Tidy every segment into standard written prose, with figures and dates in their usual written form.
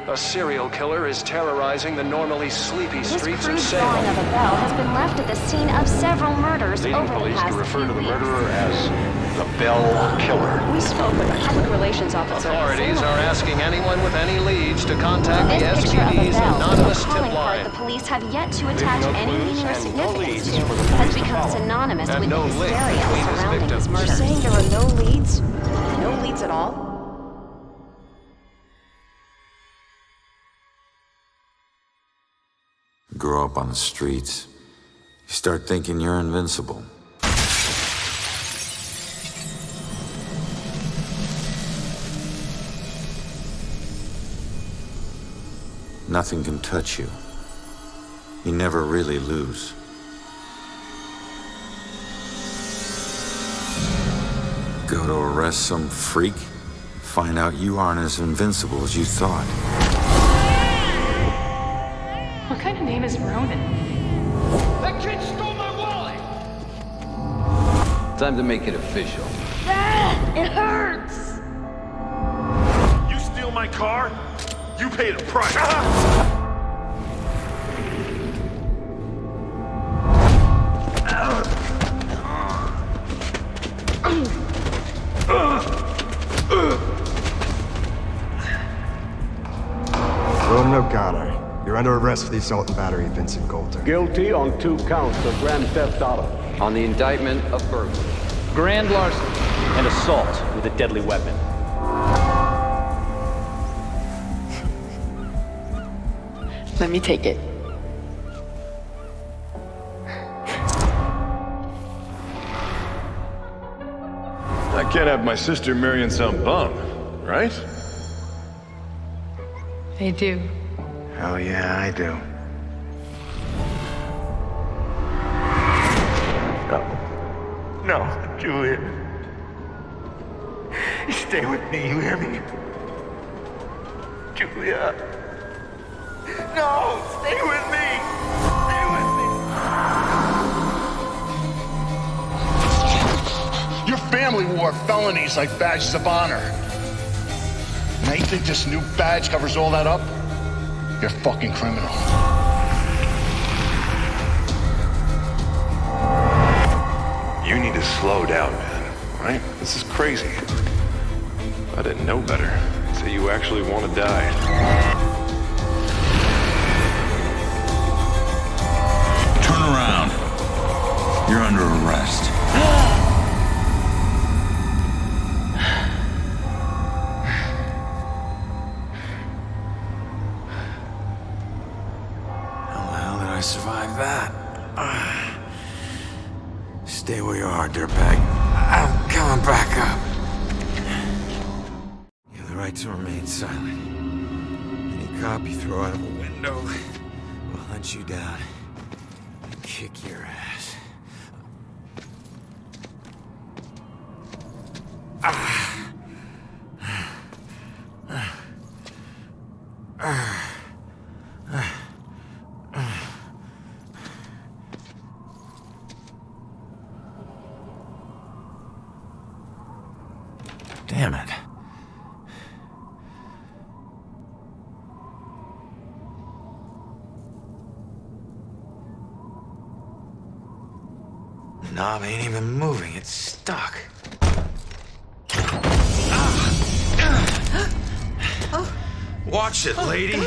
A serial killer is terrorizing the normally sleepy This streets of crude Salem. drawing of a bell has been left at the scene of several murders Leading over the police past to refer few to the weeks. murderer as the Bell Killer. We spoke with a public relations officer. Authorities are asking anyone with any leads to contact the This picture of a SPD's bell, anonymous a tip calling card line. the police have yet to attach no any clues meaning or and no significance leads to, for the has police to become follow. synonymous And with no the link hysteria between his surrounding his victims. murder. You're saying there are no leads? No leads at all? Grow up on the streets. You start thinking you're invincible. Nothing can touch you. You never really lose. Go to arrest some freak, find out you aren't as invincible as you thought. What kind of name is Ronan? That kid stole my wallet! Time to make it official. It hurts! You steal my car? You paid a price. Ronan O'Connor, you're under arrest for the assault and battery of Vincent Coulter. Guilty on 2 counts of grand theft auto. On the indictment of burglary. Grand larceny and assault with a deadly weapon. Let me take it. I can't have my sister marrying some bum, right? They do. Hell yeah, I do. No, Juliet. Stay with me, you hear me? Julia. No, stay with me. Stay with me. Your family wore felonies like badges of honor. Now you think this new badge covers all that up? You're a fucking criminal. You need to slow down, man. Right? This is crazy. If I didn't know better, I'd say you actually want to die. Turn around. You're under arrest. How the hell did I survive that? Stay where you are, dirtbag. I'm coming back up. You have the right to remain silent. Any cop you throw out of a window will hunt you down and kick your ass. Damn it. The knob ain't even moving, it's stuck. Watch it, lady.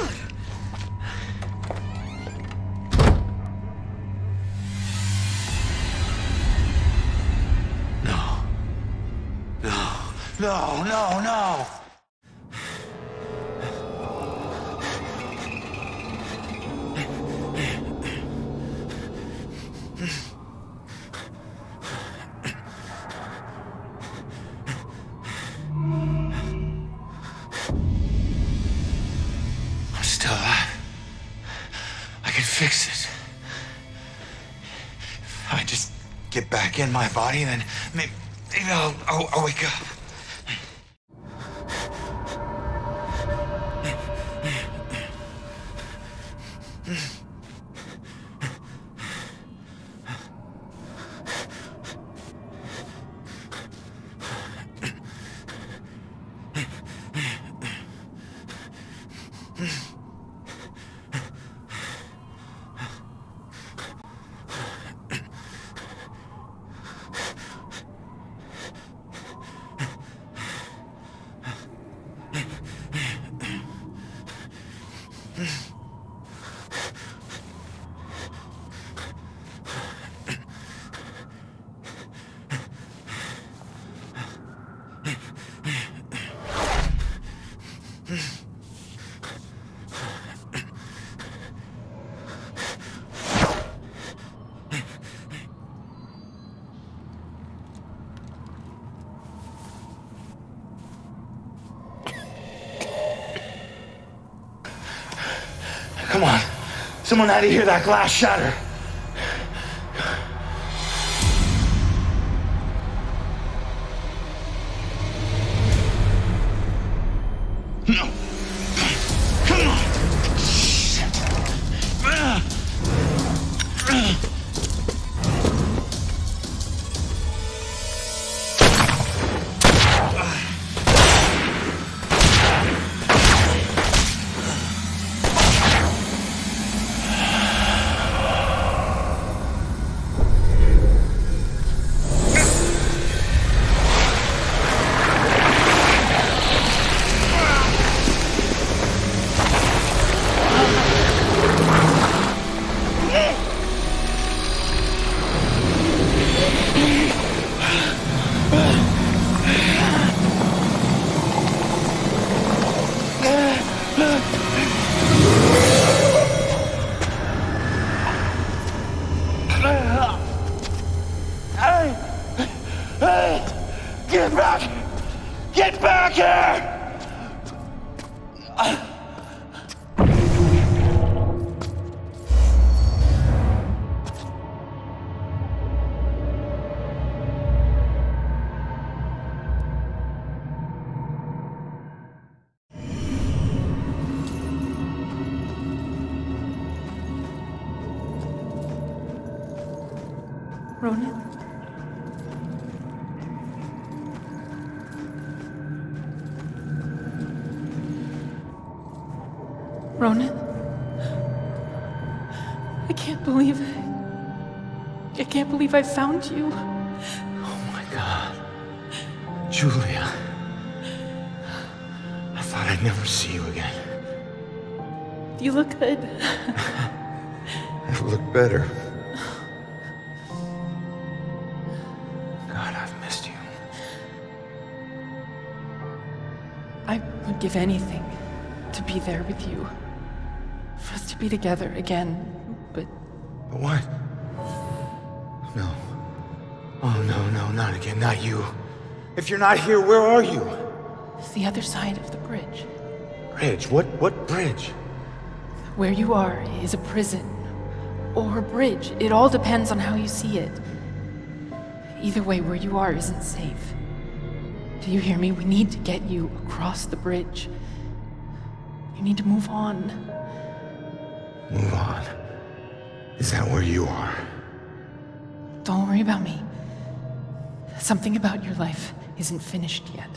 No. No. No, no, no. I'm still alive. I can fix it. If I just get back in my body, then maybe I'll wake up. Come on. Someone had to hear that glass shatter. No. Come on. Get back! Get back here! Ronan? Ronan? I can't believe it. I can't believe I found you. Oh my God. Julia. I thought I'd never see you again. You look good. I look better. God, I've missed you. I would give anything to be there with you. For us to be together again, but... What? No. Oh, no, not again, not you. If you're not here, where are you? It's the other side of the bridge. Bridge? What bridge? Where you are is a prison. Or a bridge. It all depends on how you see it. Either way, where you are isn't safe. Do you hear me? We need to get you across the bridge. You need to move on. Move on? Is that where you are? Don't worry about me. Something about your life isn't finished yet.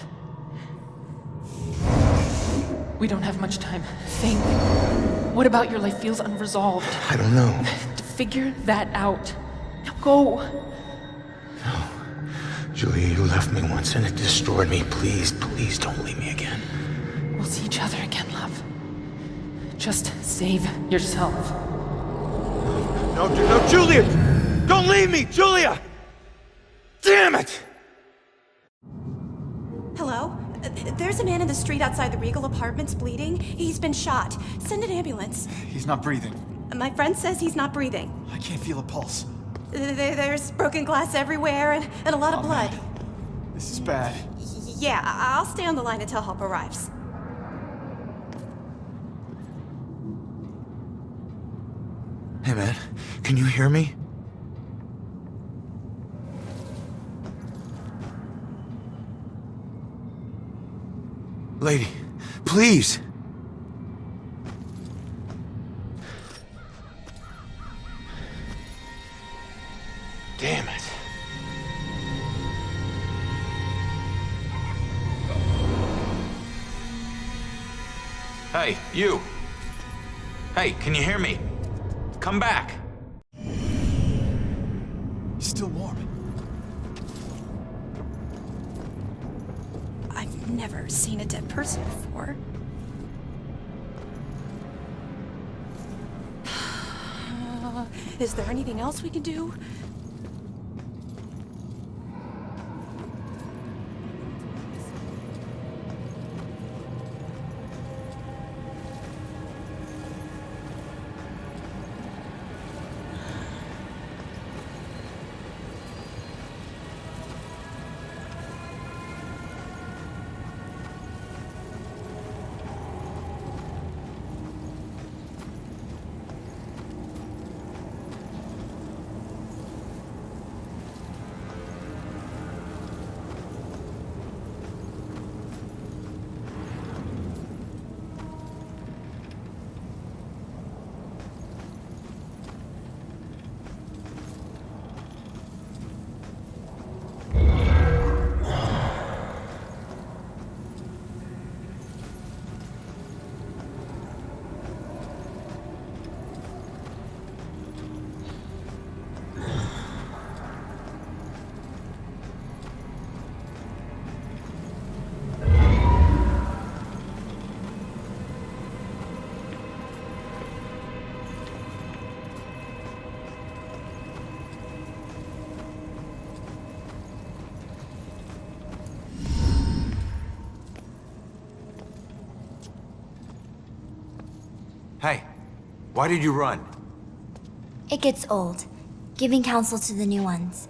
We don't have much time. Think. What about your life feels unresolved? I don't know. To figure that out. Now go. No. Julia, you left me once and it destroyed me. Please don't leave me again. We'll see each other again, love. Just save yourself. No, Julia! Don't leave me, Julia! Damn it! Hello? There's a man in the street outside the Regal Apartments bleeding. He's been shot. Send an ambulance. He's not breathing. My friend says he's not breathing. I can't feel a pulse. There's broken glass everywhere and a lot of blood. Man. This is bad. Yeah, I'll stay on the line until help arrives. Hey, man, can you hear me? Lady, please! Damn it. Hey, you! Hey, can you hear me? Come back! He's still warm. I've never seen a dead person before. Is there anything else we can do? Hey, why did you run? It gets old, giving counsel to the new ones.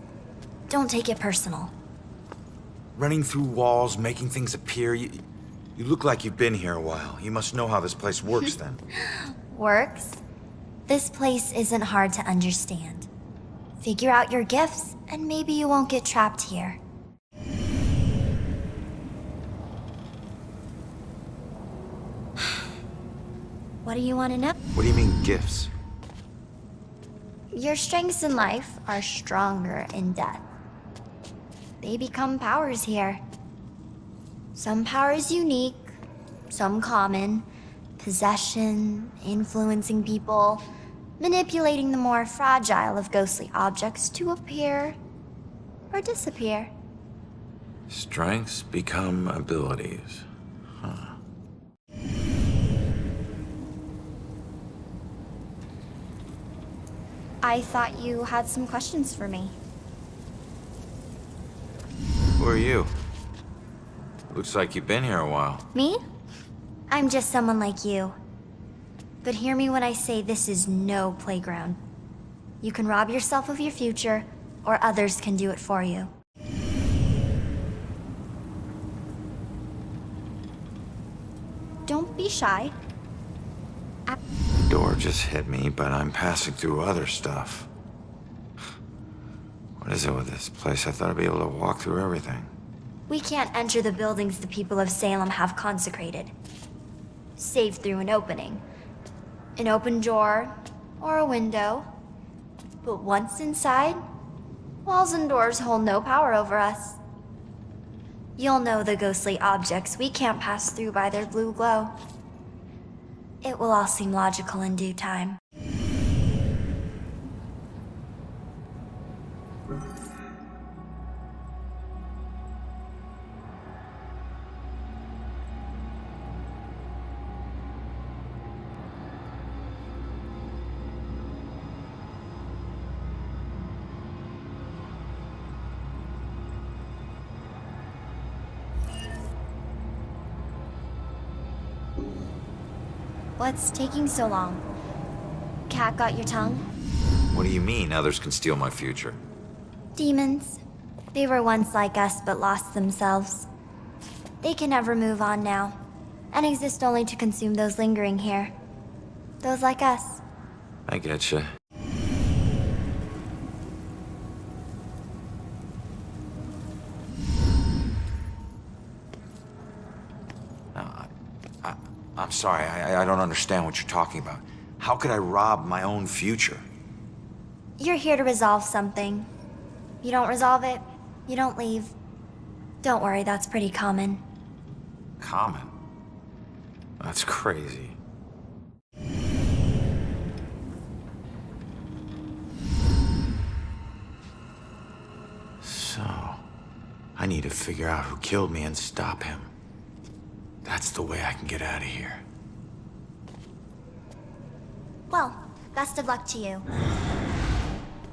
Don't take it personal. Running through walls, making things appear, you look like you've been here a while. You must know how this place works then. Works? This place isn't hard to understand. Figure out your gifts, and maybe you won't get trapped here. What do you want to know? What do you mean, gifts? Your strengths in life are stronger in death. They become powers here. Some powers unique, some common. Possession, influencing people, manipulating the more fragile of ghostly objects to appear or disappear. Strengths become abilities. Huh. I thought you had some questions for me. Who are you? Looks like you've been here a while. Me? I'm just someone like you. But hear me when I say this is no playground. You can rob yourself of your future, or others can do it for you. Don't be shy. The door just hit me, but I'm passing through other stuff. What is it with this place? I thought I'd be able to walk through everything. We can't enter the buildings the people of Salem have consecrated. Save through an opening. An open door, or a window. But once inside, walls and doors hold no power over us. You'll know the ghostly objects we can't pass through by their blue glow. It will all seem logical in due time. What's taking so long? Cat got your tongue? What do you mean others can steal my future? Demons. They were once like us but lost themselves. They can never move on now, and exist only to consume those lingering here. Those like us. I getcha. I'm sorry, I don't understand what you're talking about. How could I rob my own future? You're here to resolve something. You don't resolve it, you don't leave. Don't worry, that's pretty common. Common? That's crazy. figure out who killed me and stop him. That's the way I can get out of here. Well, best of luck to you.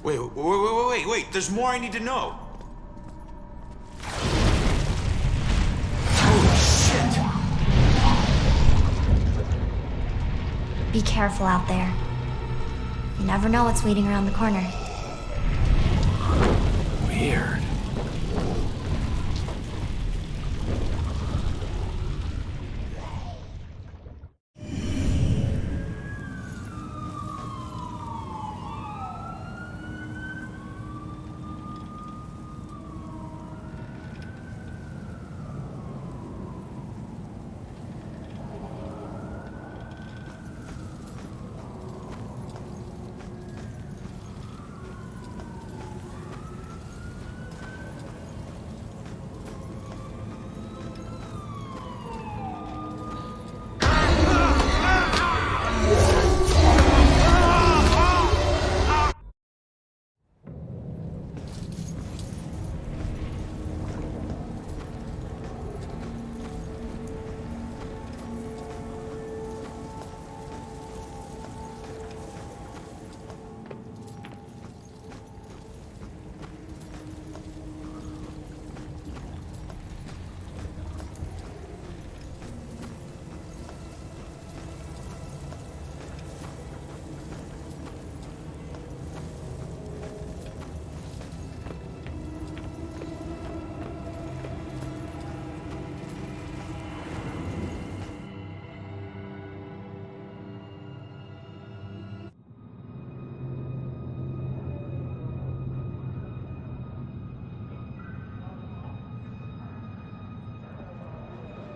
Wait. There's more I need to know. Be careful out there. You never know what's waiting around the corner. Weird.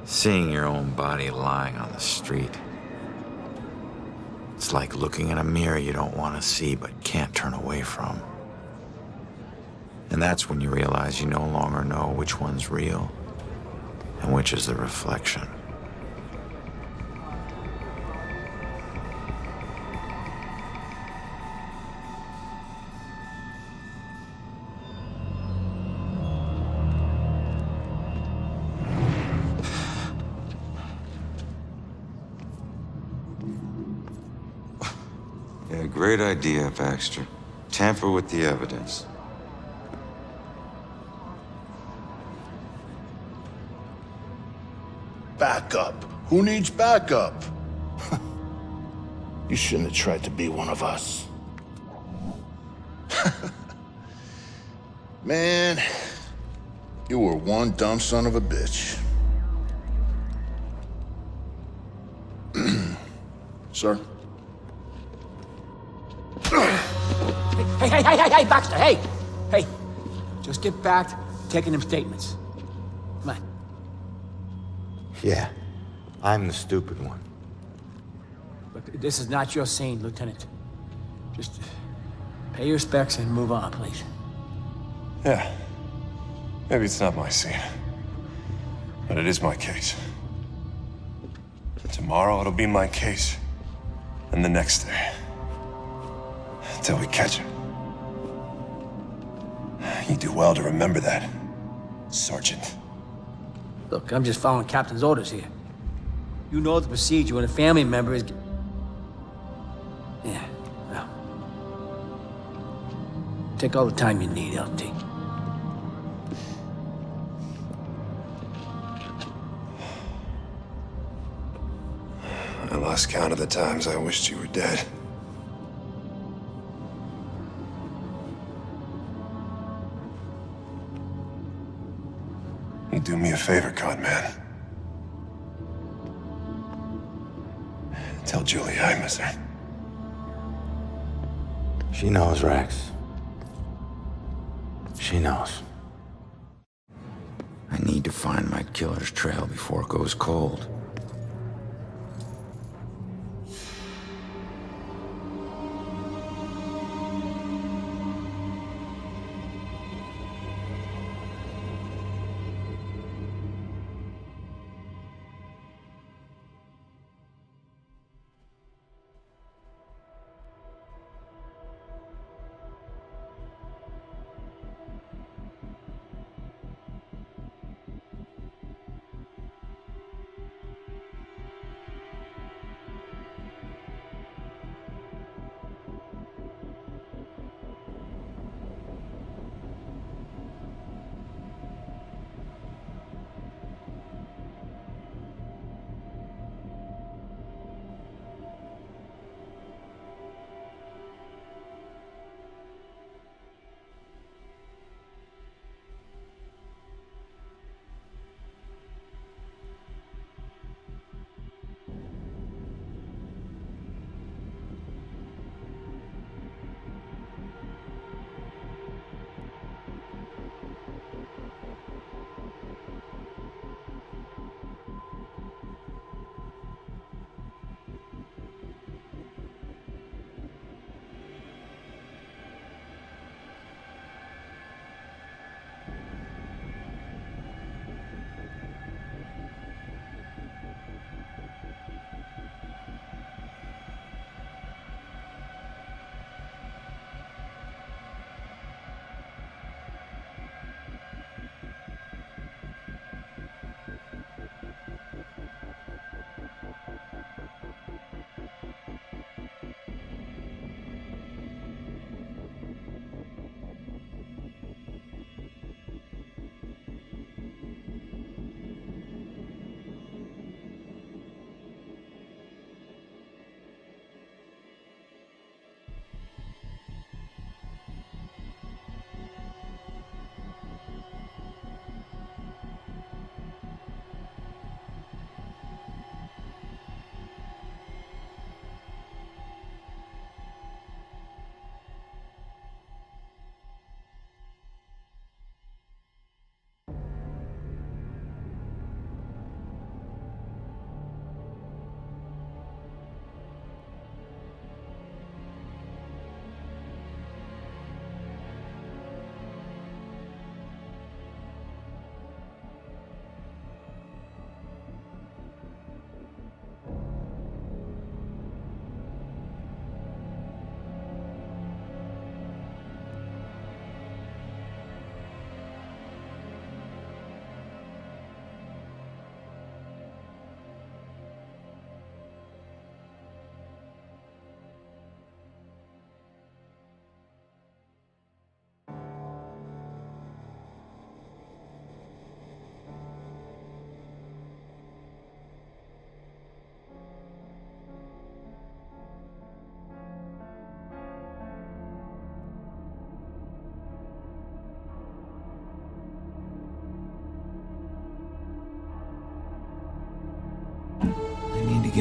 Seeing your own body lying on the street. It's like looking in a mirror you don't want to see but can't turn away from. And that's when you realize you no longer know which one's real and which is the reflection. Yeah, great idea, Baxter. Tamper with the evidence. Backup? Who needs backup? You shouldn't have tried to be one of us. Man, you were one dumb son of a bitch. Sir? Hey, Baxter, hey! Hey, just get back to taking them statements. Come on. Yeah, I'm the stupid one. Look, this is not your scene, Lieutenant. Just pay your respects and move on, please. Yeah. Maybe it's not my scene. But it is my case. Tomorrow it'll be my case. And the next day. Until we catch him. You do well to remember that, Sergeant. Look, I'm just following Captain's orders here. You know the procedure when a family member is... Yeah, well... Take all the time you need, LT. I lost count of the times I wished you were dead. You do me a favor, con man. Tell Julie I miss her. She knows, Rex. She knows. I need to find my killer's trail before it goes cold.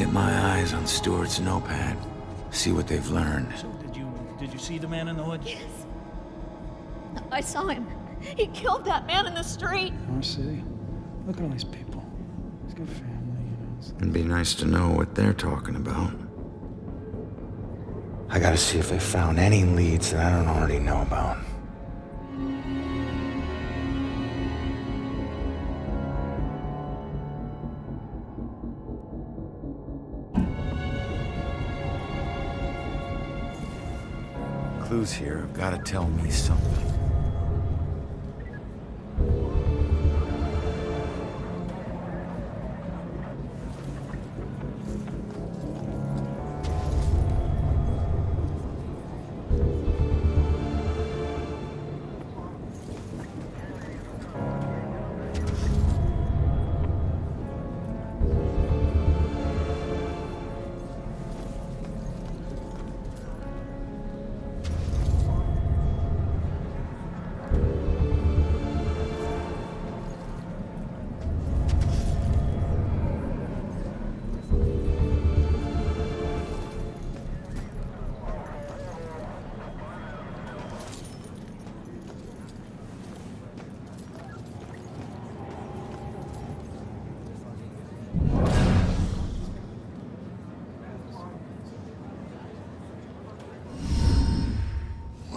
get my eyes on Stewart's notepad. See what they've learned. So did you see the man in the hood? Yes. I saw him. He killed that man in the street. Oh, see? Look at all these people. He's got family, you know. It'd be nice to know what they're talking about. I gotta see if they found any leads that I don't already know about. Clues here have gotta tell me something.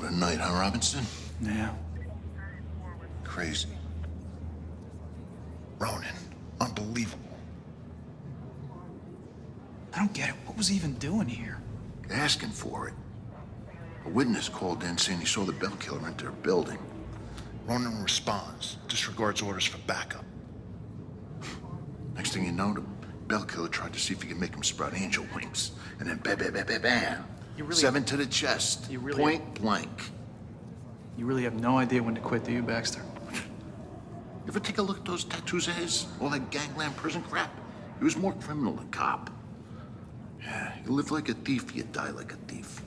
Night, huh, Robinson? Yeah. Crazy. Ronan, unbelievable. I don't get it. What was he even doing here? Asking for it. A witness called in saying he saw the bell killer enter a building. Ronan responds, disregards orders for backup. Next thing you know, the bell killer tried to see if he could make him sprout angel wings. And then bam, bam, bam, bam, bam. Really, 7 to the chest. Point blank. You really have no idea when to quit, do you, Baxter? You ever take a look at those tattoos of his? All that gangland prison crap? He was more criminal than cop. Yeah, you live like a thief, you die like a thief.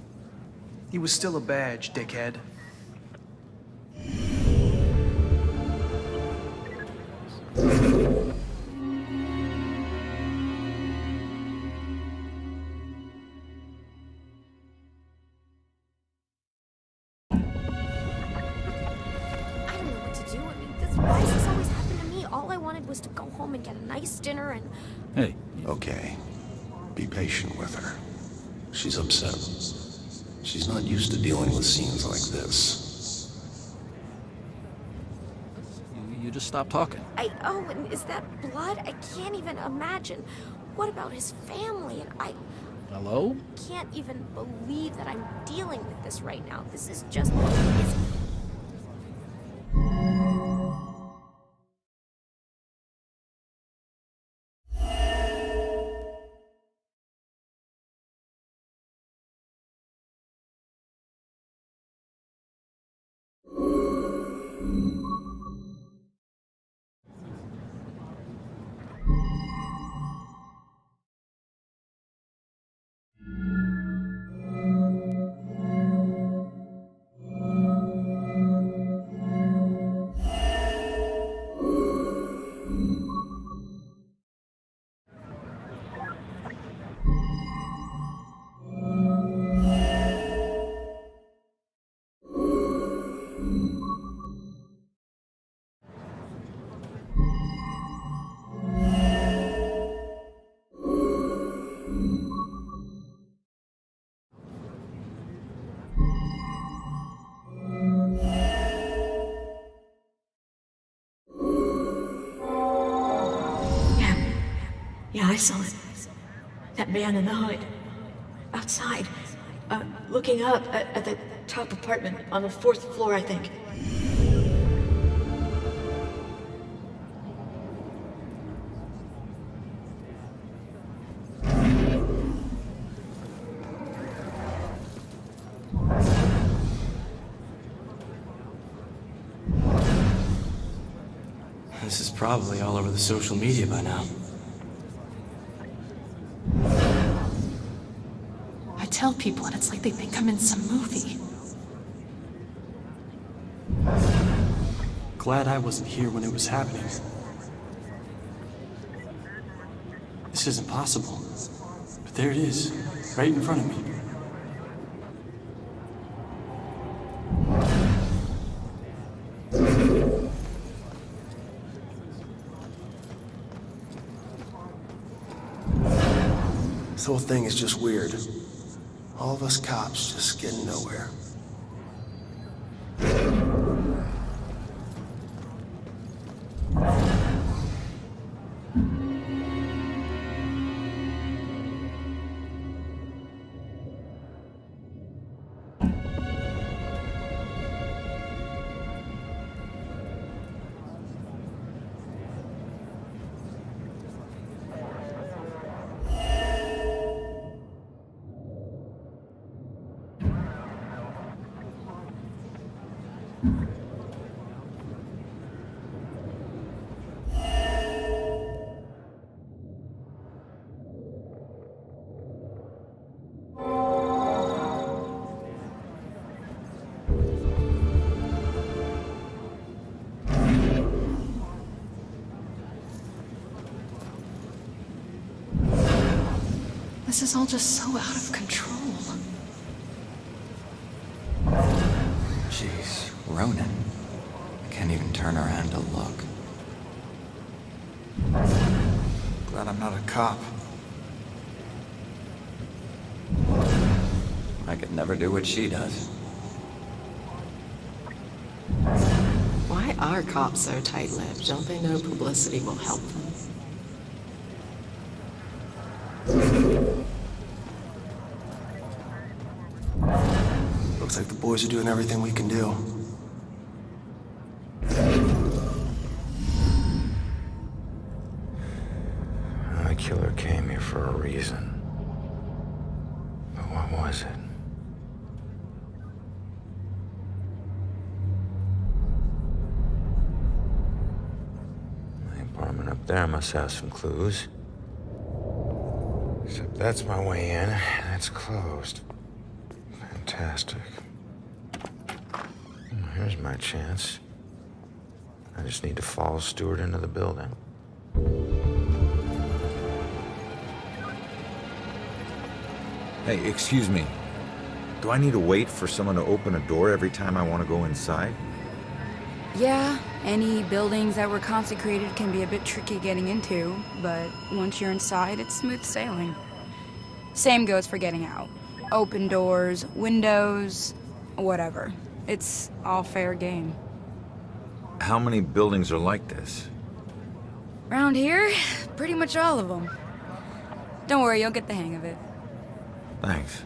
He was still a badge, dickhead. Was to go home and get a nice dinner and... Hey. Okay. Be patient with her. She's upset. She's not used to dealing with scenes like this. You just stop talking. Oh, and is that blood? I can't even imagine. What about his family? And I Hello? can't even believe that I'm dealing with this right now. This is just... Yeah, I saw it. That man in the hood. Outside. Looking up at the top apartment on the 4th floor, I think. This is probably all over the social media by now. I tell people and it's like they think I'm in some movie. Glad I wasn't here when it was happening. This isn't possible. But there it is, right in front of me. This whole thing is just weird. All of us cops just getting nowhere. This is all just so out of control. Jeez, Ronan. I can't even turn around to look. Glad I'm not a cop. I could never do what she does. Why are cops so tight-lipped? Don't they know publicity will help them? Looks like the boys are doing everything we can do. The killer came here for a reason. But what was it? The apartment up there must have some clues. Except that's my way in, and it's closed. Fantastic. Well, here's my chance. I just need to follow Stewart into the building. Hey, excuse me. Do I need to wait for someone to open a door every time I want to go inside? Yeah, any buildings that were consecrated can be a bit tricky getting into, but once you're inside, it's smooth sailing. Same goes for getting out. Open doors, windows, whatever. It's all fair game. How many buildings are like this? Around here, pretty much all of them. Don't worry, you'll get the hang of it. Thanks.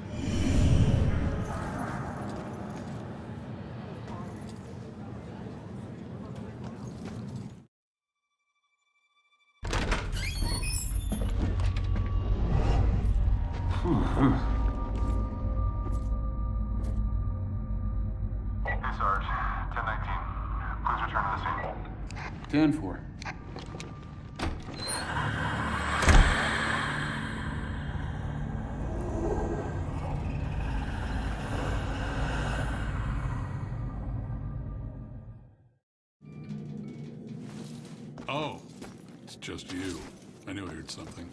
Hey, Sarge. 1019. Please return to the scene. 10-4. Oh, it's just you. I knew I heard something.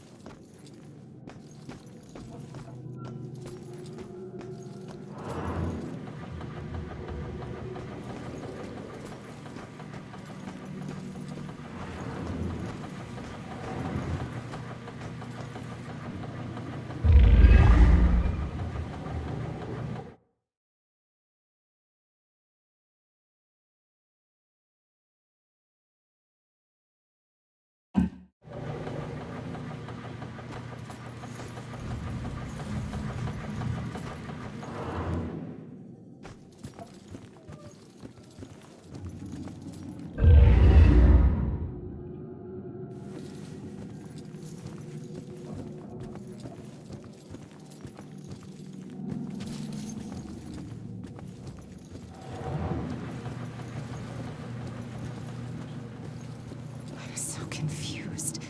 Confused.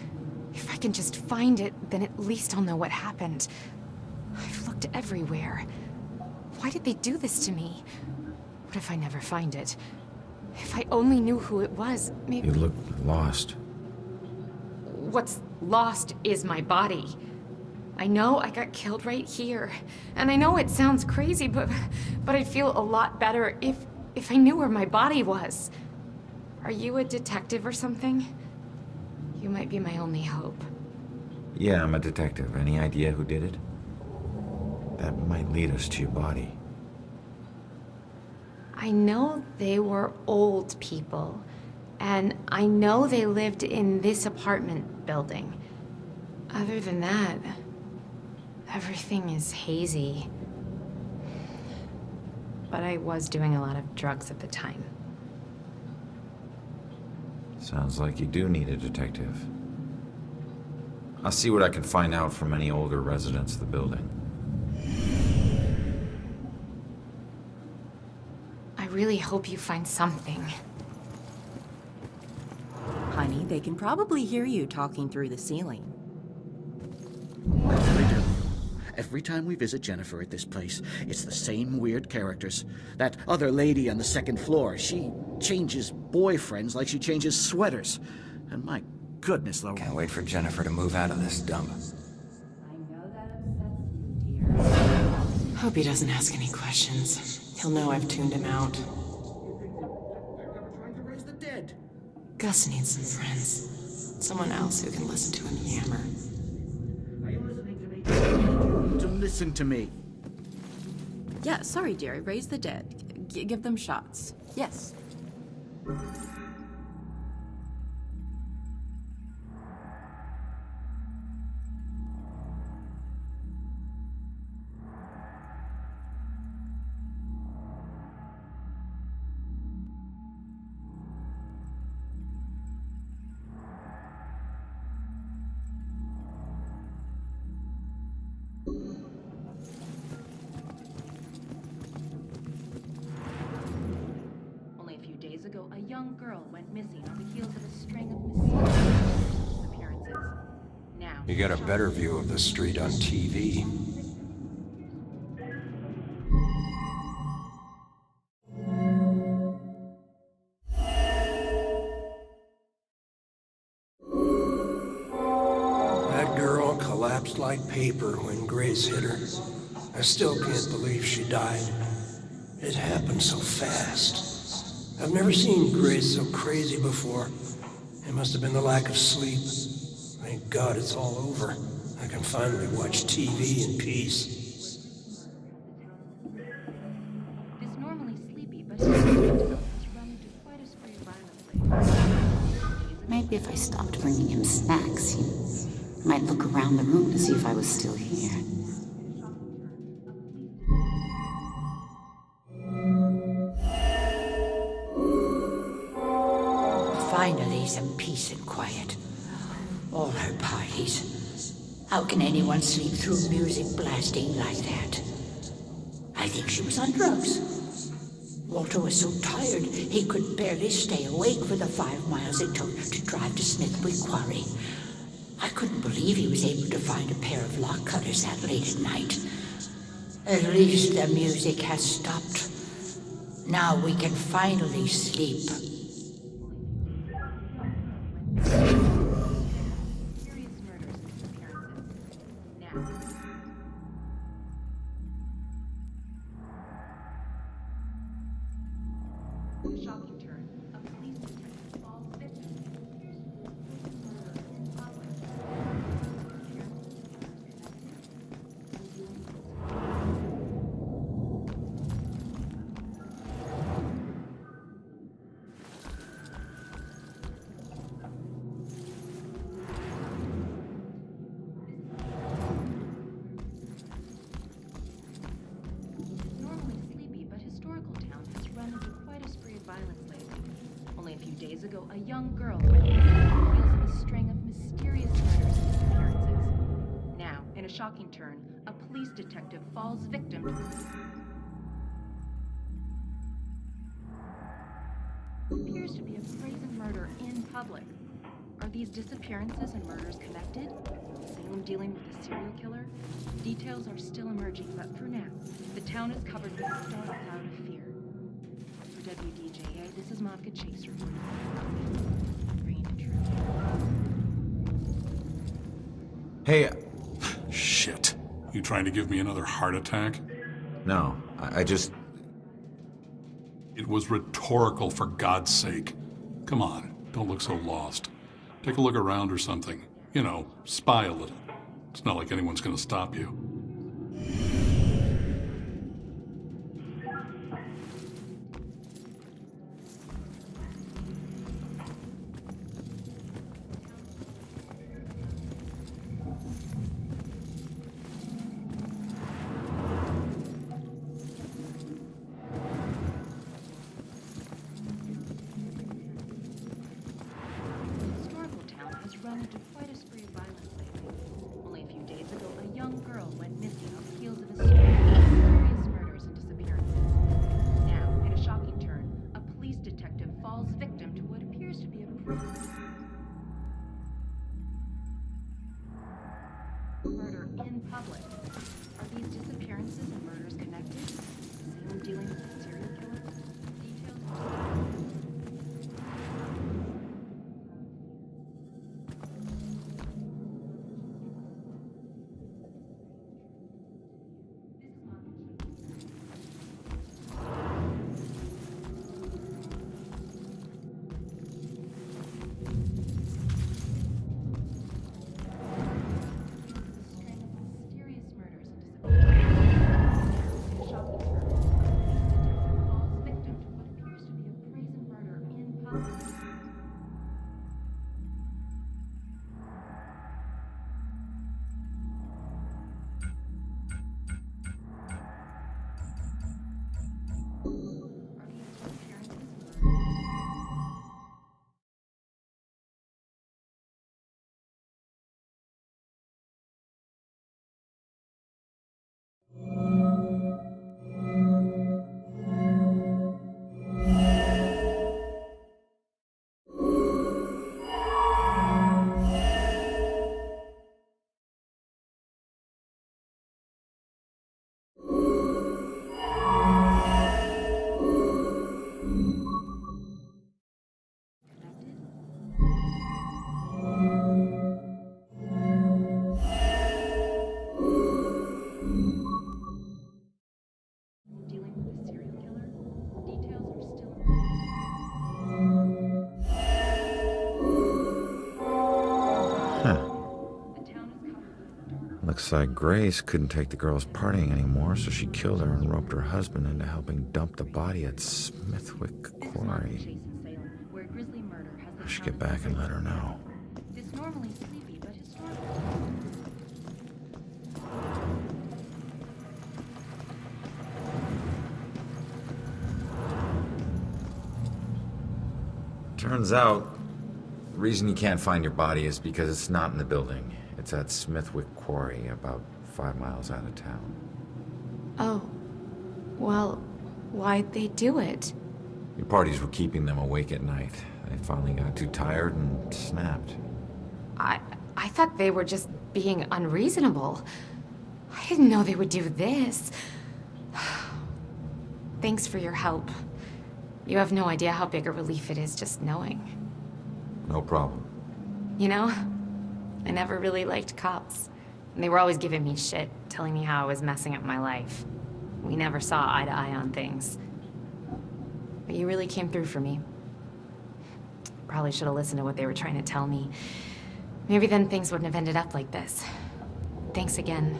If I can just find it, then at least I'll know what happened. I've looked everywhere. Why did they do this to me? What if I never find it? If I only knew who it was, maybe... You look lost. What's lost is my body. I know I got killed right here. And I know it sounds crazy, but I'd feel a lot better if I knew where my body was. Are you a detective or something? You might be my only hope. Yeah, I'm a detective. Any idea who did it? That might lead us to your body. I know they were old people, and I know they lived in this apartment building. Other than that, everything is hazy. But I was doing a lot of drugs at the time. Sounds like you do need a detective. I'll see what I can find out from any older residents of the building. I really hope you find something. Honey, they can probably hear you talking through the ceiling. They do. Every time we visit Jennifer at this place, it's the same weird characters. That other lady on the second floor, she changes boyfriends like she changes sweaters. And my goodness, though. Can't wait for Jennifer to move out of this dump. Hope he doesn't ask any questions. He'll know I've tuned him out. Raise the dead. Gus needs some friends. Someone else who can listen to him yammer. Are you listening to me? To listen to me. Yeah, sorry, Jerry. Raise the dead. Give them shots. Yes. Only a few days ago, a young girl went missing on the heels of a string of mysterious disappearances. Now, You get a better view of the street on TV. That girl collapsed like paper when Grace hit her. I still can't believe she died. It happened so fast. I've never seen Grace so crazy before. It must have been the lack of sleep. Thank God it's all over. I can finally watch TV in peace. this normally sleepy but has run into quite a spree of violence. Maybe if I stopped bringing him snacks, he might look around the room to see if I was still here. Finally, some peace and quiet. All her parties. How can anyone sleep through music blasting like that? I think she was on drugs. Walter was so tired he could barely stay awake for the 5 miles it took to drive to Smithwick Quarry. I couldn't believe he was able to find a pair of lock cutters that late at night. At least the music has stopped. Now we can finally sleep. Shocking turn. A police detective falls victim. Normally sleepy but historical town has run into quite a spree of violence lately. Only a few days ago, a young girl went missing on the heels of a string of mysterious murders and disappearances. Now, in a shocking turn, a police detective falls victim to what appears to be a brazen murder in public. Are these disappearances and murders connected? Salem dealing with a serial killer? Details are still emerging, but for now, the town is covered with a dark cloud of fear. For WDJA, this is Monica Chaser. Bringing the truth. Hey, shit. You trying to give me another heart attack? No, I just... It was rhetorical, for God's sake. Come on, don't look so lost. Take a look around or something. You know, spy a little. It's not like anyone's gonna stop you. The historical town has run into quite a spree of violence lately. Only a few days ago, a young girl went missing on the heels of a string of mysterious murders and disappearances. Now, in a shocking turn, a police detective falls victim to what appears to be a murder in public. Are these disappearances and murders connected? Same dealing with a serial killer? Details are Looks like Grace couldn't take the girls partying anymore, so she killed her and roped her husband into helping dump the body at Smithwick Quarry. I should get back and let her know. It's normally sleepy, but historical. Turns out, the reason you can't find your body is because it's not in the building. It's at Smithwick Quarry, about 5 miles out of town. Oh. Well, why'd they do it? Your parties were keeping them awake at night. They finally got too tired and snapped. I thought they were just being unreasonable. I didn't know they would do this. Thanks for your help. You have no idea how big a relief it is just knowing. No problem. You know, I never really liked cops. And they were always giving me shit, telling me how I was messing up my life. We never saw eye to eye on things. But you really came through for me. Probably should have listened to what they were trying to tell me. Maybe then things wouldn't have ended up like this. Thanks again.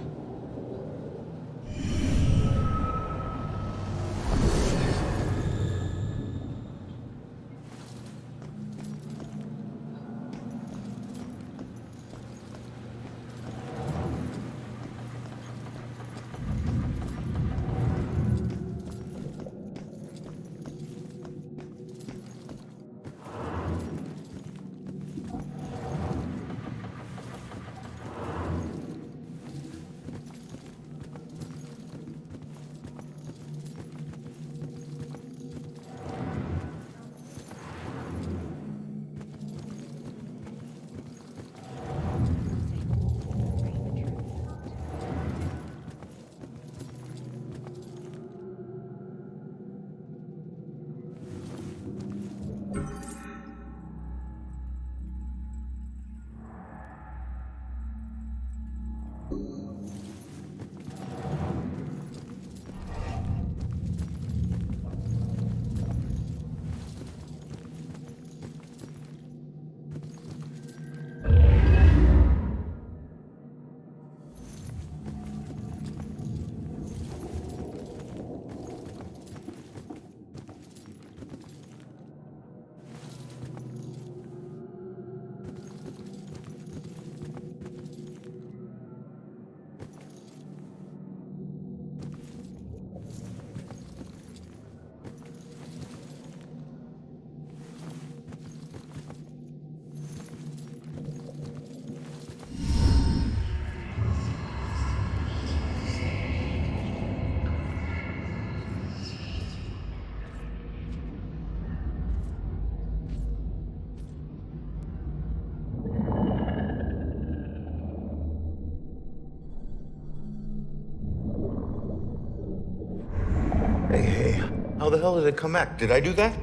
How the hell did it come back? Did I do that?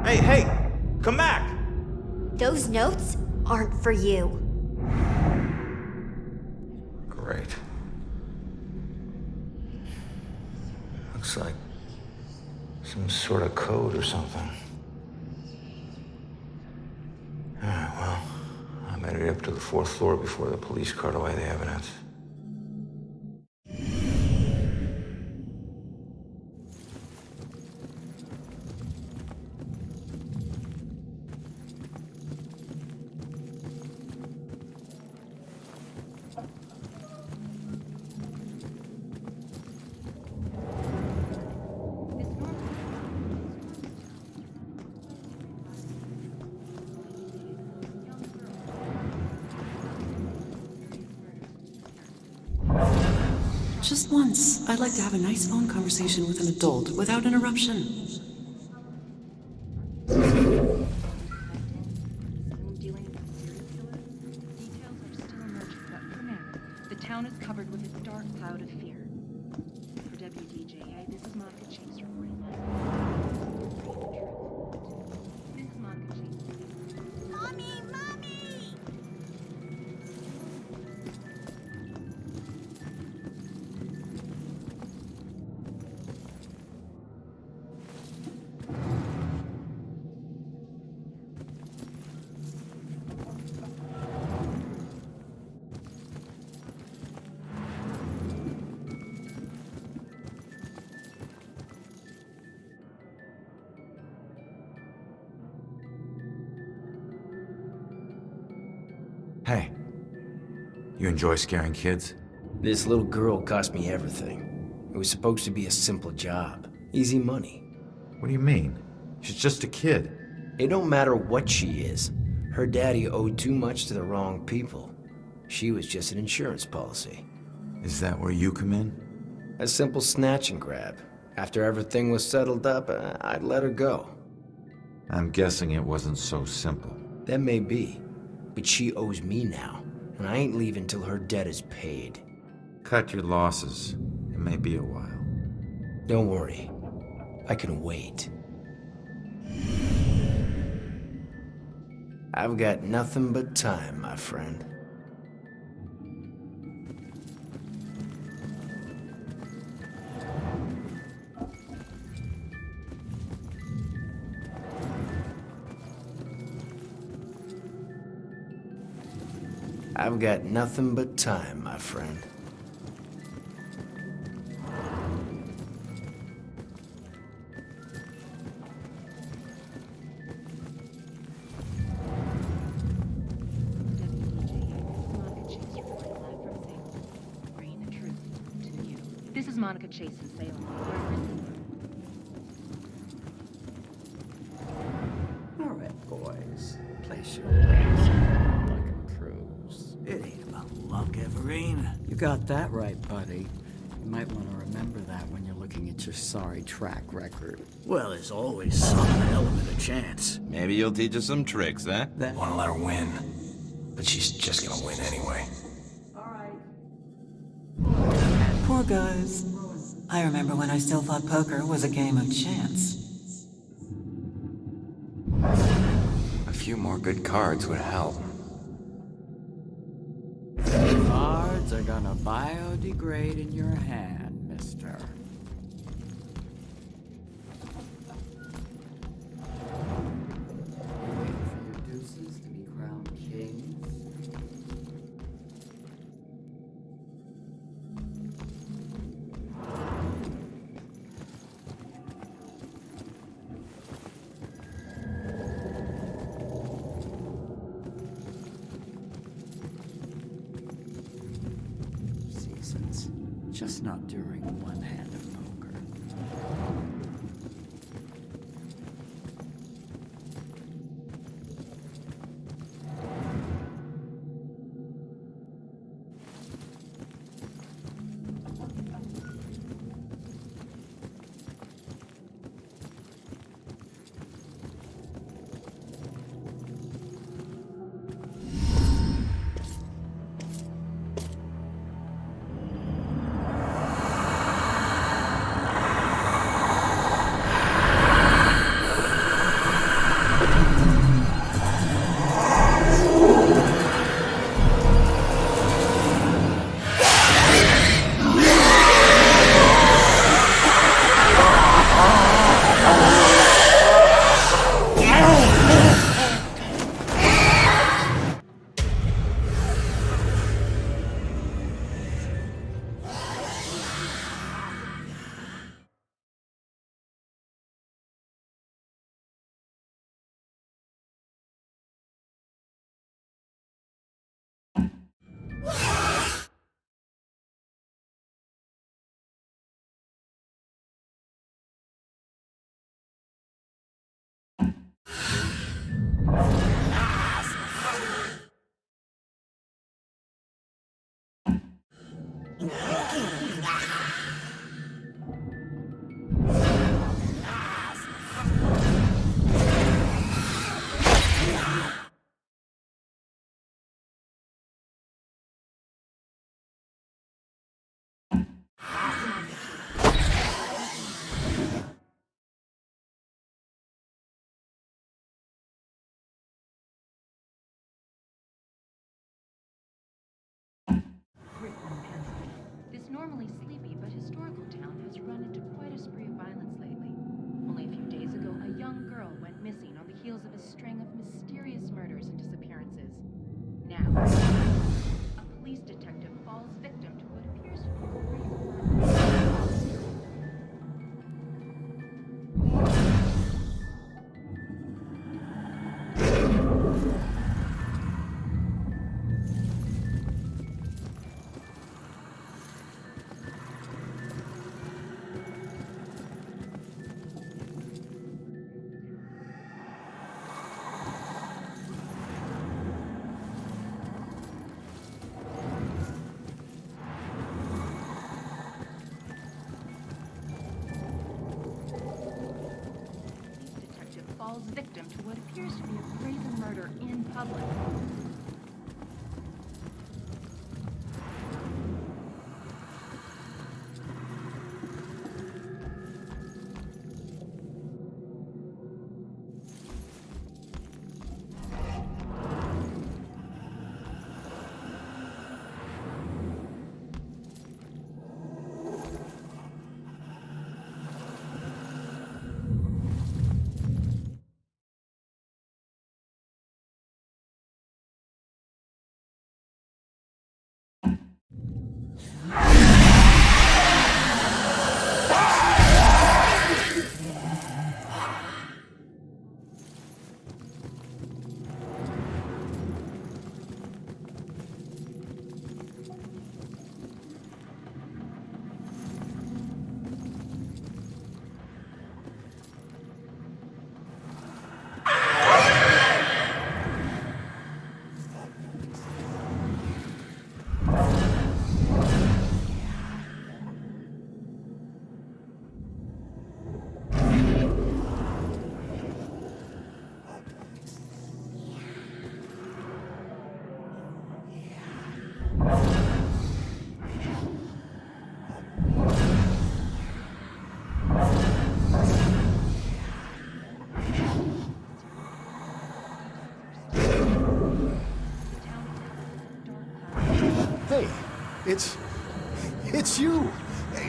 Hey, come back! Those notes aren't for you. Great. Looks like some sort of code or something. Alright, well, I made it up to the 4th floor before the police cart away the evidence. Just once, I'd like to have a nice phone conversation with an adult without interruption. Dealing with a serial killer. Details are still emerging, but for now, the town is covered with a dark cloud of fear. For WDJA, this is Monica Chase reporting. This is Monica Chase. Mommy! Hey, you enjoy scaring kids? This little girl cost me everything. It was supposed to be a simple job. Easy money. What do you mean? She's just a kid. It don't matter what she is. Her daddy owed too much to the wrong people. She was just an insurance policy. Is that where you come in? A simple snatch and grab. After everything was settled up, I'd let her go. I'm guessing it wasn't so simple. That may be. But she owes me now, and I ain't leaving till her debt is paid. Cut your losses. It may be a while. Don't worry. I can wait. I've got nothing but time, my friend. I've got nothing but time, my friend. This is Monica Chase in Salem. All right, boys. Place your bets like a cruise. It ain't about luck, Everine. You got that right, buddy. You might want to remember that when you're looking at your sorry track record. Well, there's always some element of chance. Maybe you'll teach us some tricks, huh? Want to let her win, but she's just gonna win anyway. Poor guys. I remember when I still thought poker was a game of chance. A few more good cards would help. Cards are gonna biodegrade in your hand, mister. You waiting for your deuces to be crowned kings? Seasons. Just not during one hand of poker. This normally sleepy but historical town has run into quite a spree of violence lately. Only a few days ago, a young girl went missing on the heels of a string of mysterious murders and disappearances. Now, a police detective falls victim to what appears to be a crazy murder. Falls victim to what appears to be a brazen murder in public. Hey, it's you.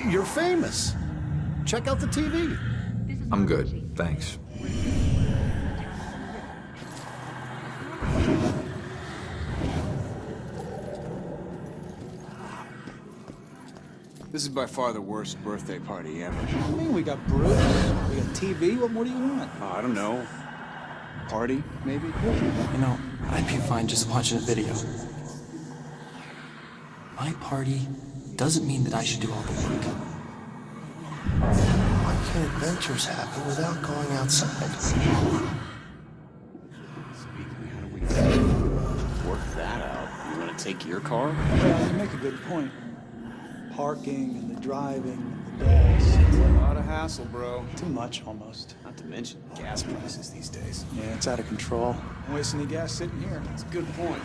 You're famous. Check out the TV. I'm good, thanks. This is by far the worst birthday party ever. What do you mean? We got brews, we got TV. What more do you want? I don't know. Party, maybe? You know, I'd be fine just watching a video. My party doesn't mean that I should do all the work. Why can't adventures happen without going outside? Speaking, how do we work that out? You want to take your car? Well, you make a good point. Parking and the driving and the gas. It's a lot of hassle, bro. Too much, almost. Not to mention gas prices these days. Yeah, it's out of control. Don't waste any gas sitting here. That's a good point.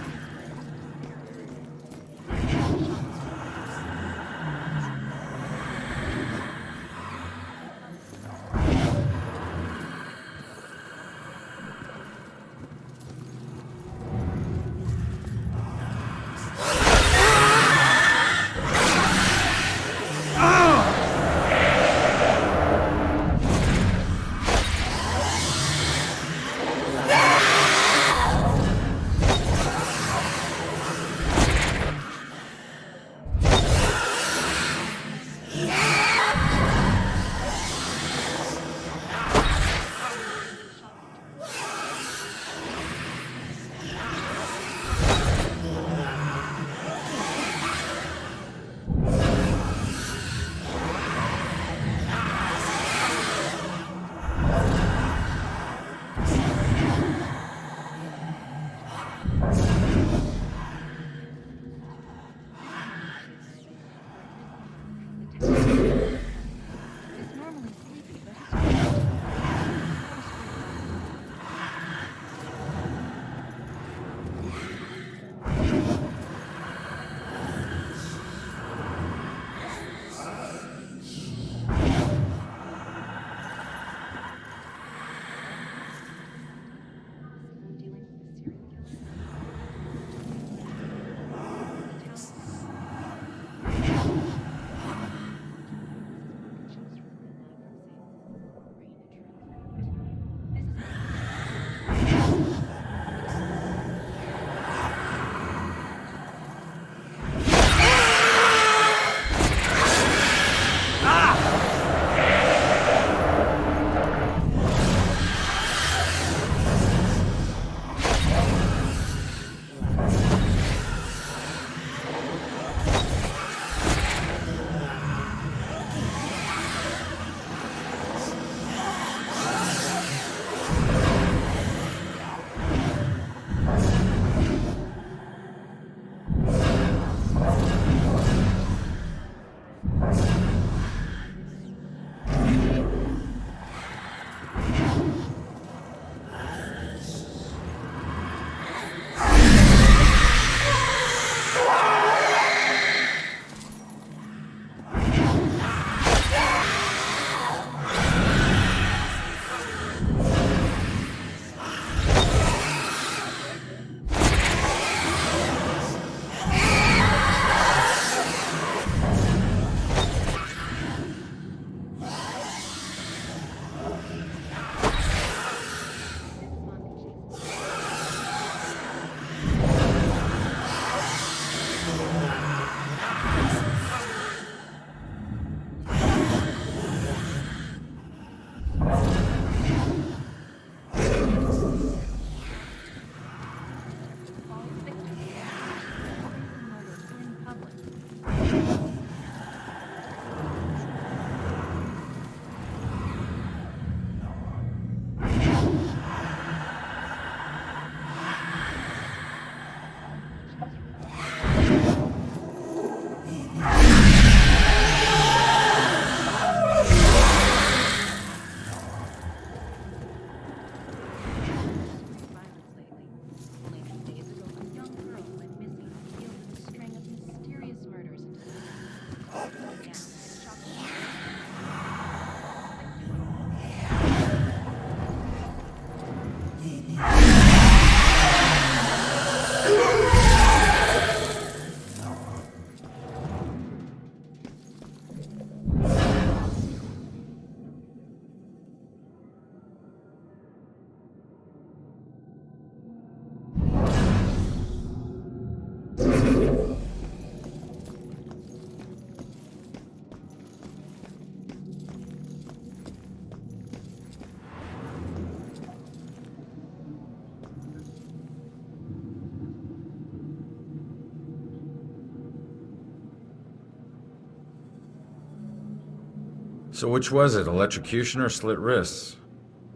So which was it, electrocution or slit wrists?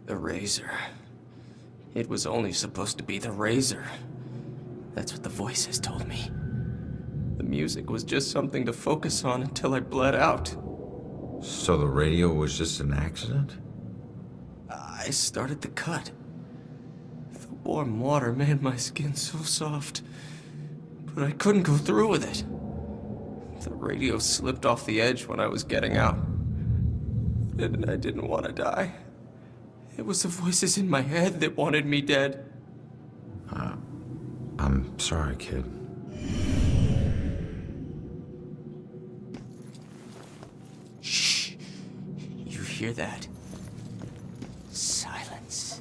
The razor. It was only supposed to be the razor. That's what the voices told me. The music was just something to focus on until I bled out. So the radio was just an accident? I started the cut. The warm water made my skin so soft, but I couldn't go through with it. The radio slipped off the edge when I was getting out. And I didn't want to die. It was the voices in my head that wanted me dead. I'm sorry, kid. Shh. You hear that? Silence.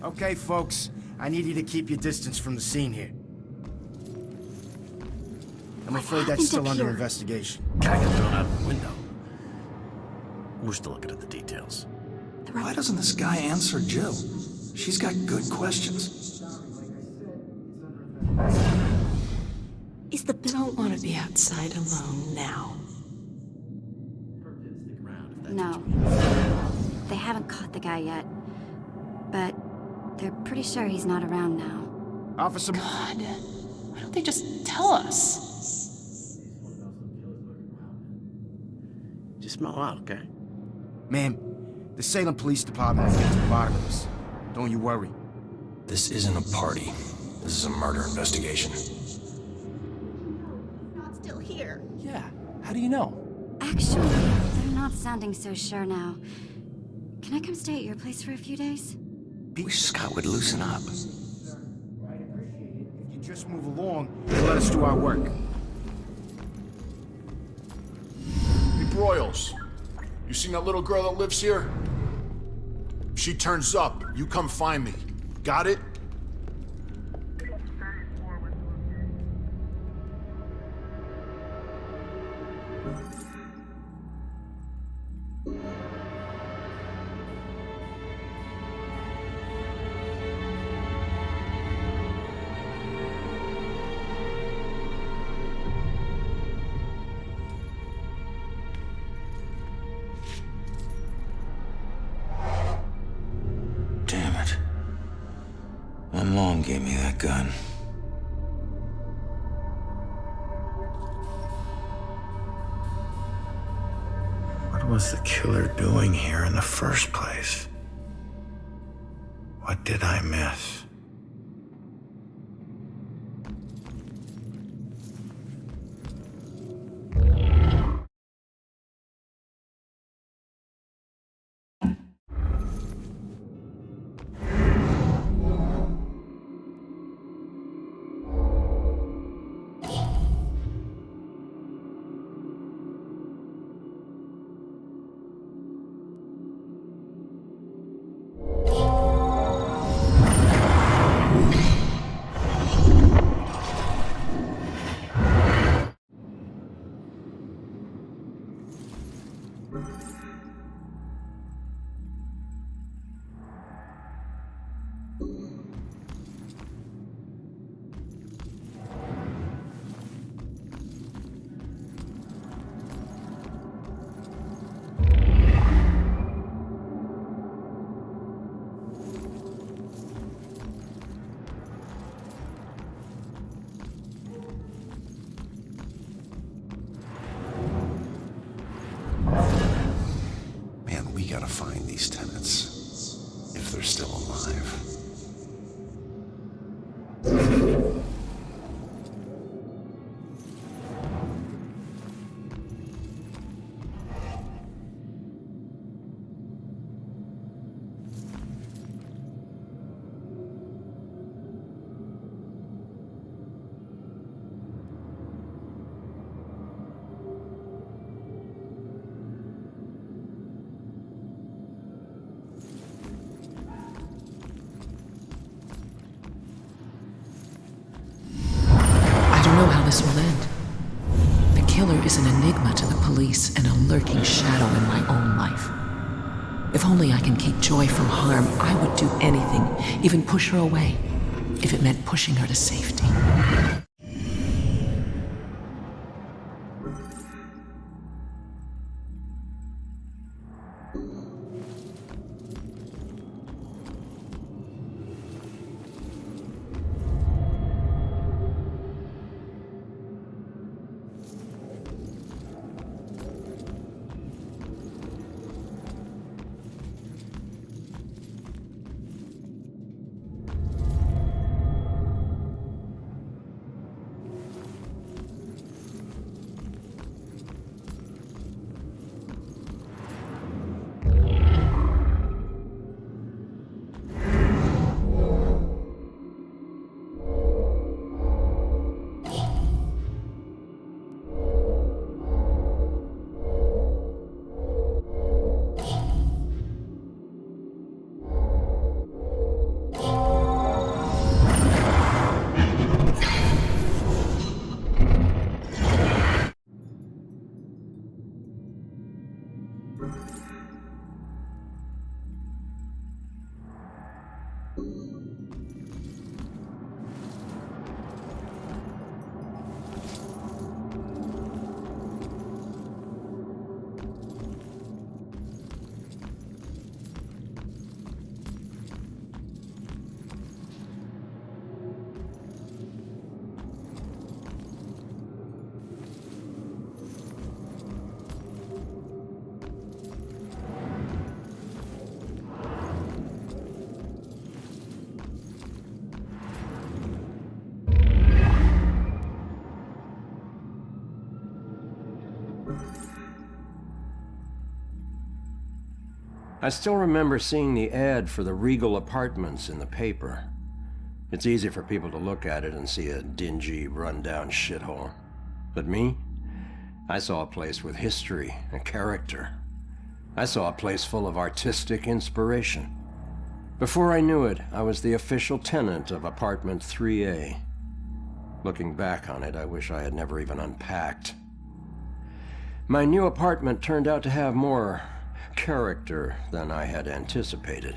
Okay, folks. I need you to keep your distance from the scene here. I'm afraid that's still under investigation. Guy got thrown out the window. We're still looking at the details. Why doesn't this guy answer Jill? She's got good questions. Is the don't want to be outside alone now? No. They haven't caught the guy yet. But they're pretty sure he's not around now. Officer... God, why don't they just tell us? Just smell out, okay? Ma'am, the Salem Police Department will get to the bottom of this. Don't you worry. This isn't a party. This is a murder investigation. Not still here. Yeah, how do you know? Actually, they're not sounding so sure now. Can I come stay at your place for a few days? Wish Scott would loosen up. If you just move along and let us do our work. Hey, Broyles. You seen that little girl that lives here? If she turns up, you come find me. Got it? Damn it. My mom gave me that gun. What was the killer doing here in the first place? What did I miss? Man, we gotta find these tenants. If they're still alive. I don't know how this will end. The killer is an enigma to the police and a lurking shadow in my own life. If only I can keep Joy from harm, I would do anything, even push her away, if it meant pushing her to safety. I still remember seeing the ad for the Regal Apartments in the paper. It's easy for people to look at it and see a dingy, run-down shithole. But me? I saw a place with history and character. I saw a place full of artistic inspiration. Before I knew it, I was the official tenant of apartment 3A. Looking back on it, I wish I had never even unpacked. My new apartment turned out to have more character than I had anticipated.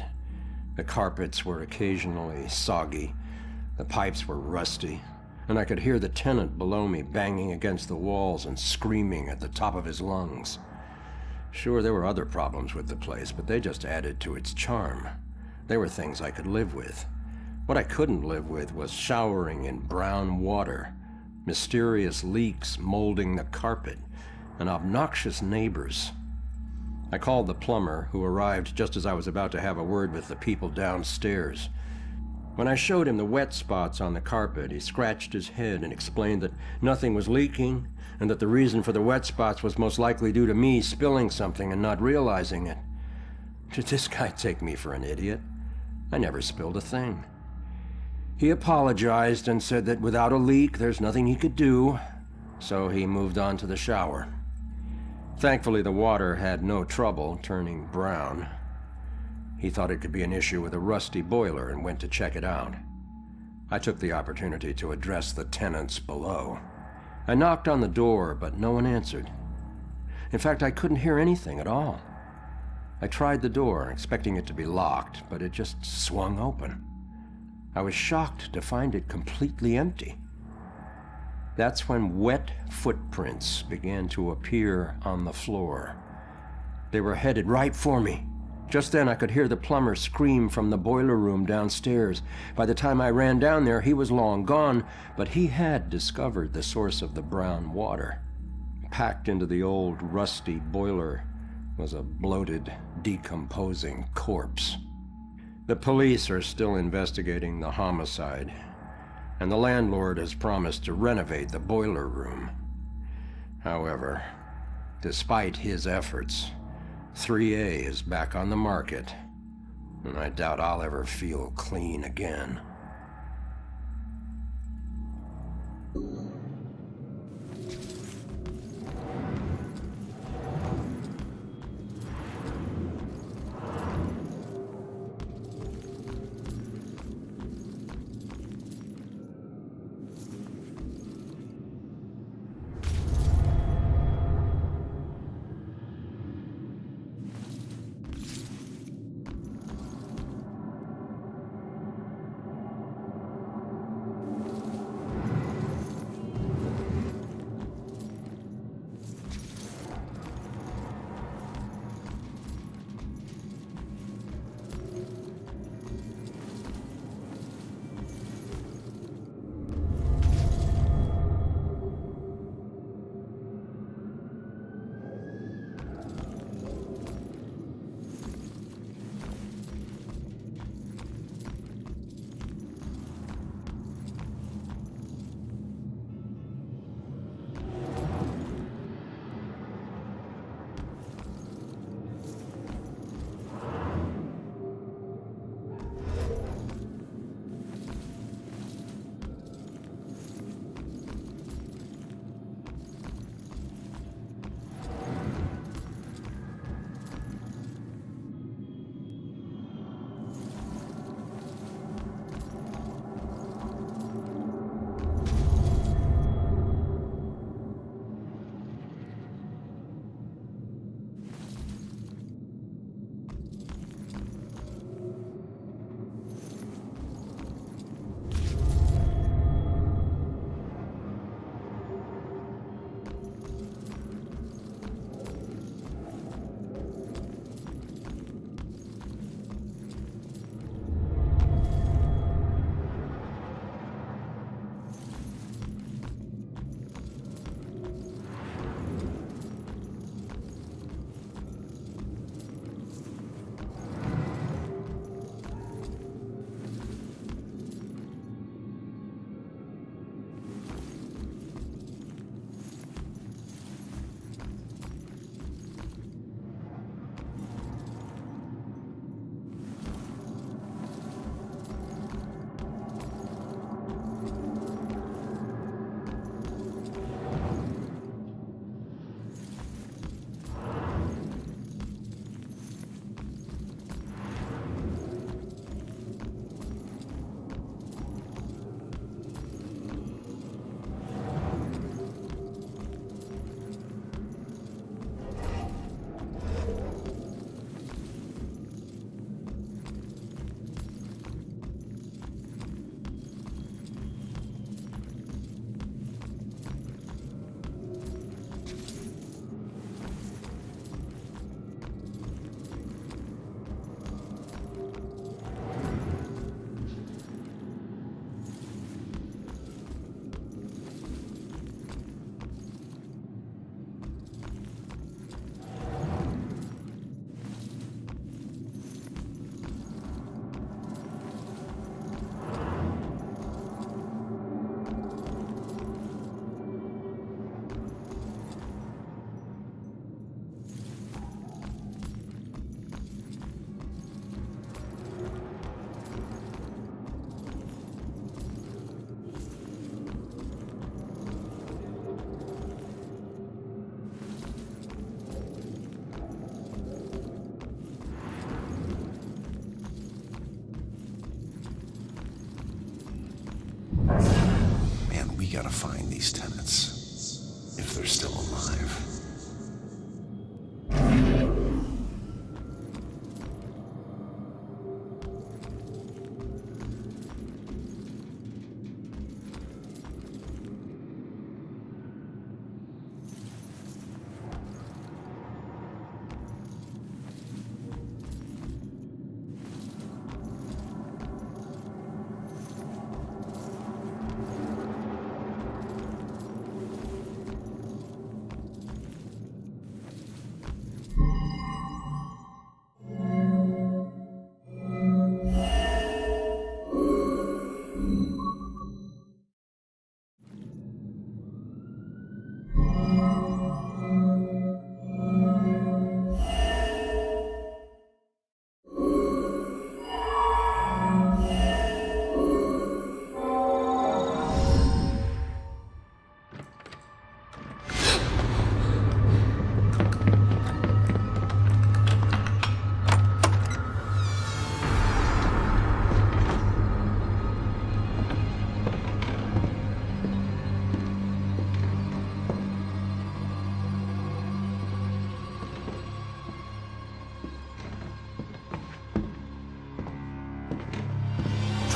The carpets were occasionally soggy, the pipes were rusty, and I could hear the tenant below me banging against the walls and screaming at the top of his lungs. Sure, there were other problems with the place, but they just added to its charm. They were things I could live with. What I couldn't live with was showering in brown water, mysterious leaks molding the carpet, and obnoxious neighbors. I called the plumber, who arrived just as I was about to have a word with the people downstairs. When I showed him the wet spots on the carpet, he scratched his head and explained that nothing was leaking, and that the reason for the wet spots was most likely due to me spilling something and not realizing it. Did this guy take me for an idiot? I never spilled a thing. He apologized and said that without a leak, there's nothing he could do, so he moved on to the shower. Thankfully, the water had no trouble turning brown. He thought it could be an issue with a rusty boiler and went to check it out. I took the opportunity to address the tenants below. I knocked on the door, but no one answered. In fact, I couldn't hear anything at all. I tried the door, expecting it to be locked, but it just swung open. I was shocked to find it completely empty. That's when wet footprints began to appear on the floor. They were headed right for me. Just then I could hear the plumber scream from the boiler room downstairs. By the time I ran down there, he was long gone, but he had discovered the source of the brown water. Packed into the old rusty boiler was a bloated, decomposing corpse. The police are still investigating the homicide, and the landlord has promised to renovate the boiler room. However, despite his efforts, 3A is back on the market, and I doubt I'll ever feel clean again. We gotta find these tenants, if they're still alive.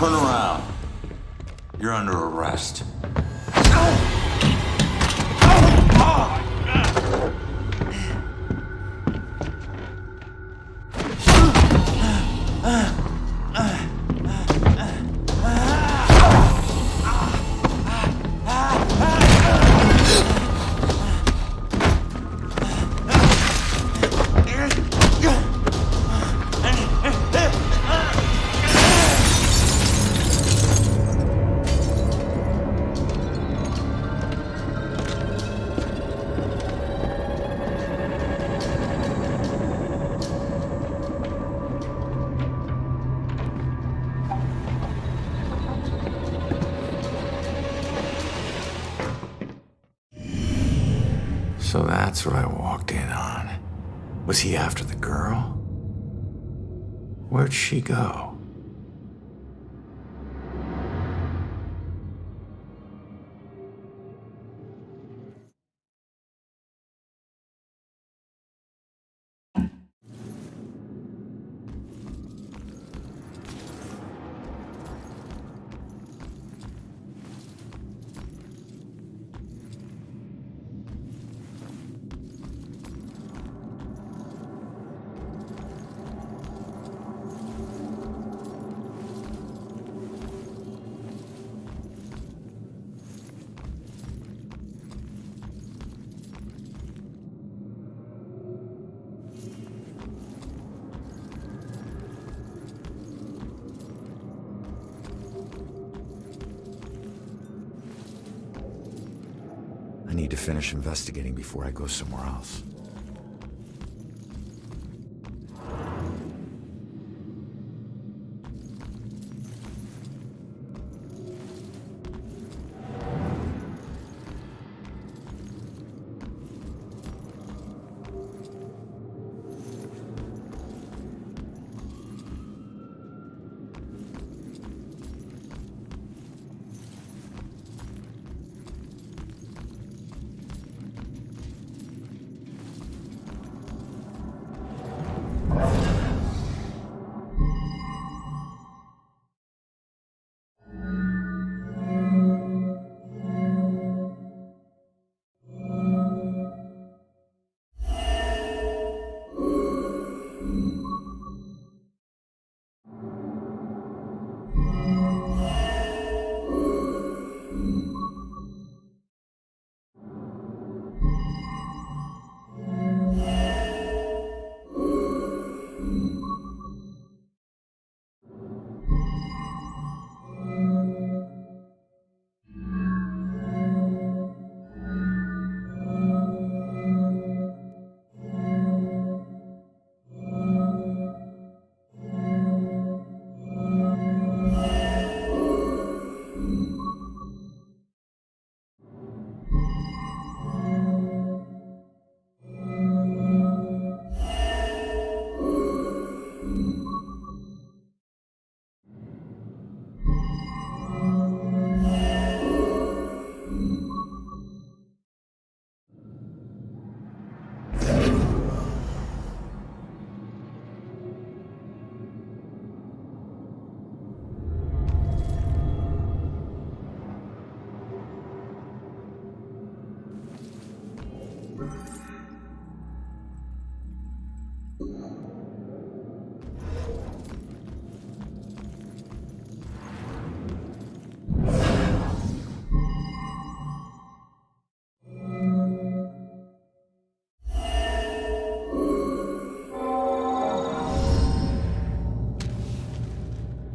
Turn around. You're under arrest. So that's what I walked in on. Was he after the girl? Where'd she go? I need to finish investigating before I go somewhere else.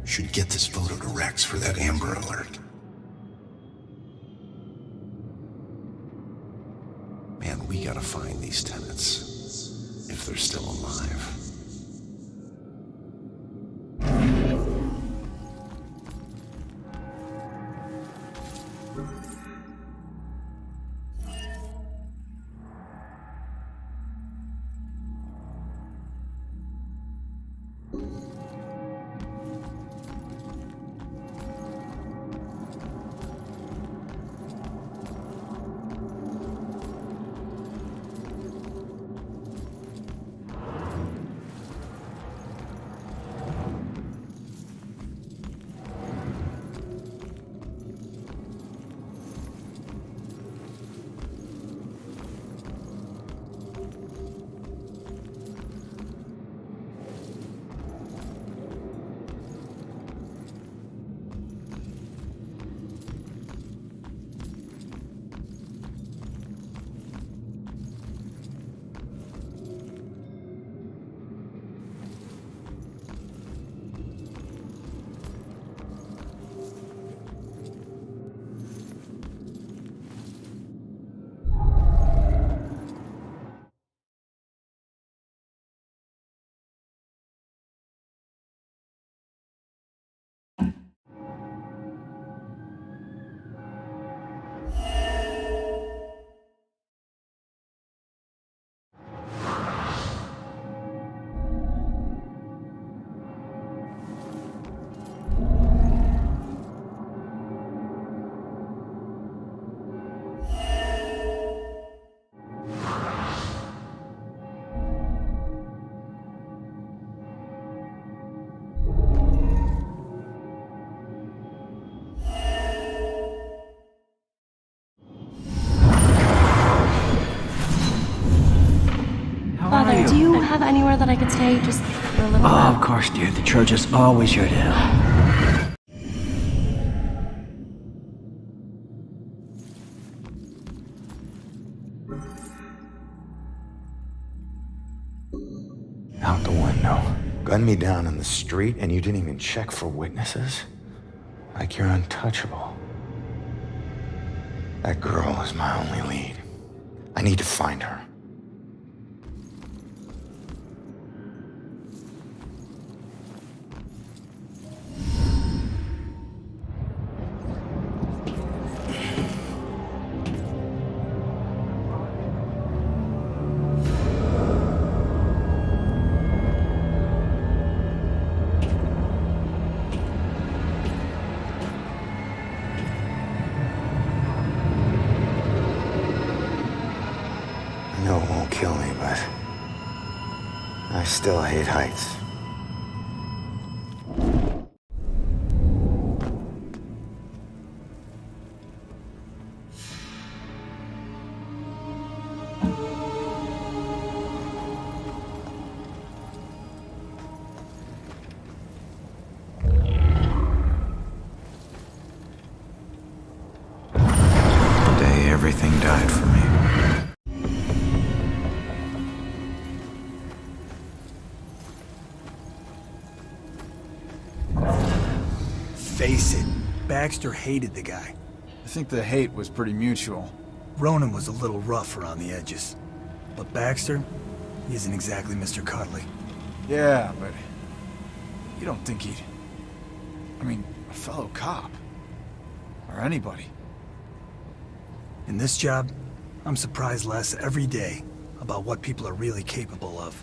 Should get this photo to Rex for that Amber Alert. Man, we gotta find these tenants, if they're still alive. have anywhere that I could stay just for a little Oh, bit? of course, dear. The church is always here to help. Out the window. Gunned me down in the street, and you didn't even check for witnesses? Like you're untouchable. That girl is my only lead. I need to find her. I know it won't kill me, but I still hate heights. The day everything died for me. Face it, Baxter hated the guy. I think the hate was pretty mutual. Ronan was a little rough around the edges. But Baxter, he isn't exactly Mr. Cuddly. Yeah, but you don't think he'd... I mean, a fellow cop. Or anybody. In this job, I'm surprised less every day about what people are really capable of.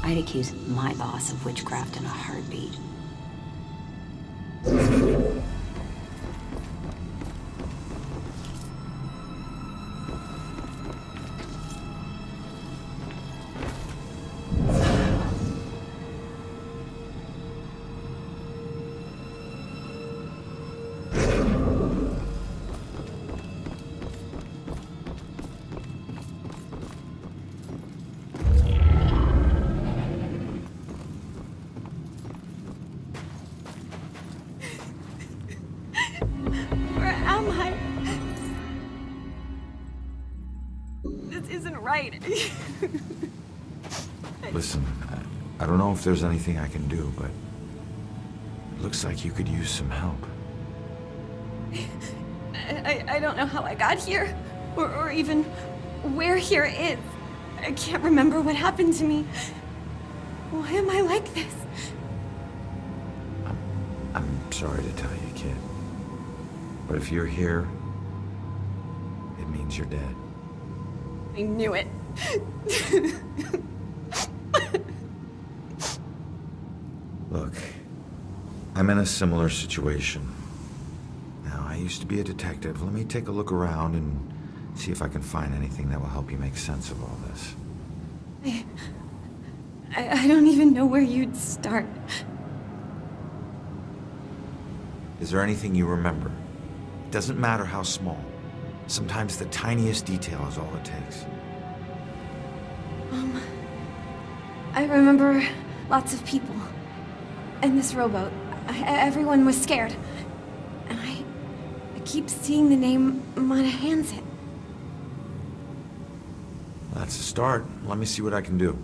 I'd accuse my boss of witchcraft in a heartbeat. Where am I? This isn't right. Listen, I don't know if there's anything I can do, but it looks like you could use some help. I don't know how I got here, or even where here is. I can't remember what happened to me. Why am I like this? I'm sorry to tell you, kid. But if you're here, it means you're dead. I knew it. Look, I'm in a similar situation. Now, I used to be a detective. Let me take a look around and see if I can find anything that will help you make sense of all this. I don't even know where you'd start. Is there anything you remember? It doesn't matter how small. Sometimes the tiniest detail is all it takes. I remember lots of people. And this rowboat. Everyone was scared. And I keep seeing the name Monahan's. That's a start. Let me see what I can do.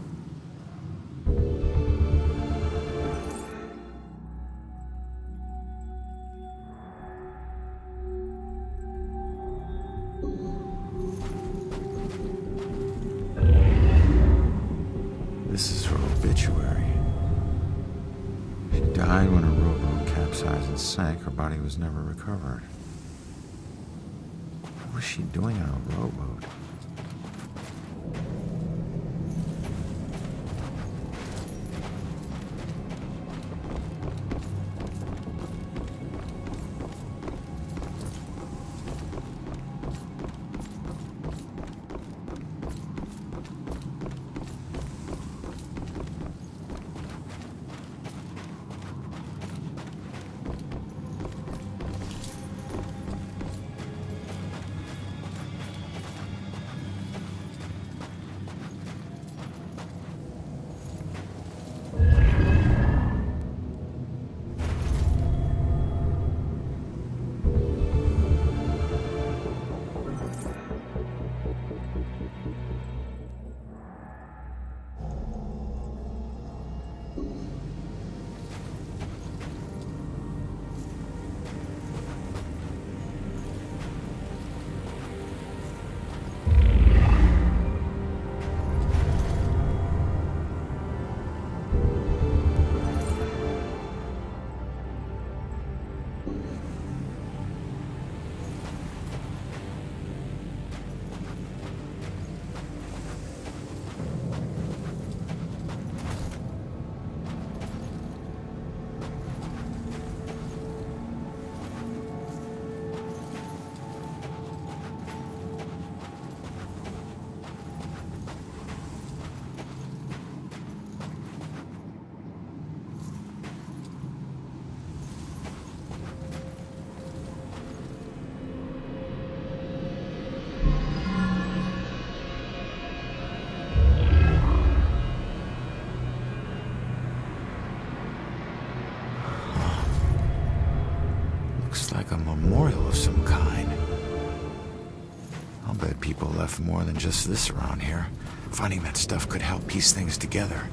This is her obituary. She died when her rowboat capsized and sank. Her body was never recovered. What was she doing on a rowboat? Like a memorial of some kind. I'll bet people left more than just this around here. Finding that stuff could help piece things together.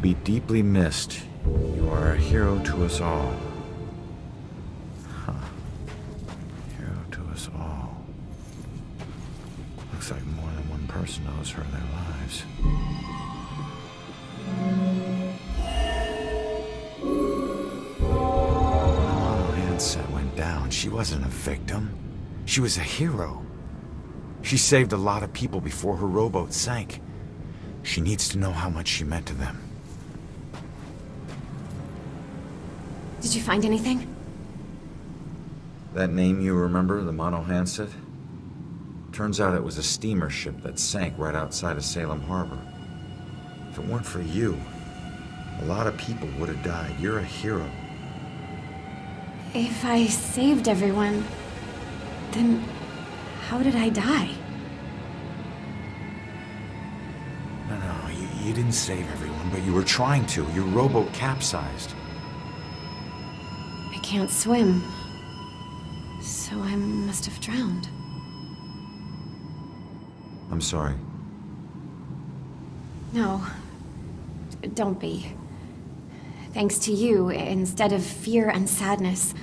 be deeply missed. You are a hero to us all. Huh. Hero to us all. Looks like more than one person owes her their lives. Set went down. She wasn't a victim. She was a hero. She saved a lot of people before her rowboat sank. She needs to know how much she meant to them. Did you find anything? That name you remember, the Mono Handset? Turns out it was a steamer ship that sank right outside of Salem Harbor. If it weren't for you, a lot of people would have died. You're a hero. If I saved everyone, then how did I die? No, you didn't save everyone, but you were trying to. Your rowboat capsized. I can't swim, so I must have drowned. I'm sorry. No, don't be. Thanks to you, instead of fear and sadness,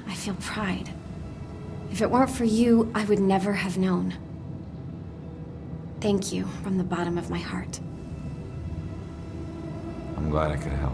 I feel pride. If it weren't for you, I would never have known. Thank you from the bottom of my heart. I'm glad I could help.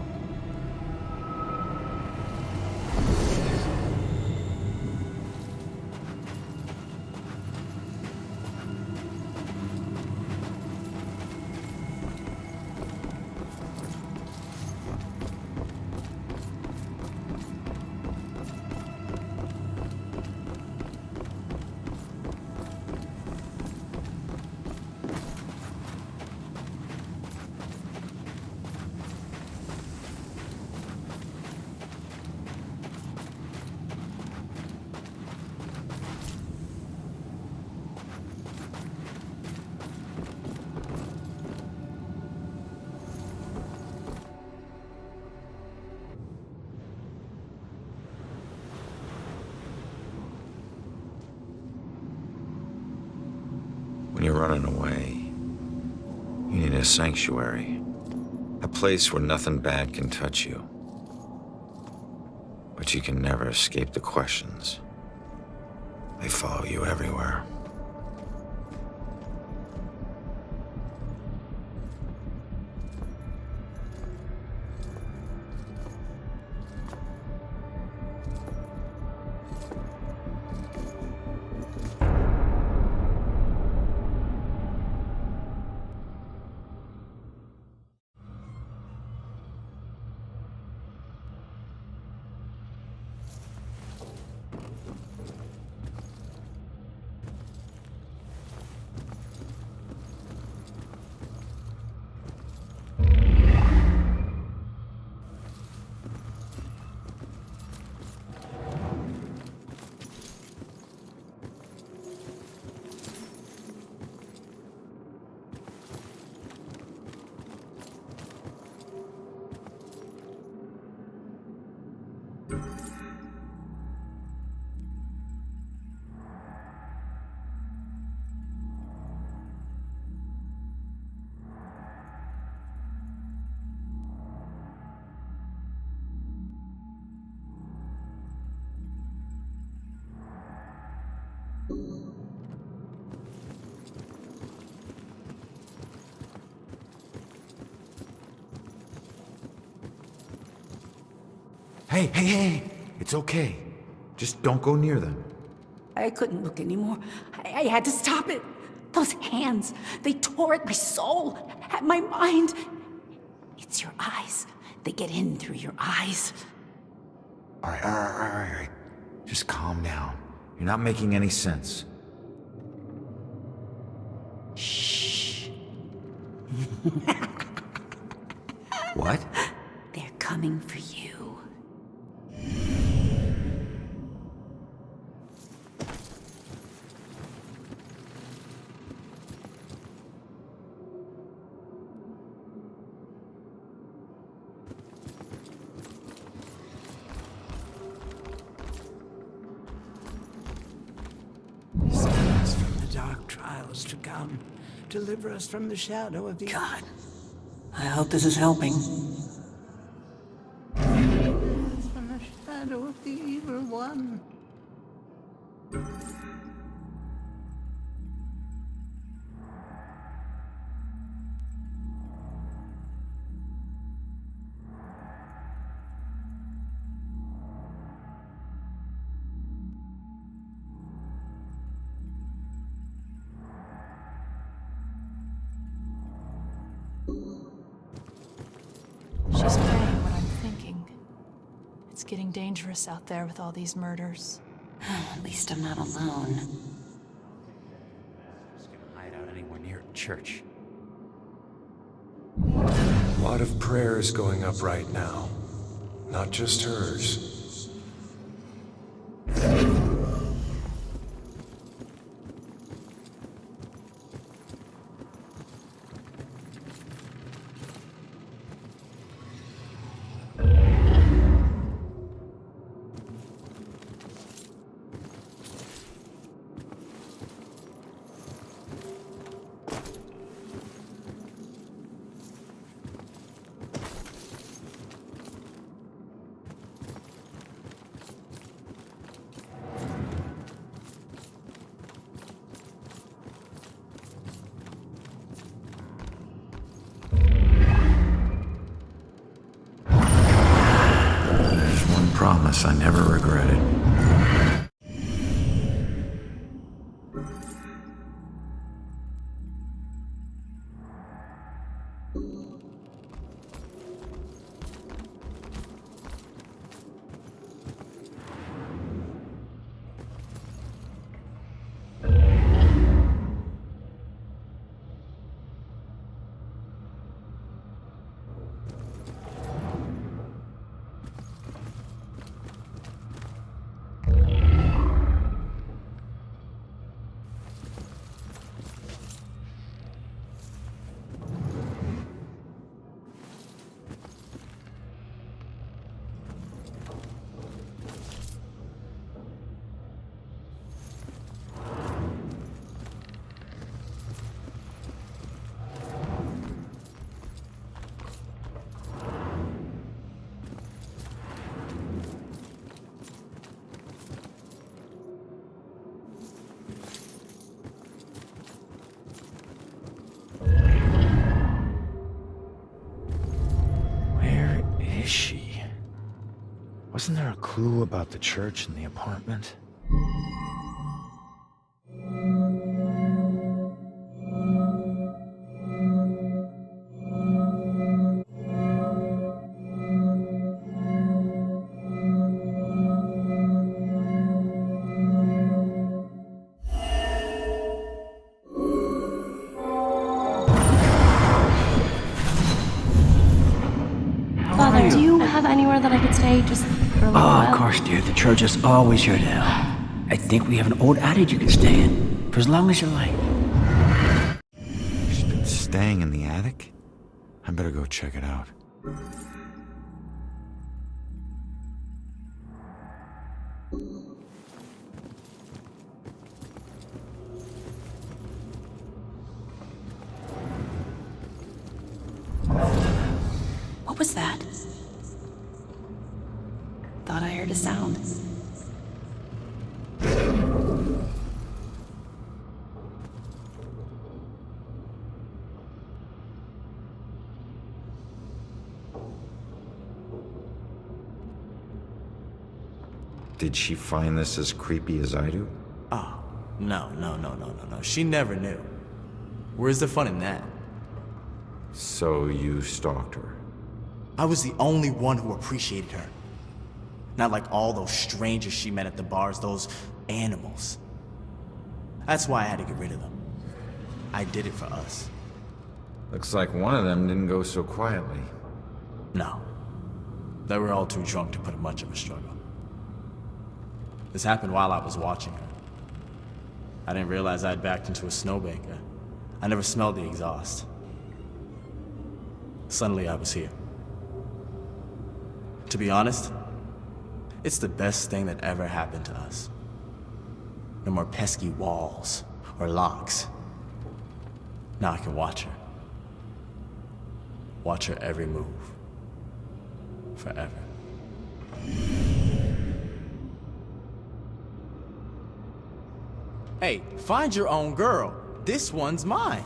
When you're running away, you need a sanctuary. A place where nothing bad can touch you. But you can never escape the questions. They follow you everywhere. Hey, it's okay. Just don't go near them. I couldn't look anymore. I had to stop it. Those hands, they tore at my soul, at my mind. It's your eyes. They get in through your eyes. All right. Just calm down. You're not making any sense. Shh. What? They're coming for you. Save us from the dark trials to come. Deliver us from the shadow of the... God, I hope this is helping. From the shadow of the evil one. She's praying what I'm thinking. It's getting dangerous out there with all these murders. At least I'm not alone. Just gonna hide out anywhere near a church. A lot of prayers going up right now. Not just hers. Promise I never regret it. Is she? Wasn't there a clue about the church in the apartment? Father, do you have anywhere that I could stay just for a little Oh, while? of course, dear. The church is always your to help. I think we have an old attic you can stay in, for as long as you like. She's been staying in the attic? I better go check it out. What was that? Thought I heard a sound. Did she find this as creepy as I do? Oh, no. She never knew. Where's the fun in that? So you stalked her? I was the only one who appreciated her. Not like all those strangers she met at the bars, those animals. That's why I had to get rid of them. I did it for us. Looks like one of them didn't go so quietly. No. They were all too drunk to put up much of a struggle. This happened while I was watching her. I didn't realize I'd backed into a snowbank. I never smelled the exhaust. Suddenly I was here. To be honest, it's the best thing that ever happened to us. No more pesky walls or locks. Now I can watch her. Watch her every move. Forever. Hey, find your own girl. This one's mine.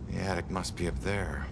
The attic must be up there.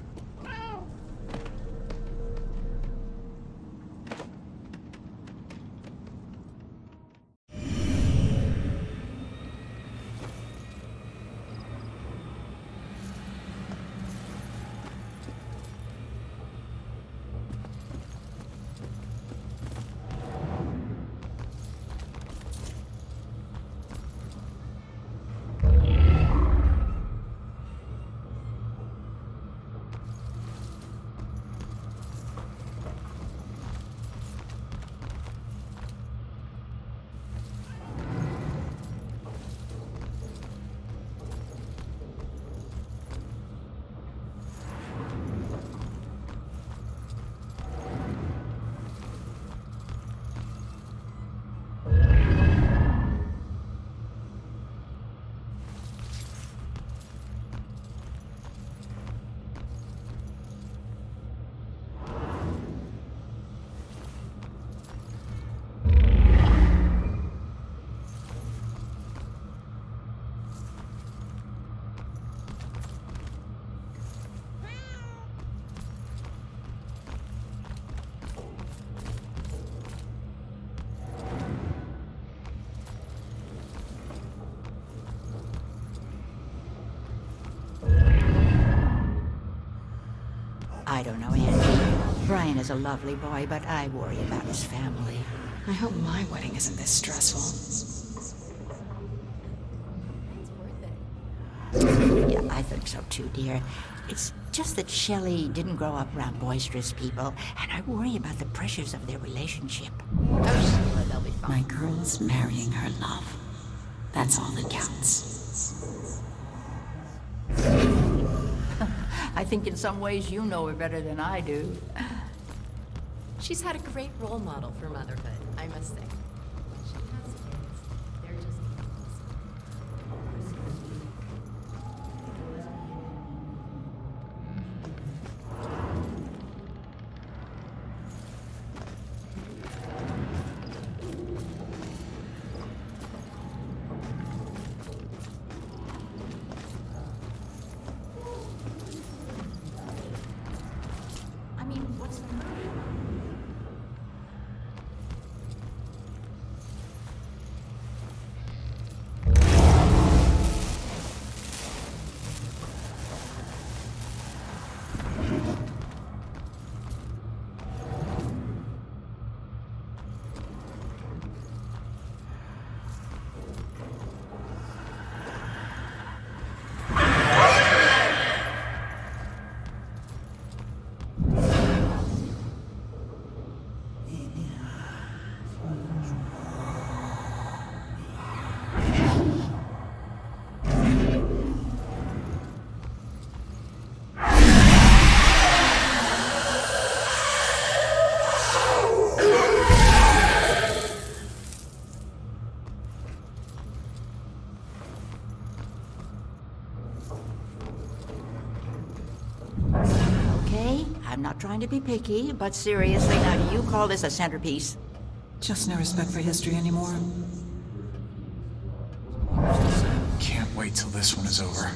I don't know, Andy. Brian is a lovely boy, but I worry about his family. I hope my wedding isn't this stressful. Yeah, I think so too, dear. It's just that Shelley didn't grow up around boisterous people, and I worry about the pressures of their relationship. Oh, Sheila, they'll be fine. My girl's marrying her love. That's all that counts. I think in some ways you know her better than I do. She's had a great role model for motherhood, I must say. She has kids. They're just I mean, what's the matter? Okay, I'm not trying to be picky, but seriously, now do you call this a centerpiece? Just no respect for history anymore. Can't wait till this one is over.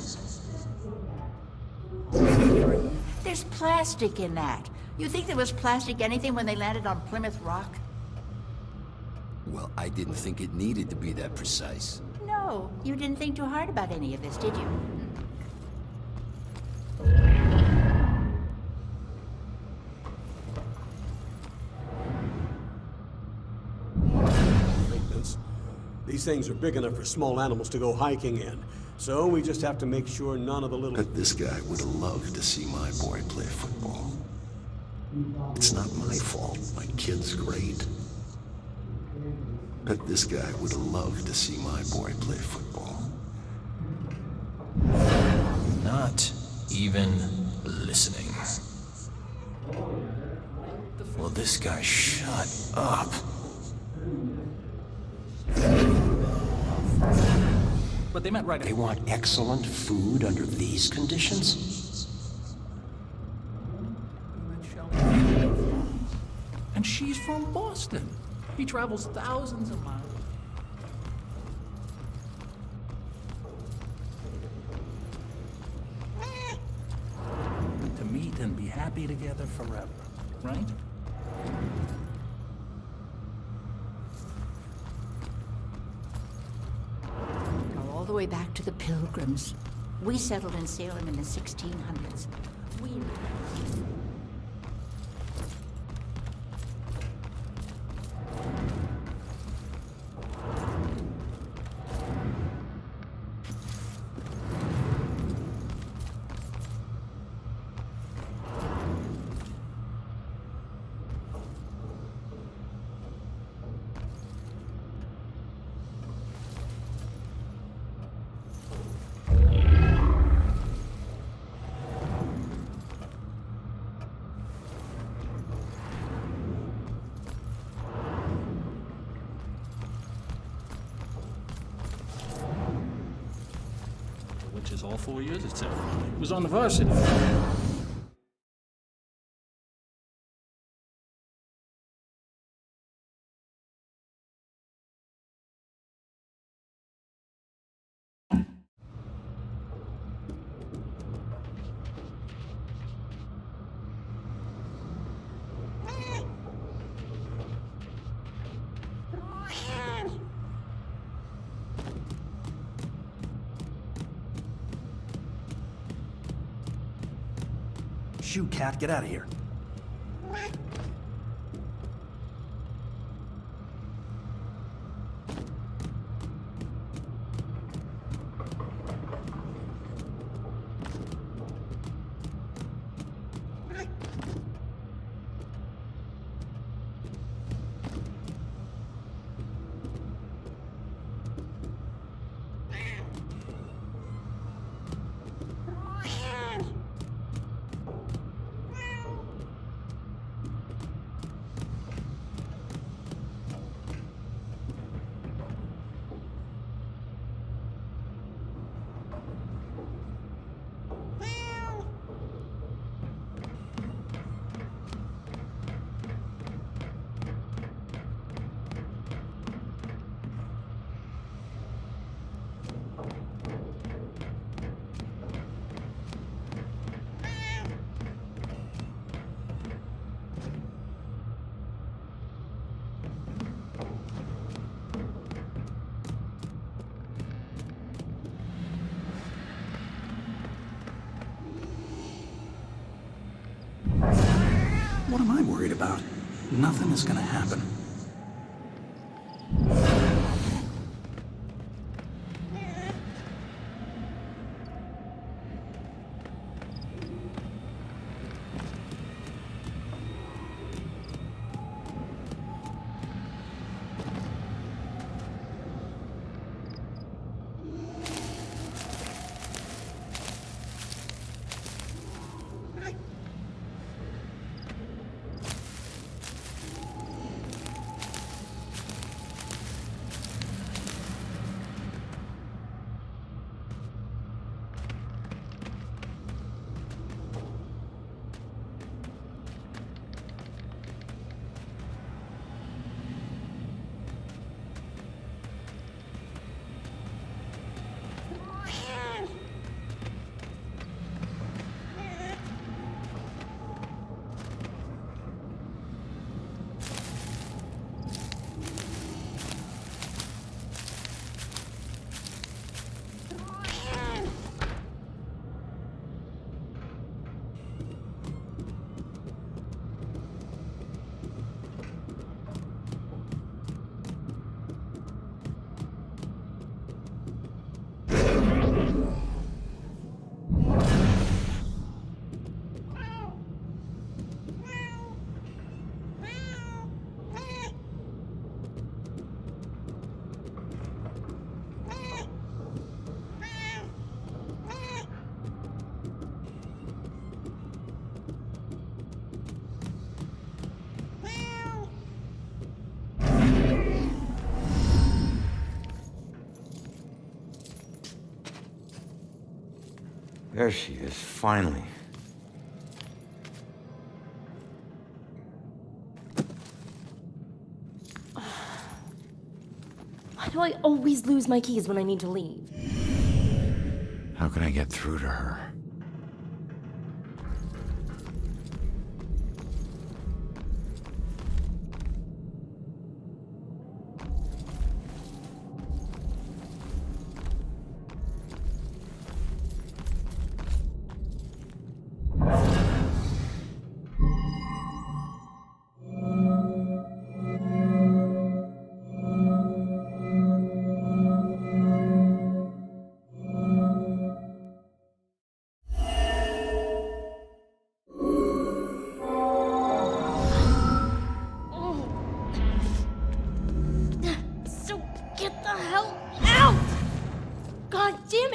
There's plastic in that. You think there was plastic anything when they landed on Plymouth Rock? Well, I didn't think it needed to be that precise. No, you didn't think too hard about any of this, did you? These things are big enough for small animals to go hiking in. So we just have to make sure none of the little... But this guy would have loved to see my boy play football. It's not my fault. My kid's great. But this guy would have loved to see my boy play football. Not even listening. Will this guy shut up? But they meant right. They want excellent food under these conditions? And she's from Boston. He travels thousands of miles. To meet and be happy together forever, right? All the way back to the Pilgrims. We settled in Salem in the 1600s. We... Which is all 4 years, it said. It was on the varsity. Shoot, Cat, get out of here. What am I worried about? Nothing is gonna happen. There she is, finally. Why do I always lose my keys when I need to leave? How can I get through to her?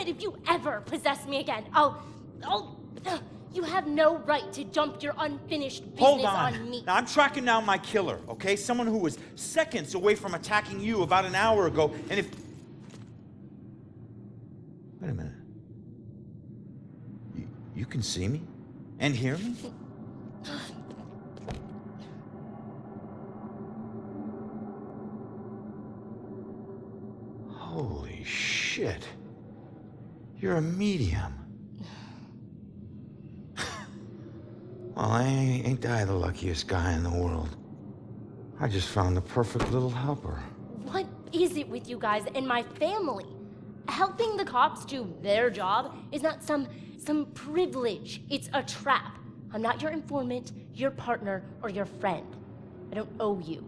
If you ever possess me again, you have no right to dump your unfinished business on me. Now, I'm tracking down my killer, okay? Someone who was seconds away from attacking you about an hour ago, and if... Wait a minute. You can see me? And hear me? Holy shit. You're a medium. Well, ain't I the luckiest guy in the world? I just found the perfect little helper. What is it with you guys and my family? Helping the cops do their job is not some privilege. It's a trap. I'm not your informant, your partner, or your friend. I don't owe you.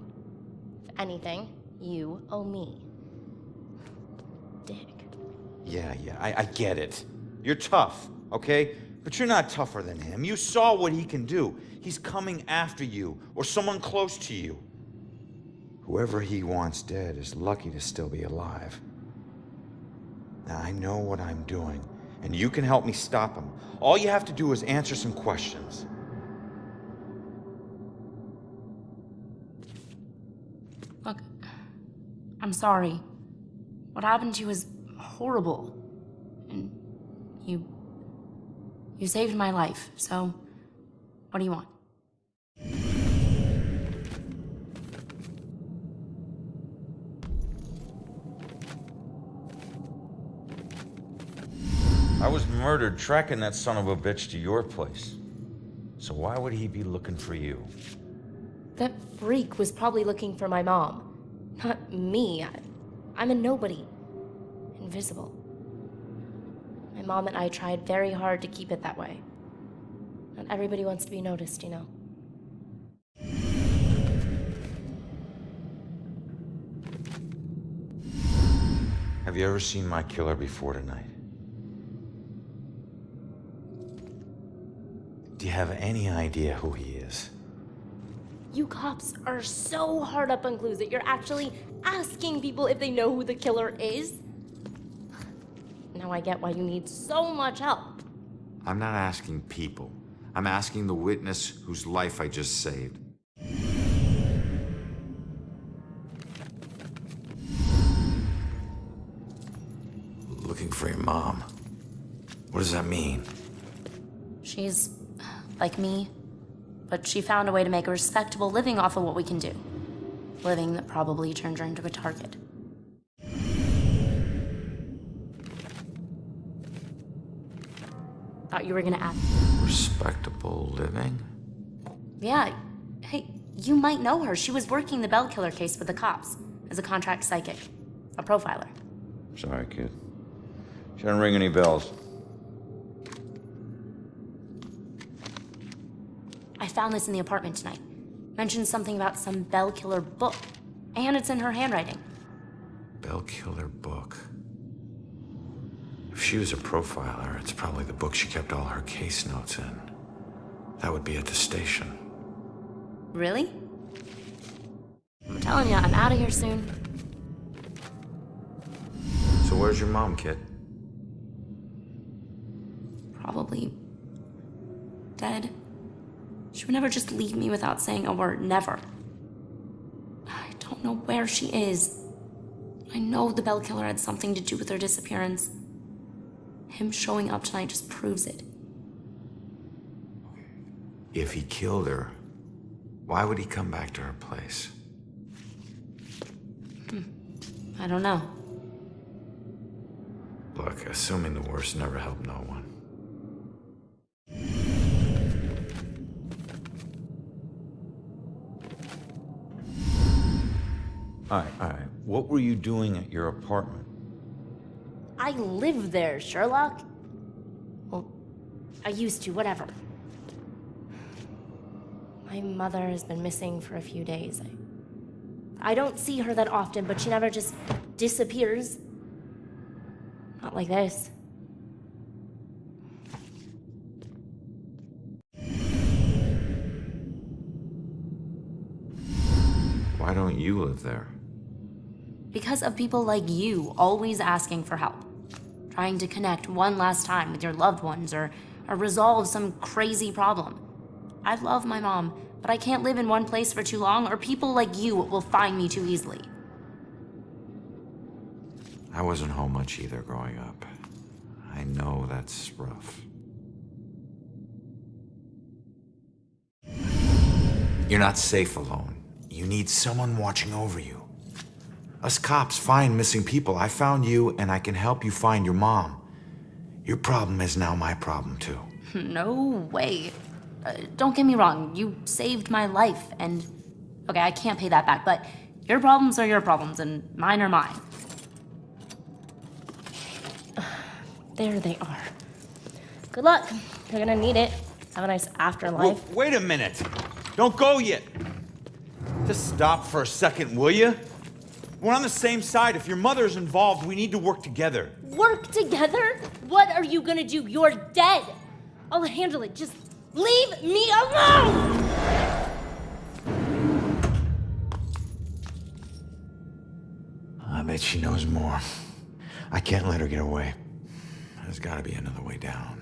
If anything, you owe me. Dick. Yeah, I get it. You're tough, okay? But you're not tougher than him. You saw what he can do. He's coming after you, or someone close to you. Whoever he wants dead is lucky to still be alive. Now, I know what I'm doing, and you can help me stop him. All you have to do is answer some questions. Look, I'm sorry. What happened to you is horrible. And you saved my life, so what do you want? I was murdered tracking that son of a bitch to your place. So why would he be looking for you? That freak was probably looking for my mom. Not me. I'm a nobody. Invisible. My mom and I tried very hard to keep it that way. Not everybody wants to be noticed, you know. Have you ever seen my killer before tonight? Do you have any idea who he is? You cops are so hard up on clues that you're actually asking people if they know who the killer is? Now I get why you need so much help. I'm not asking people. I'm asking the witness whose life I just saved. Looking for your mom. What does that mean? She's like me, but she found a way to make a respectable living off of what we can do. Living that probably turned her into a target. Thought you were gonna ask. Respectable living? Yeah. Hey, you might know her. She was working the Bell Killer case with the cops as a contract psychic, a profiler. Sorry, kid. She doesn't ring any bells. I found this in the apartment tonight. Mentioned something about some Bell Killer book, and it's in her handwriting. Bell Killer book. If she was a profiler, it's probably the book she kept all her case notes in. That would be at the station. Really? I'm telling you, I'm out of here soon. So where's your mom, kid? Probably dead. She would never just leave me without saying a word, never. I don't know where she is. I know the Bell Killer had something to do with her disappearance. Him showing up tonight just proves it. If he killed her, why would he come back to her place? I don't know. Look, assuming the worst never helped no one. All right. What were you doing at your apartment? I live there, Sherlock. Well, I used to, whatever. My mother has been missing for a few days. I don't see her that often, but she never just disappears. Not like this. Why don't you live there? Because of people like you always asking for help. Trying to connect one last time with your loved ones or resolve some crazy problem. I love my mom, but I can't live in one place for too long or people like you will find me too easily. I wasn't home much either growing up. I know that's rough. You're not safe alone. You need someone watching over you. Us cops find missing people. I found you, and I can help you find your mom. Your problem is now my problem, too. No way. Don't get me wrong, you saved my life, and... Okay, I can't pay that back, but your problems are your problems, and mine are mine. There they are. Good luck. You're gonna need it. Have a nice afterlife. Wait a minute. Don't go yet. Just stop for a second, will you? We're on the same side. If your mother's involved, we need to work together. Work together? What are you gonna do? You're dead. I'll handle it. Just leave me alone! I bet she knows more. I can't let her get away. There's gotta be another way down.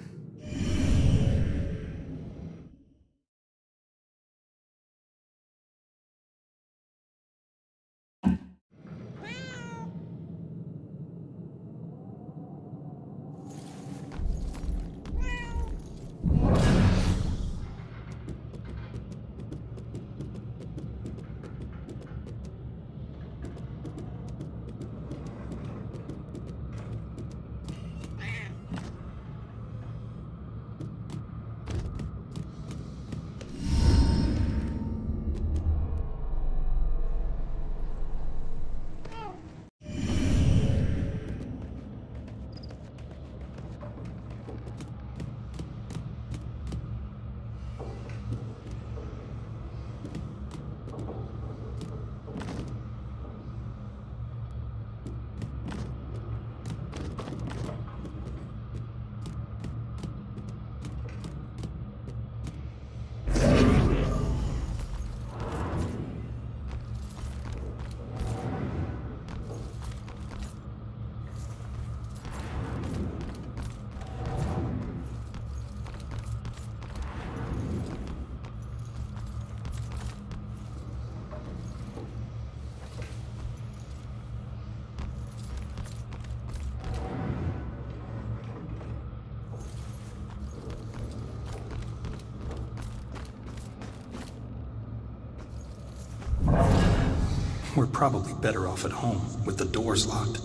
probably better off at home, with the doors locked.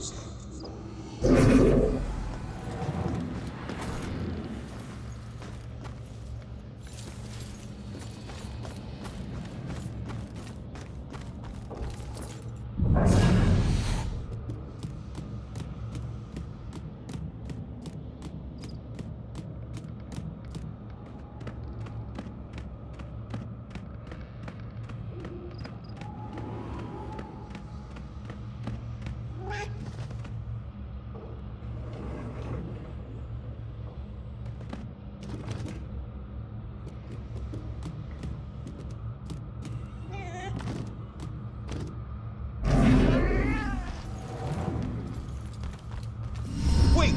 Wait!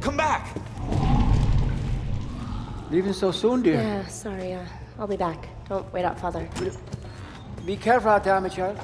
Come back! Leaving so soon, dear? Yeah, sorry. I'll be back. Don't wait up, Father. Be careful out there, my child.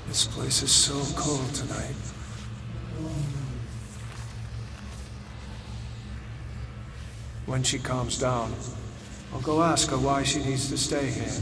This place is so cold tonight. When she calms down, I'll go ask her why she needs to stay here.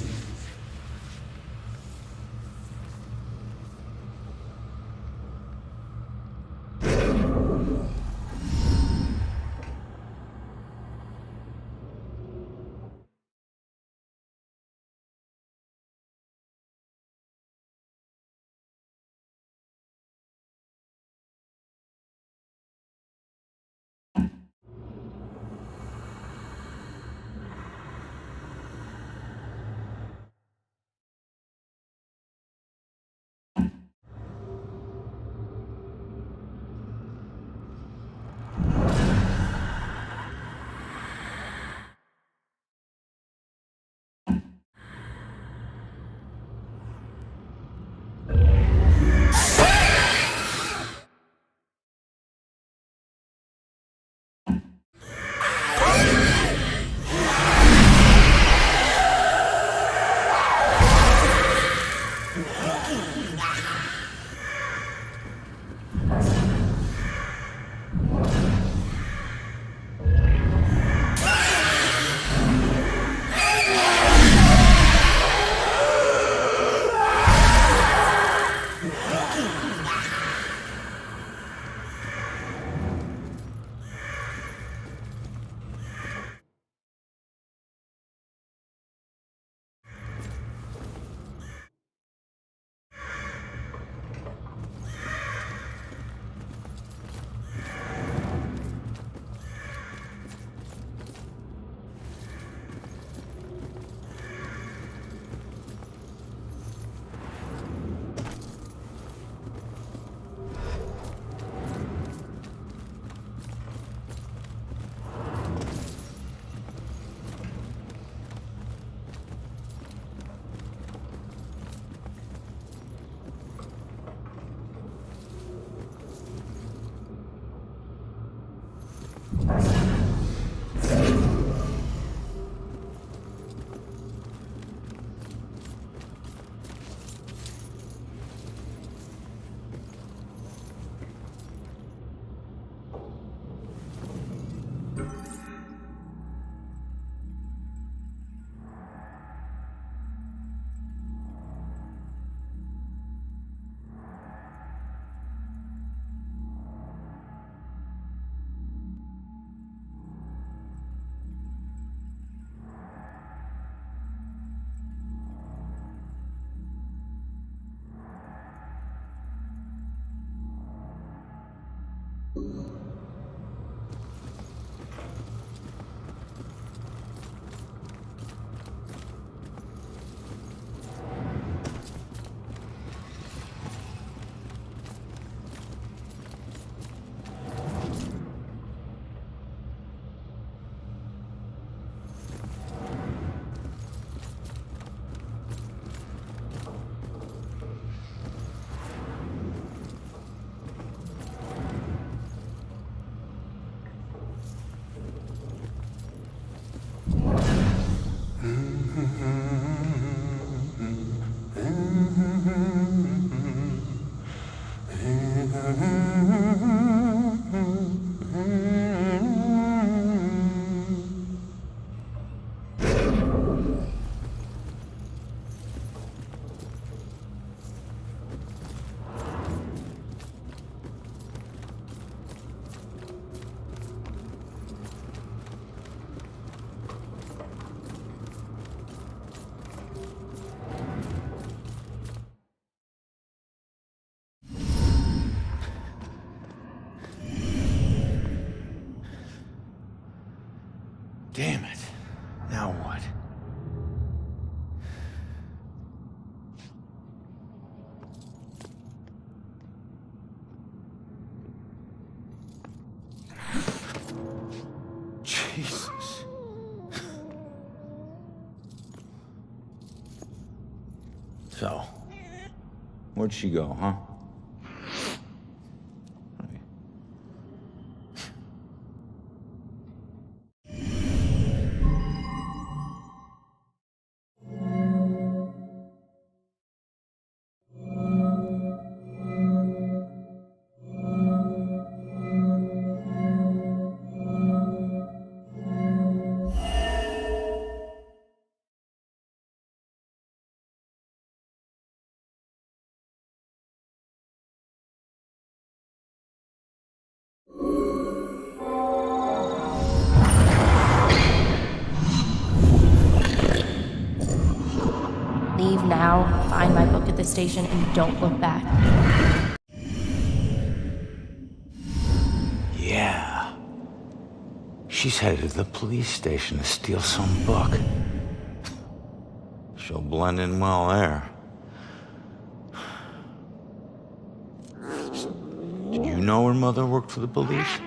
Damn it. Now what? Jesus. So, where'd she go, huh? Leave now, find my book at the station, and don't look back. Yeah. She's headed to the police station to steal some book. She'll blend in well there. Did you know her mother worked for the police?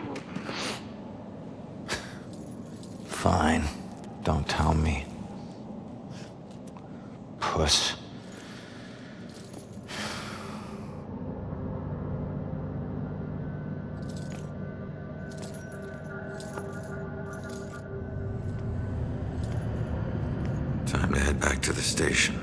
Fine. Don't tell me. Puss. Time to head back to the station.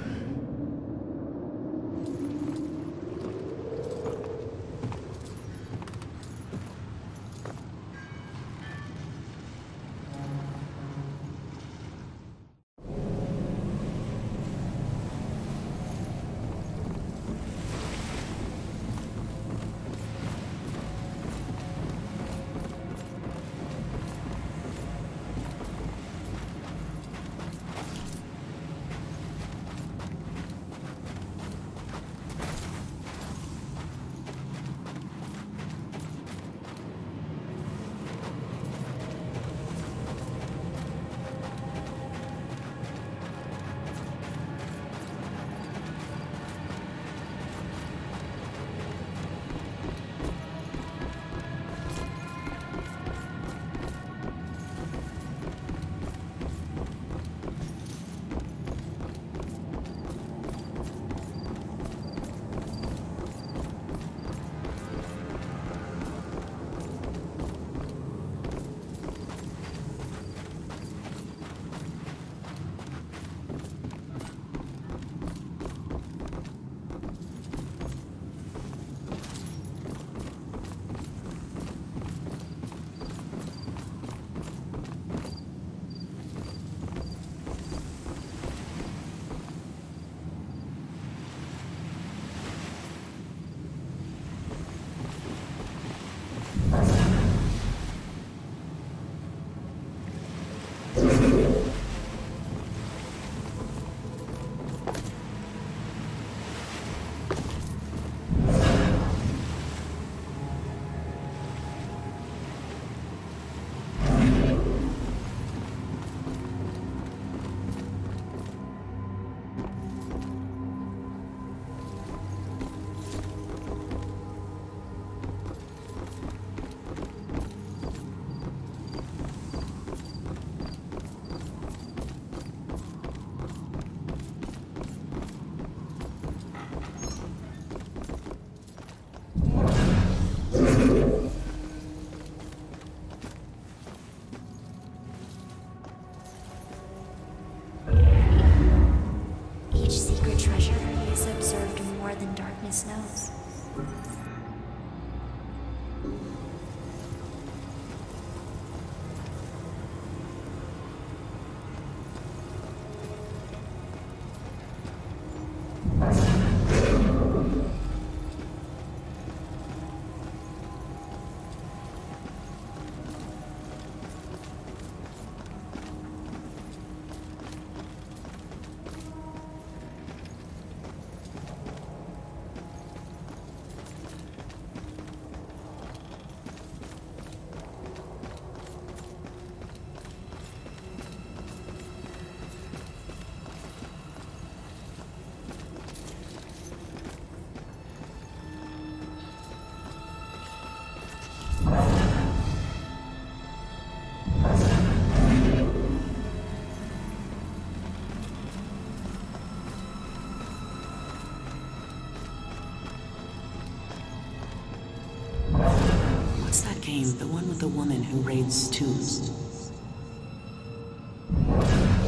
team, the one with the woman who raids tombs.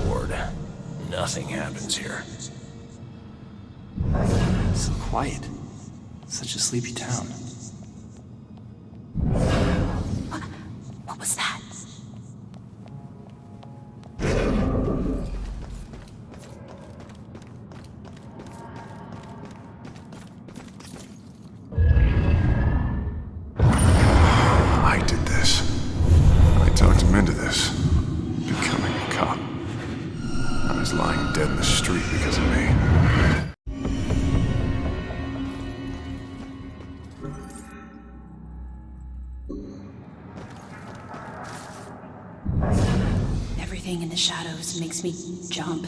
Lord, nothing happens here. So quiet. Such a sleepy town. What was that? I did this. I talked him into this. Becoming a cop. I was lying dead in the street because of me. Everything in the shadows makes me jump.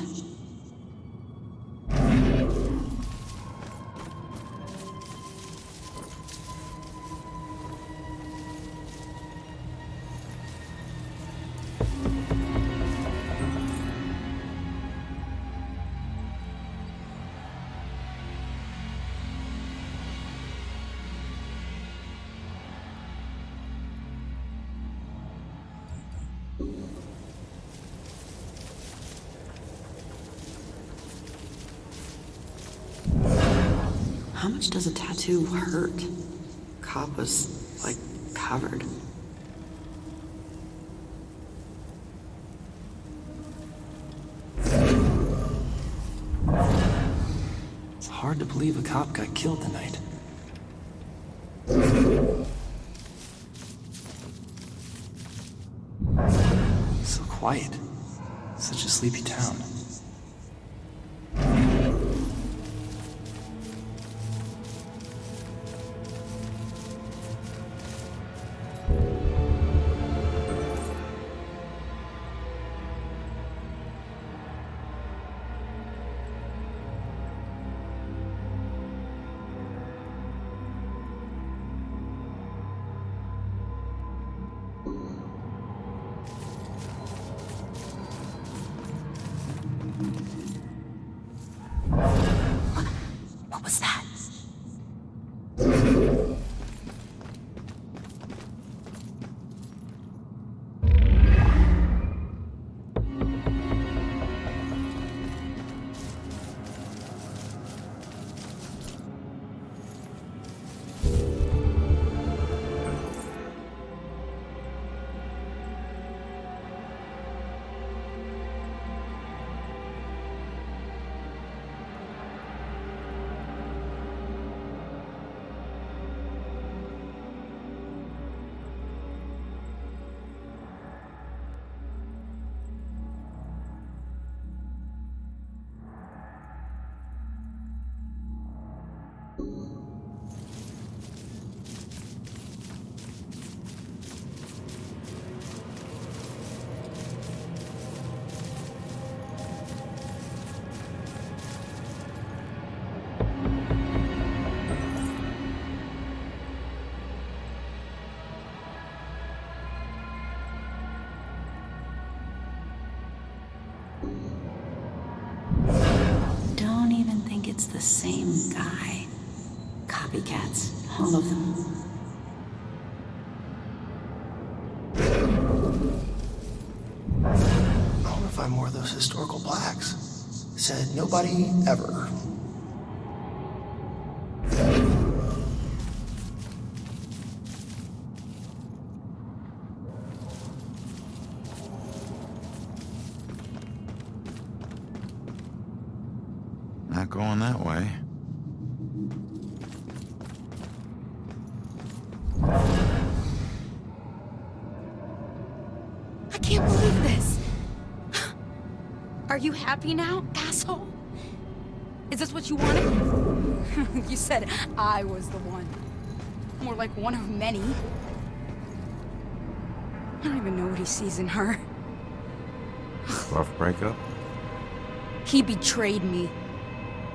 How much does a tattoo hurt? Cobb was, like, covered. It's hard to believe a cop got killed tonight. So quiet. Such a sleepy town. What was that? Don't even think it's the same guy. Copycats, all of them. I want to find more of those historical plaques. Said nobody ever. Not going that way. I can't believe this. Are you happy now, asshole? Is this what you wanted? You said I was the one. More like one of many. I don't even know what he sees in her. Rough breakup? He betrayed me.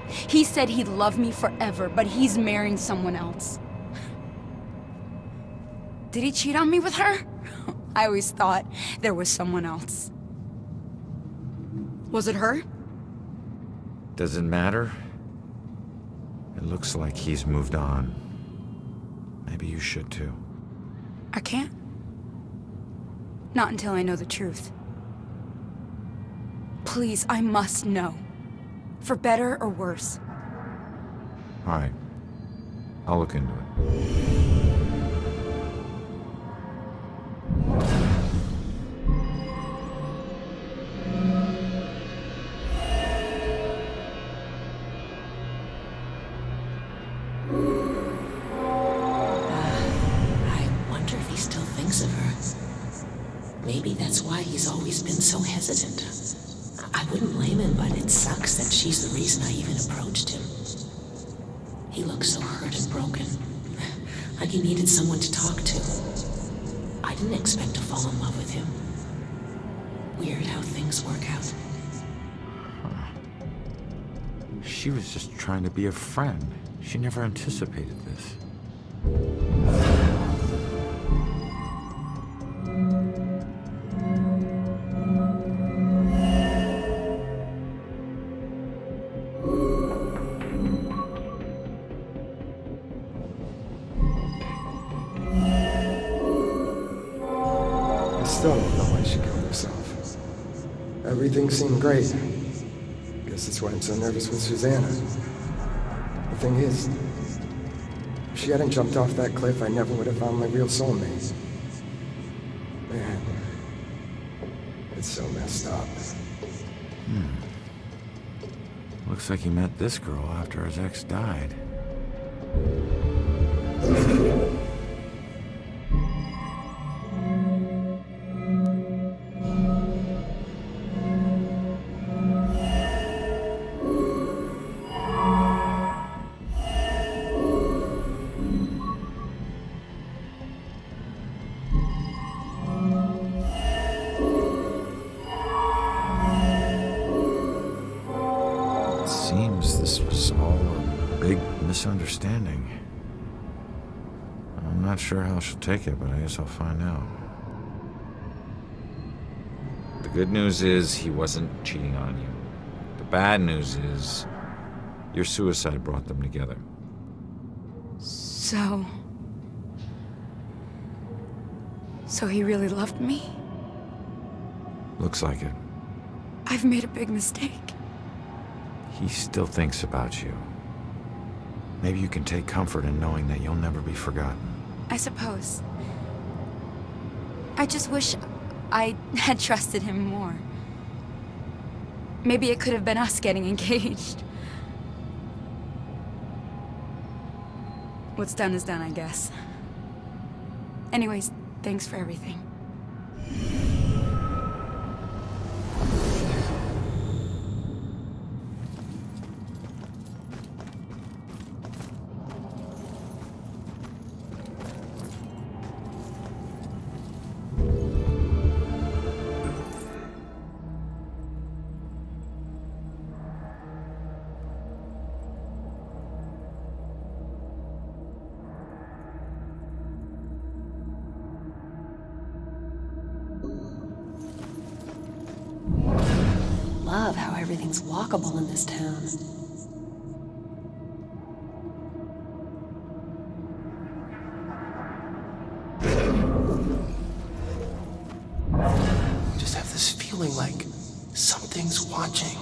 He said he'd love me forever, but he's marrying someone else. Did he cheat on me with her? I always thought there was someone else. Was it her? Does it matter? It looks like he's moved on. Maybe you should too. I can't. Not until I know the truth. Please, I must know. For better or worse. All right. I'll look into it. Maybe that's why he's always been so hesitant. I wouldn't blame him, but it sucks that she's the reason I even approached him. He looks so hurt and broken. Like he needed someone to talk to. I didn't expect to fall in love with him. Weird how things work out. She was just trying to be a friend. She never anticipated this. I still don't know why she killed herself. Everything seemed great. Guess that's why I'm so nervous with Susanna. The thing is, if she hadn't jumped off that cliff, I never would have found my real soulmate. Man, it's so messed up. Looks like he met this girl after his ex died. Seems this was all a big misunderstanding. I'm not sure how she'll take it, but I guess I'll find out. The good news is he wasn't cheating on you. The bad news is your suicide brought them together. So he really loved me? Looks like it. I've made a big mistake. He still thinks about you. Maybe you can take comfort in knowing that you'll never be forgotten. I suppose. I just wish I had trusted him more. Maybe it could have been us getting engaged. What's done is done, I guess. Anyways, thanks for everything. Love how everything's walkable in this town. I just have this feeling like something's watching.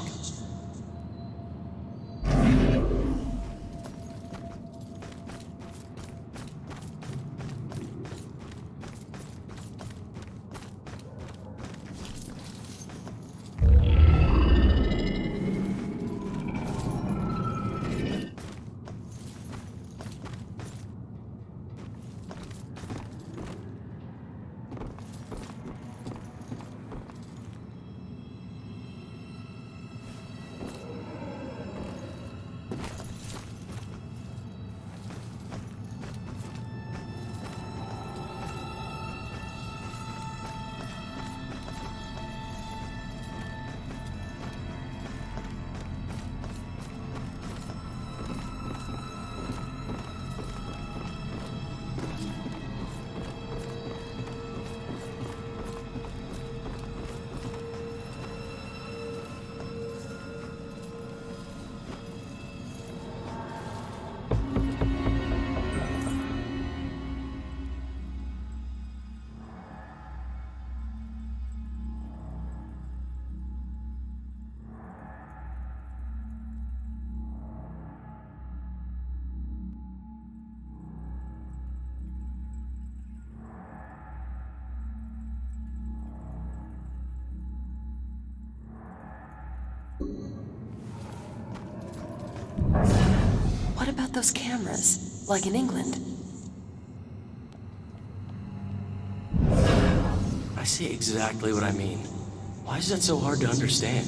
What about those cameras, like in England? I see exactly what I mean. Why is that so hard to understand?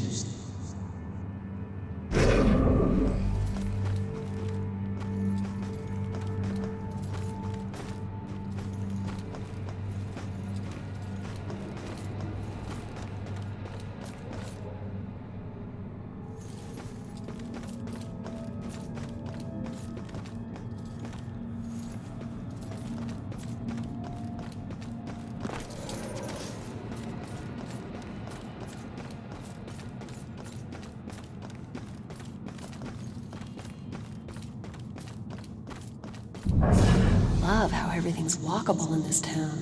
Love how everything's walkable in this town.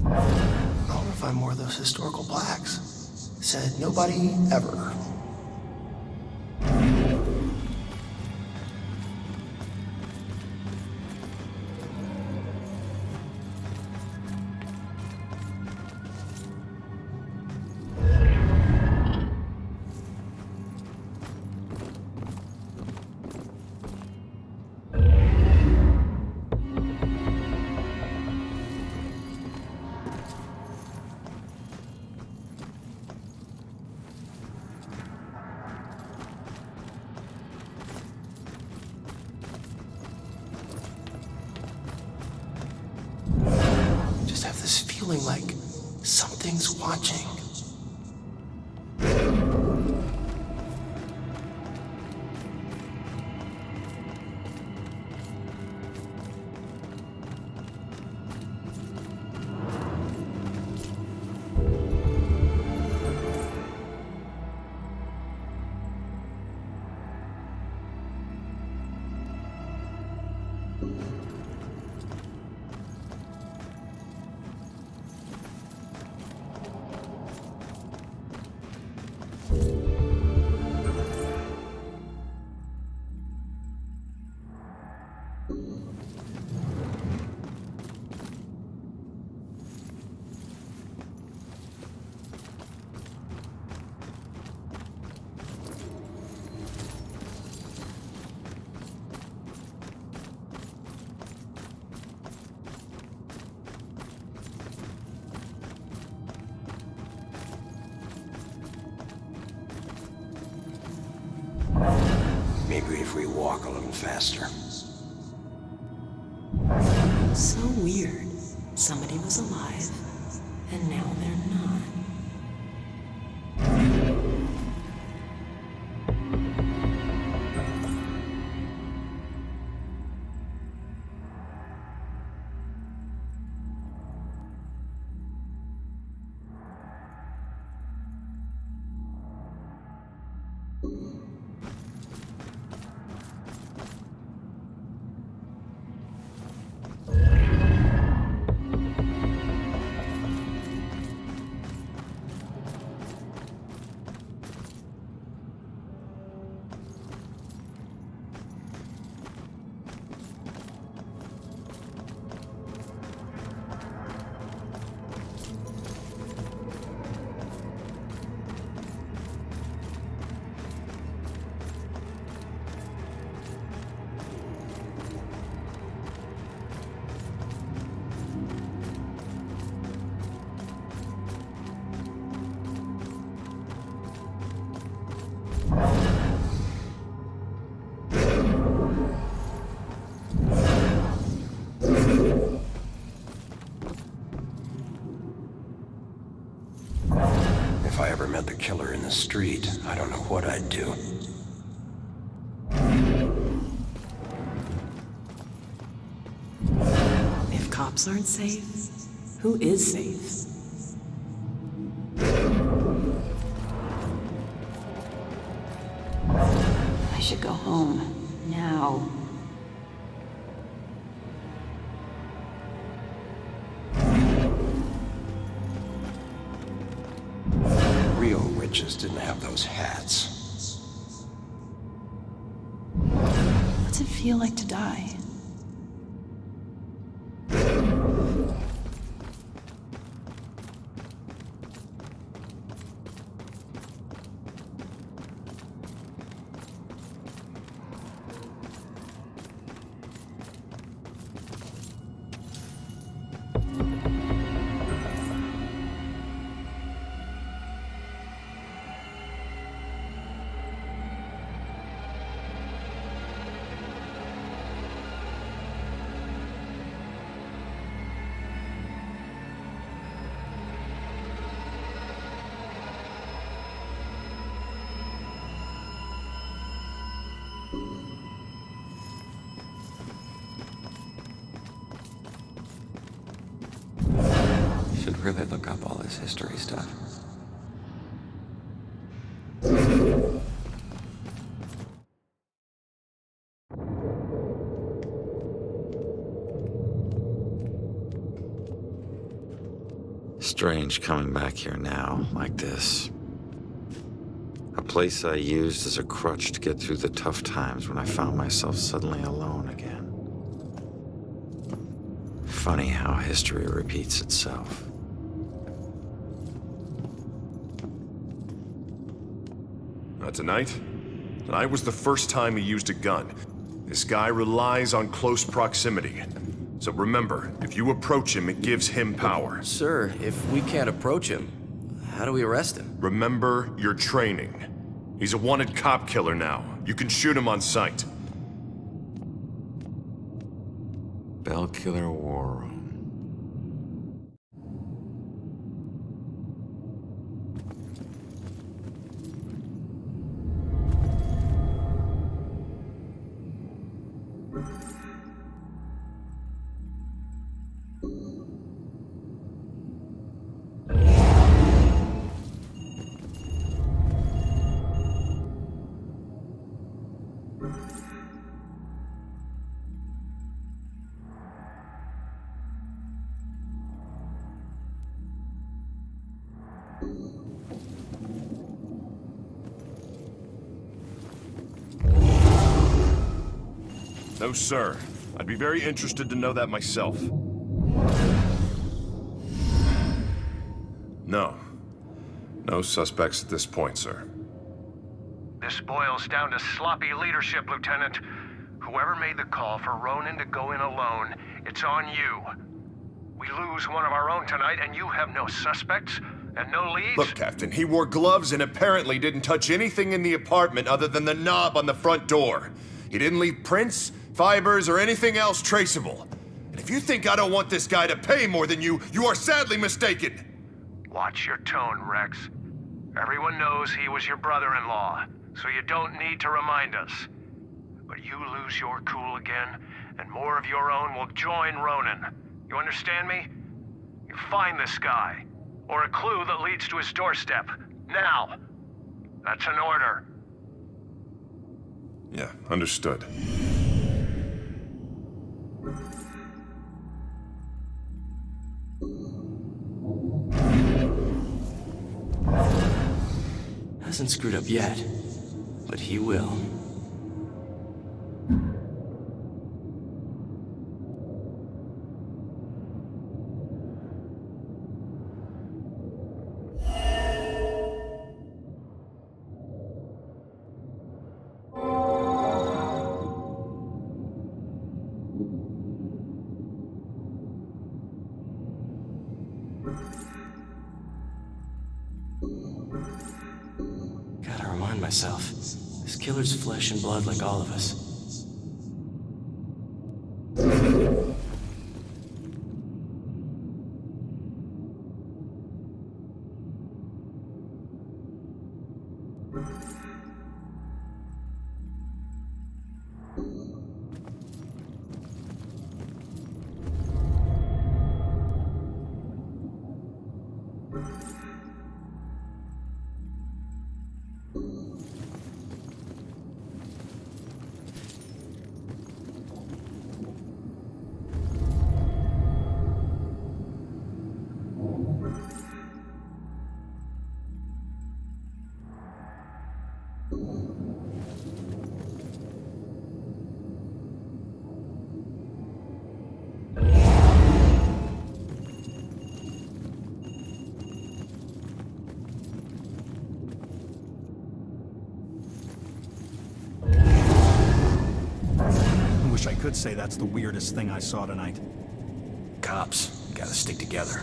I want to find more of those historical plaques. Said nobody ever. Just have this feeling like something's watching. Maybe if we walk a little faster. So weird. Somebody was alive, and now they're not. If I ever met the killer in the street, I don't know what I'd do. If cops aren't safe, who is safe? I should go home. Now. Real witches didn't have those hats. What's it feel like to die? really look up all this history stuff. Strange coming back here now, like this. A place I used as a crutch to get through the tough times when I found myself suddenly alone again. Funny how history repeats itself. Tonight was the first time he used a gun. This guy relies on close proximity. So remember, if you approach him, it gives him power. Sir, if we can't approach him, how do we arrest him? Remember your training. He's a wanted cop killer now. You can shoot him on sight. Bell Killer War Room. No, sir. I'd be very interested to know that myself. No. No suspects at this point, sir. This boils down to sloppy leadership, Lieutenant. Whoever made the call for Ronan to go in alone, it's on you. We lose one of our own tonight, and you have no suspects and no leads? Look, Captain, he wore gloves and apparently didn't touch anything in the apartment other than the knob on the front door. He didn't leave prints, fibers, or anything else traceable. And if you think I don't want this guy to pay more than you, you are sadly mistaken. Watch your tone, Rex. Everyone knows he was your brother-in-law, so you don't need to remind us. But you lose your cool again, and more of your own will join Ronan. You understand me? You find this guy, or a clue that leads to his doorstep. Now! That's an order. Yeah, understood. Hasn't screwed up yet, but he will. Gotta remind myself, this killer's flesh and blood like all of us. I could say that's the weirdest thing I saw tonight. Cops gotta stick together.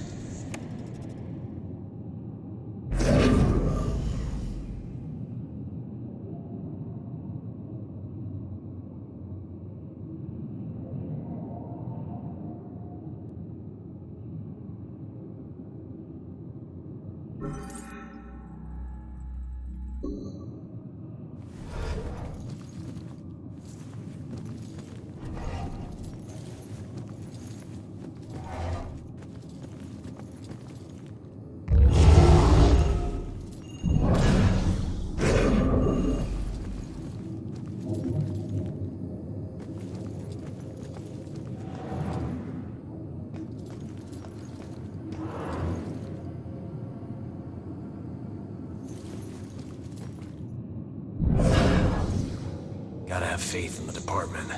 have faith in the department.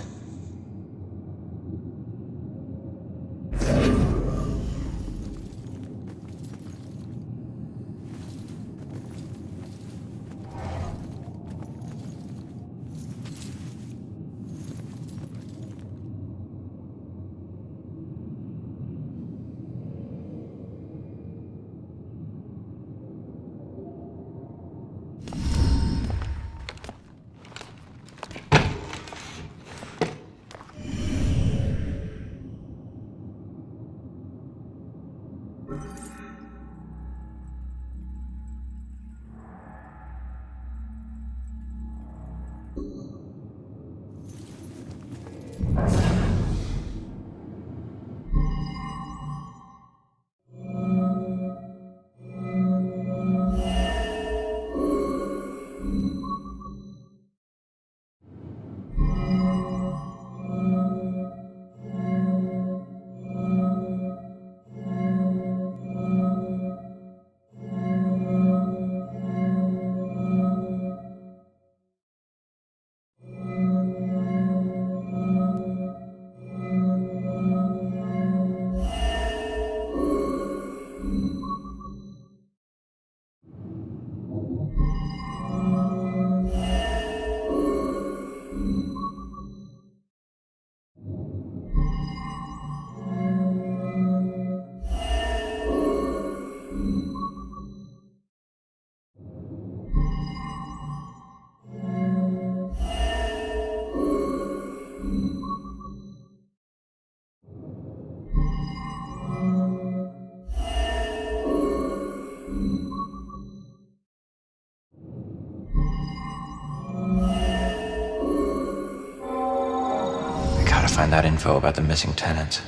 Find that info about the missing tenants.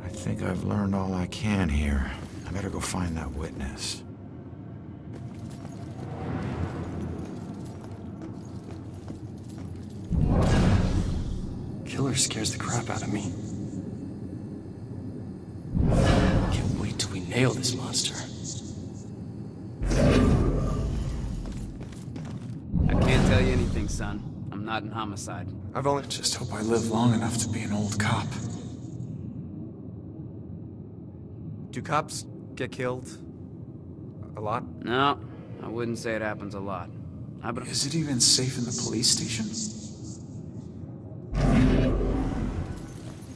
I think I've learned all I can here. I better go find that witness. Killer scares the crap out of me. Can't wait till we nail this monster. I can't tell you anything, son. I'm not in homicide. I've only just hope I live long enough to be an old cop. Do cops get killed a lot? No, I wouldn't say it happens a lot. Is it even safe in the police station?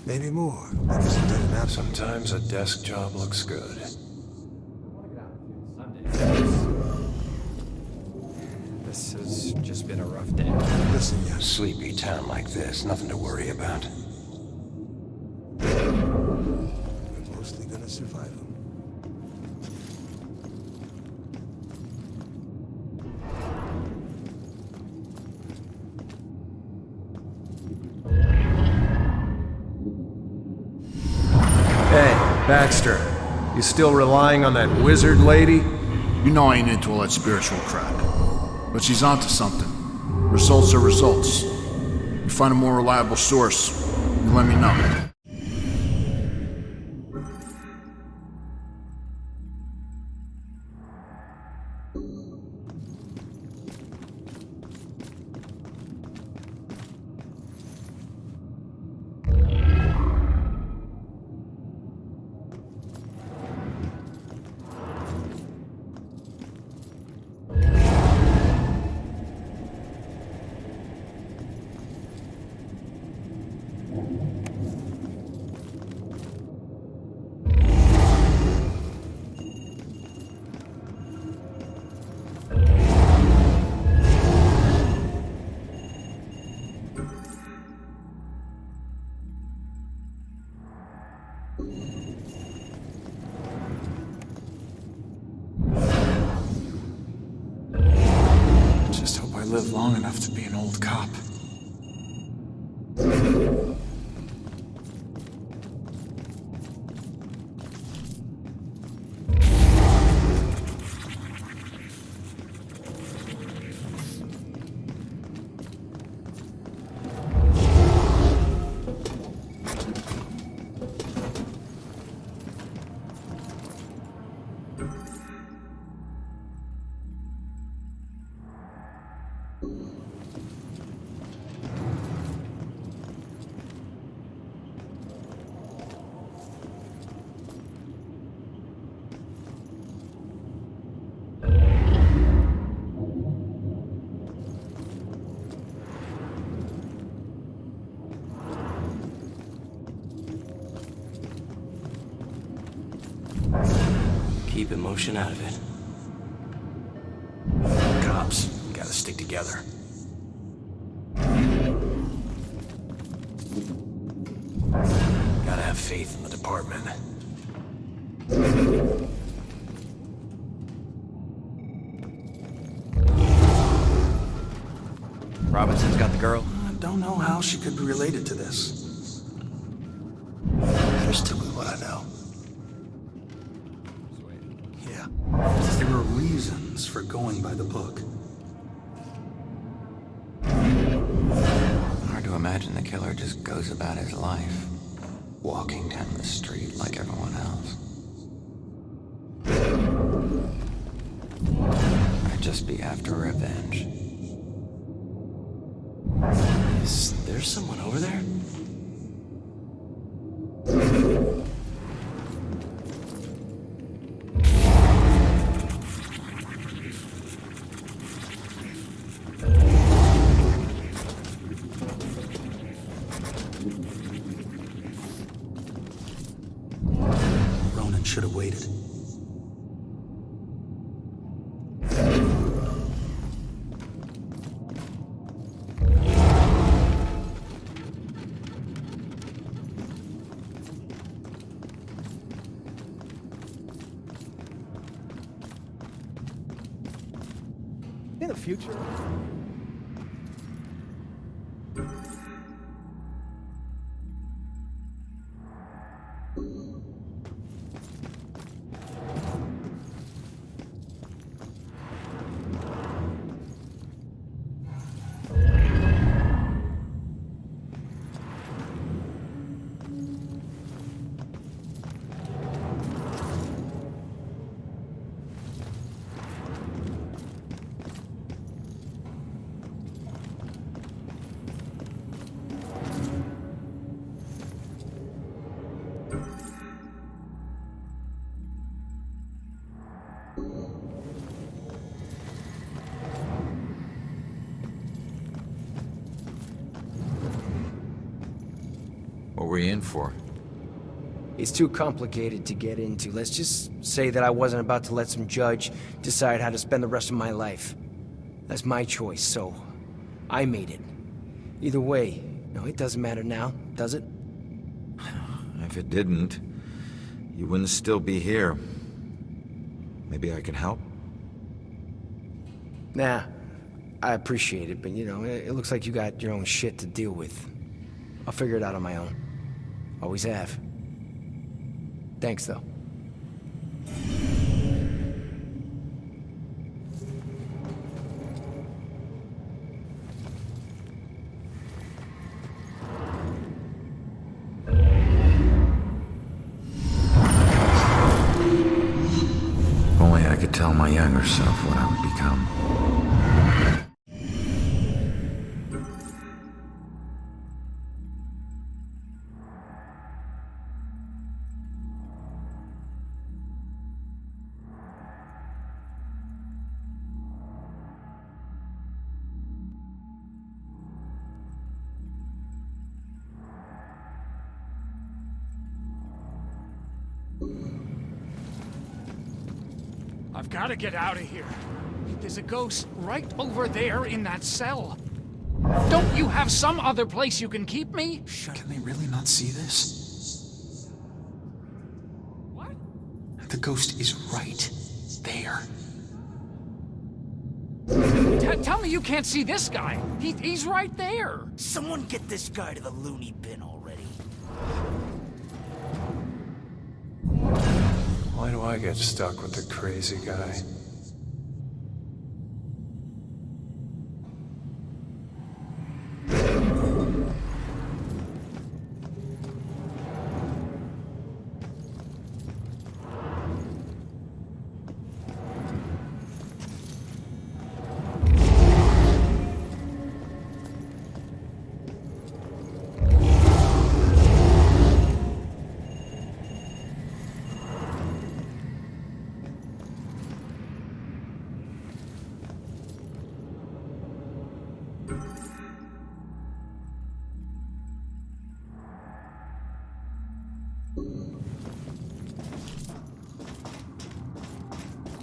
Maybe more, because it doesn't have. Sometimes a desk job looks good. This has just been a rough day. Listen, you sleepy town like this, nothing to worry about. We're mostly gonna survive them. Hey, Baxter, you still relying on that wizard lady? You know I ain't into all that spiritual crap. But she's onto something. Results are results. You find a more reliable source, you let me know. live long enough to be an old cop. Keep emotion out of it. Cops gotta stick together. Gotta have faith in the department. Robinson's got the girl? I don't know how she could be related to this. Just tell me what I know. Yeah. There were reasons for going by the book. Hard to imagine the killer just goes about his life, walking down the street like everyone else. I'd just be after revenge. Is there someone over there? Ronan should have waited. In the future. What were you in for? It's too complicated to get into. Let's just say that I wasn't about to let some judge decide how to spend the rest of my life. That's my choice, so I made it. Either way, no, it doesn't matter now, does it? If it didn't, you wouldn't still be here. Maybe I can help? Nah, I appreciate it, but you know, it looks like you got your own shit to deal with. I'll figure it out on my own. Always have. Thanks, though. Only I could tell my younger self what I would become. I've got to get out of here. There's a ghost right over there in that cell. Don't you have some other place you can keep me? Can they really not see this? What? The ghost is right there. Tell me you can't see this guy. He's right there. Someone get this guy to the loony bin already. Why do I get stuck with the crazy guy?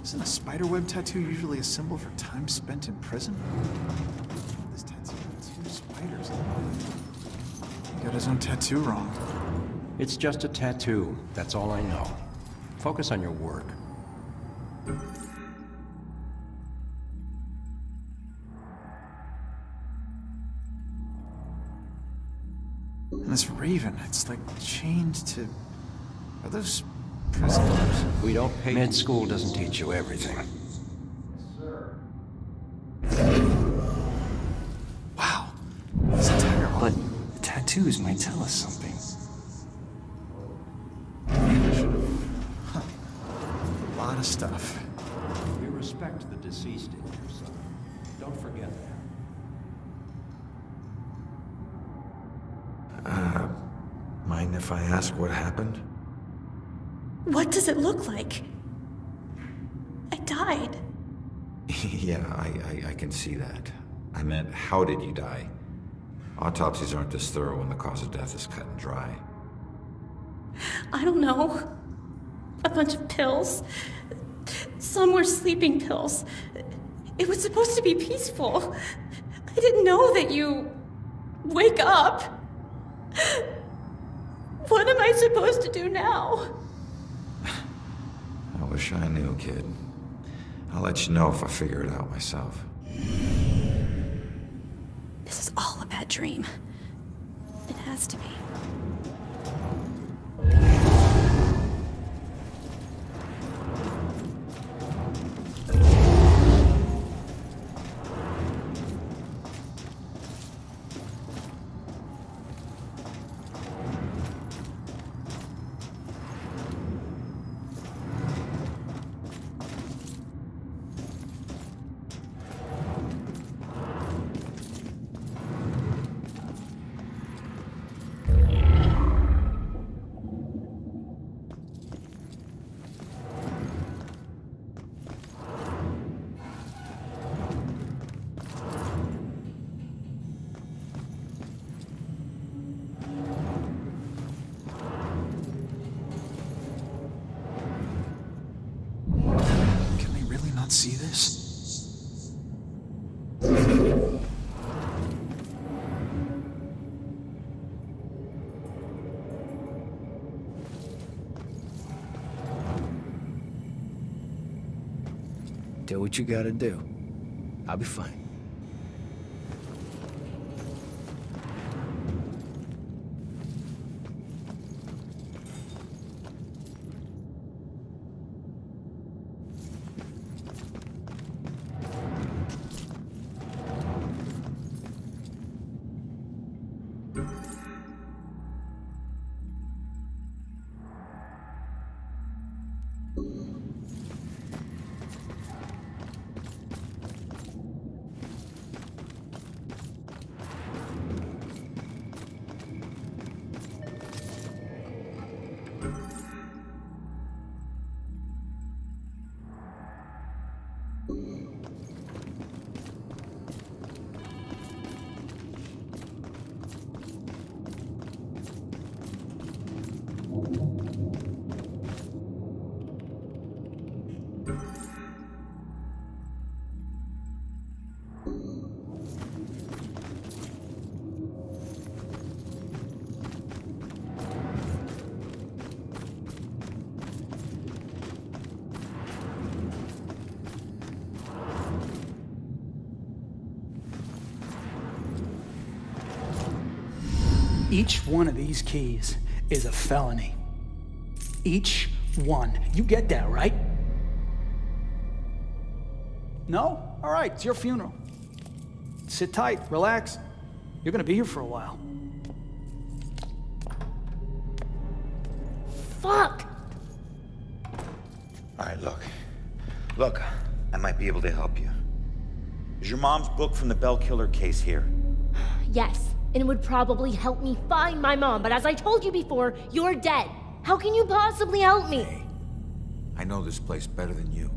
Isn't a spiderweb tattoo usually a symbol for time spent in prison? This tattoo had 2 spiders. He got his own tattoo wrong. It's just a tattoo. That's all I know. Focus on your work. And this raven, it's like chained to... Are those prisoners? We don't pay... Med school doesn't teach you everything. Wow. This entire... But the tattoos might tell us something. Huh. A lot of stuff. We respect the deceased in your son. Don't forget that. Mind if I ask what happened? What does it look like? I died. Yeah, I can see that. I meant, how did you die? Autopsies aren't this thorough when the cause of death is cut and dry. I don't know. A bunch of pills. Some were sleeping pills. It was supposed to be peaceful. I didn't know that you wake up. What am I supposed to do now? I wish I knew, kid. I'll let you know if I figure it out myself. This is all a bad dream. It has to be. See this? Do what you gotta do. I'll be fine. Each one of these keys is a felony. Each one. You get that, right? No? All right, it's your funeral. Sit tight, relax. You're gonna be here for a while. Fuck! All right, look, I might be able to help you. Is your mom's book from the Bell Killer case here? Yes, and it would probably help me find my mom, but as I told you before, you're dead. How can you possibly help me? Hey, I know this place better than you.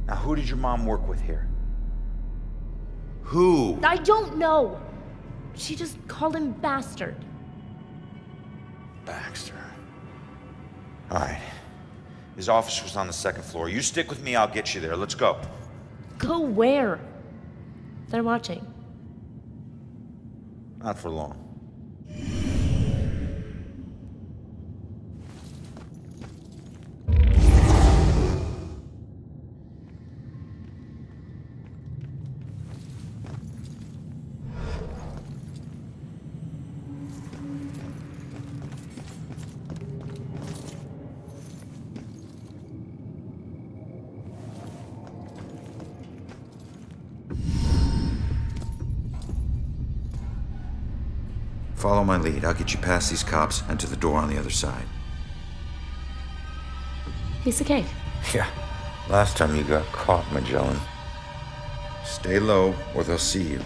Now, who did your mom work with here? Who? I don't know. She just called him bastard. Baxter. All right. His office was on the second floor. You stick with me, I'll get you there. Let's go. Go where? They're watching. Not for long. Follow my lead. I'll get you past these cops and to the door on the other side. Piece of cake. Yeah. Last time you got caught, Magellan. Stay low, or they'll see you.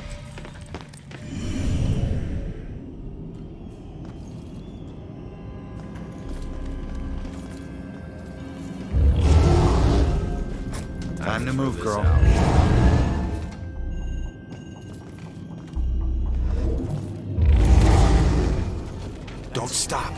Time to move, girl. Don't stop.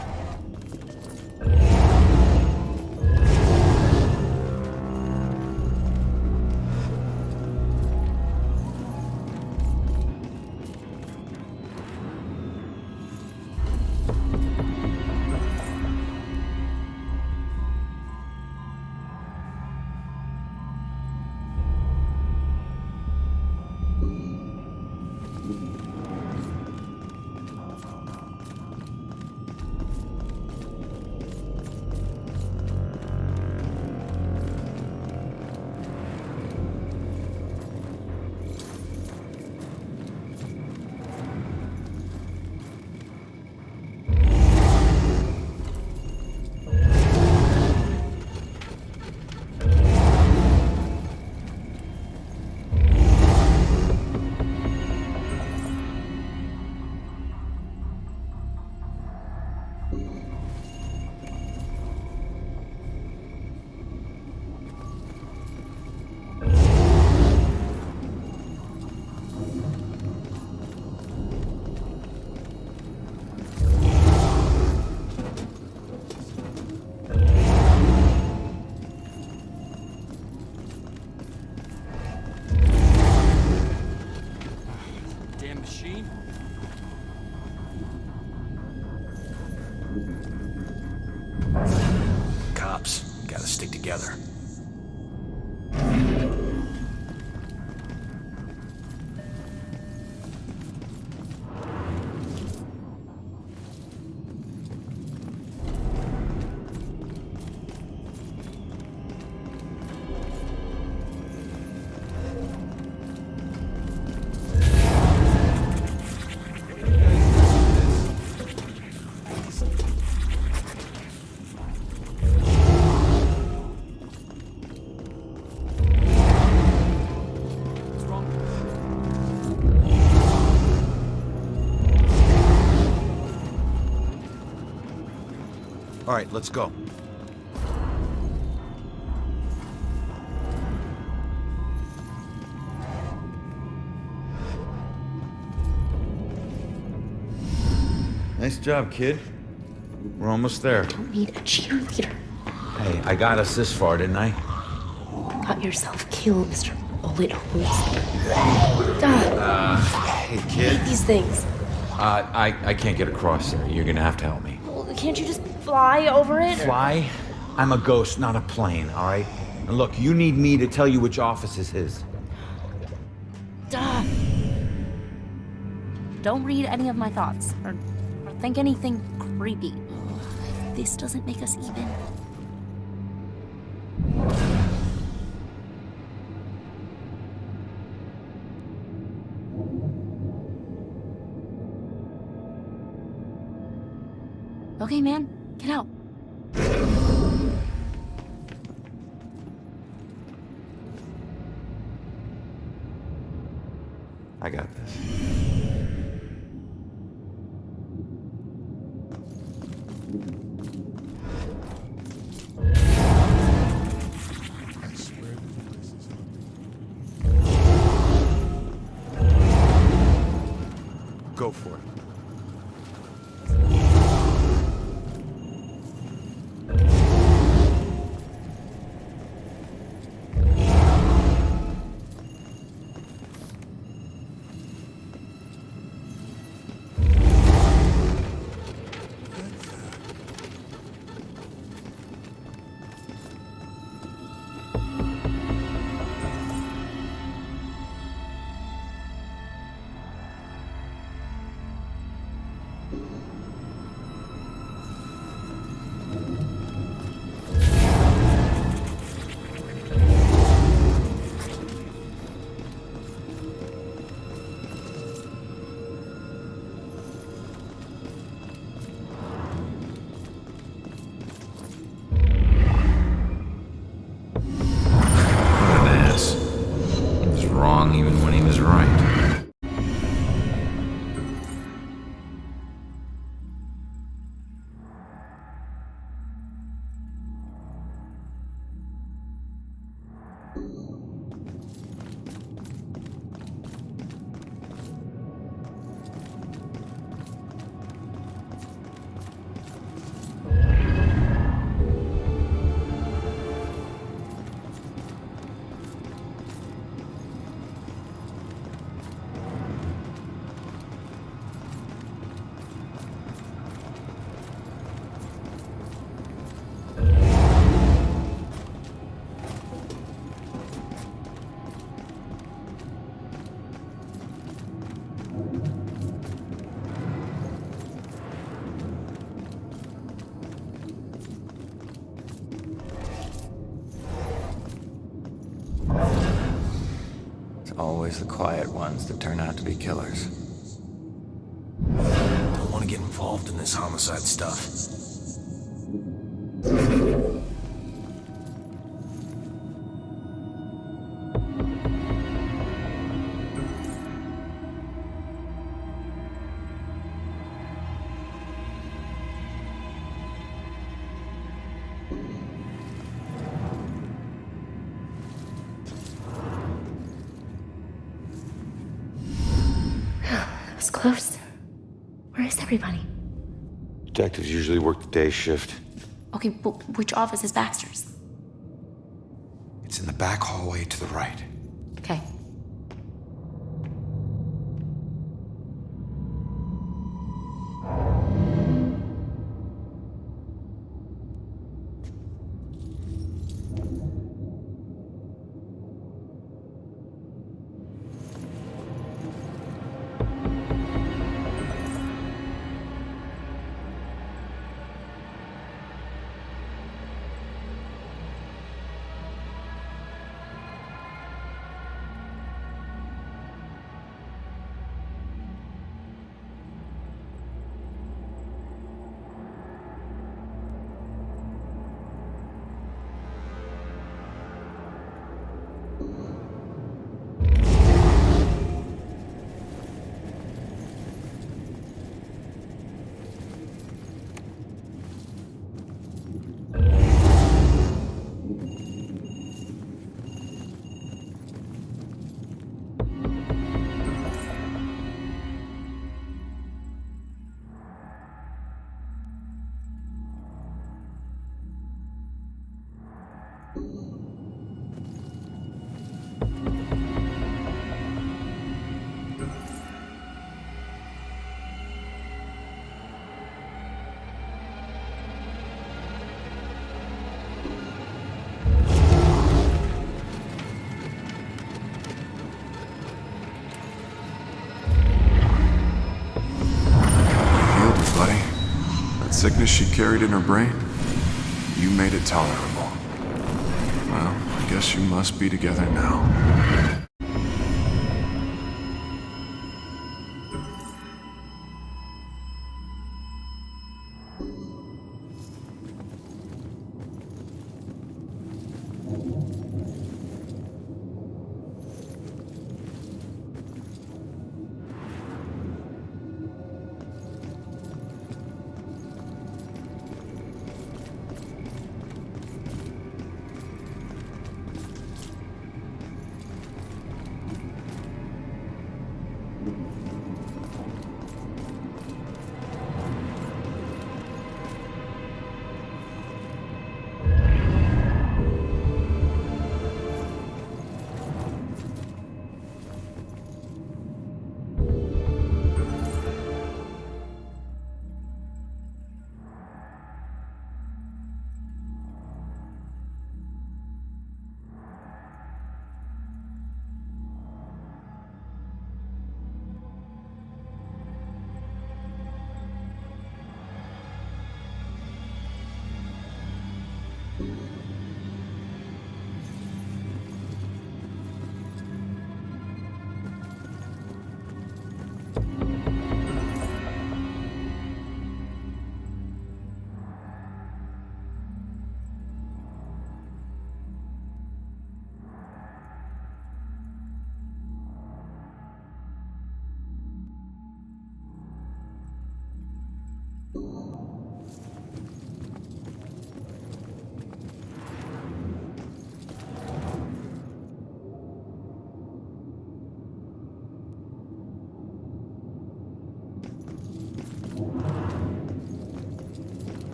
Cops, gotta stick together. All right, let's go. Nice job, kid. We're almost there. Don't need a cheerleader. Hey, I got us this far, didn't I? You got yourself killed, Mr. Bullet Holes. Hey, kid. I hate these things. I can't get across there. You're gonna have to help me. Well, can't you just fly over it? Fly? I'm a ghost, not a plane, all right? And look, you need me to tell you which office is his. Don't read any of my thoughts, or think anything creepy. If this doesn't make us even. Okay, man, get out. I got this. Go for it. Even when he was right. Always the quiet ones that turn out to be killers. Don't want to get involved in this homicide stuff. That was close. Where is everybody? Detectives usually work the day shift. Okay, but which office is Baxter's? It's in the back hallway to the right. Okay. sickness she carried in her brain, you made it tolerable. Well, I guess you must be together now.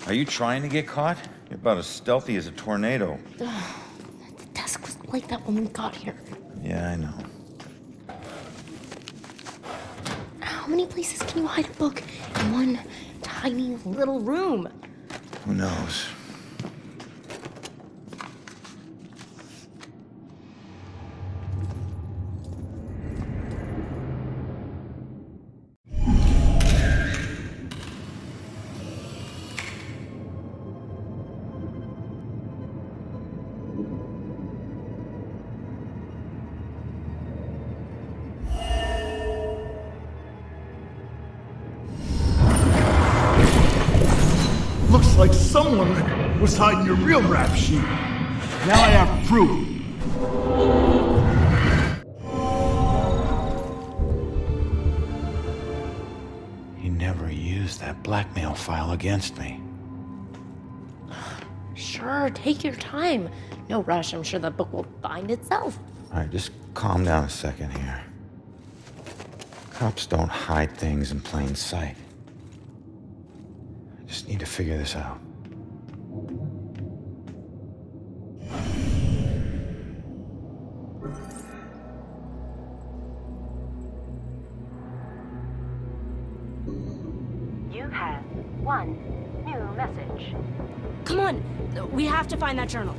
Are you trying to get caught? You're about as stealthy as a tornado. The desk was like that when we got here. Yeah, I know. How many places can you hide a book in one tiny little room? Who knows? Looks like someone was hiding your real rap sheet. Now I have proof. He never used that blackmail file against me. Sure, take your time. No rush, I'm sure the book will find itself. All right, just calm down a second here. Cops don't hide things in plain sight. I just need to figure this out. You have one new message. Come on, we have to find that journal.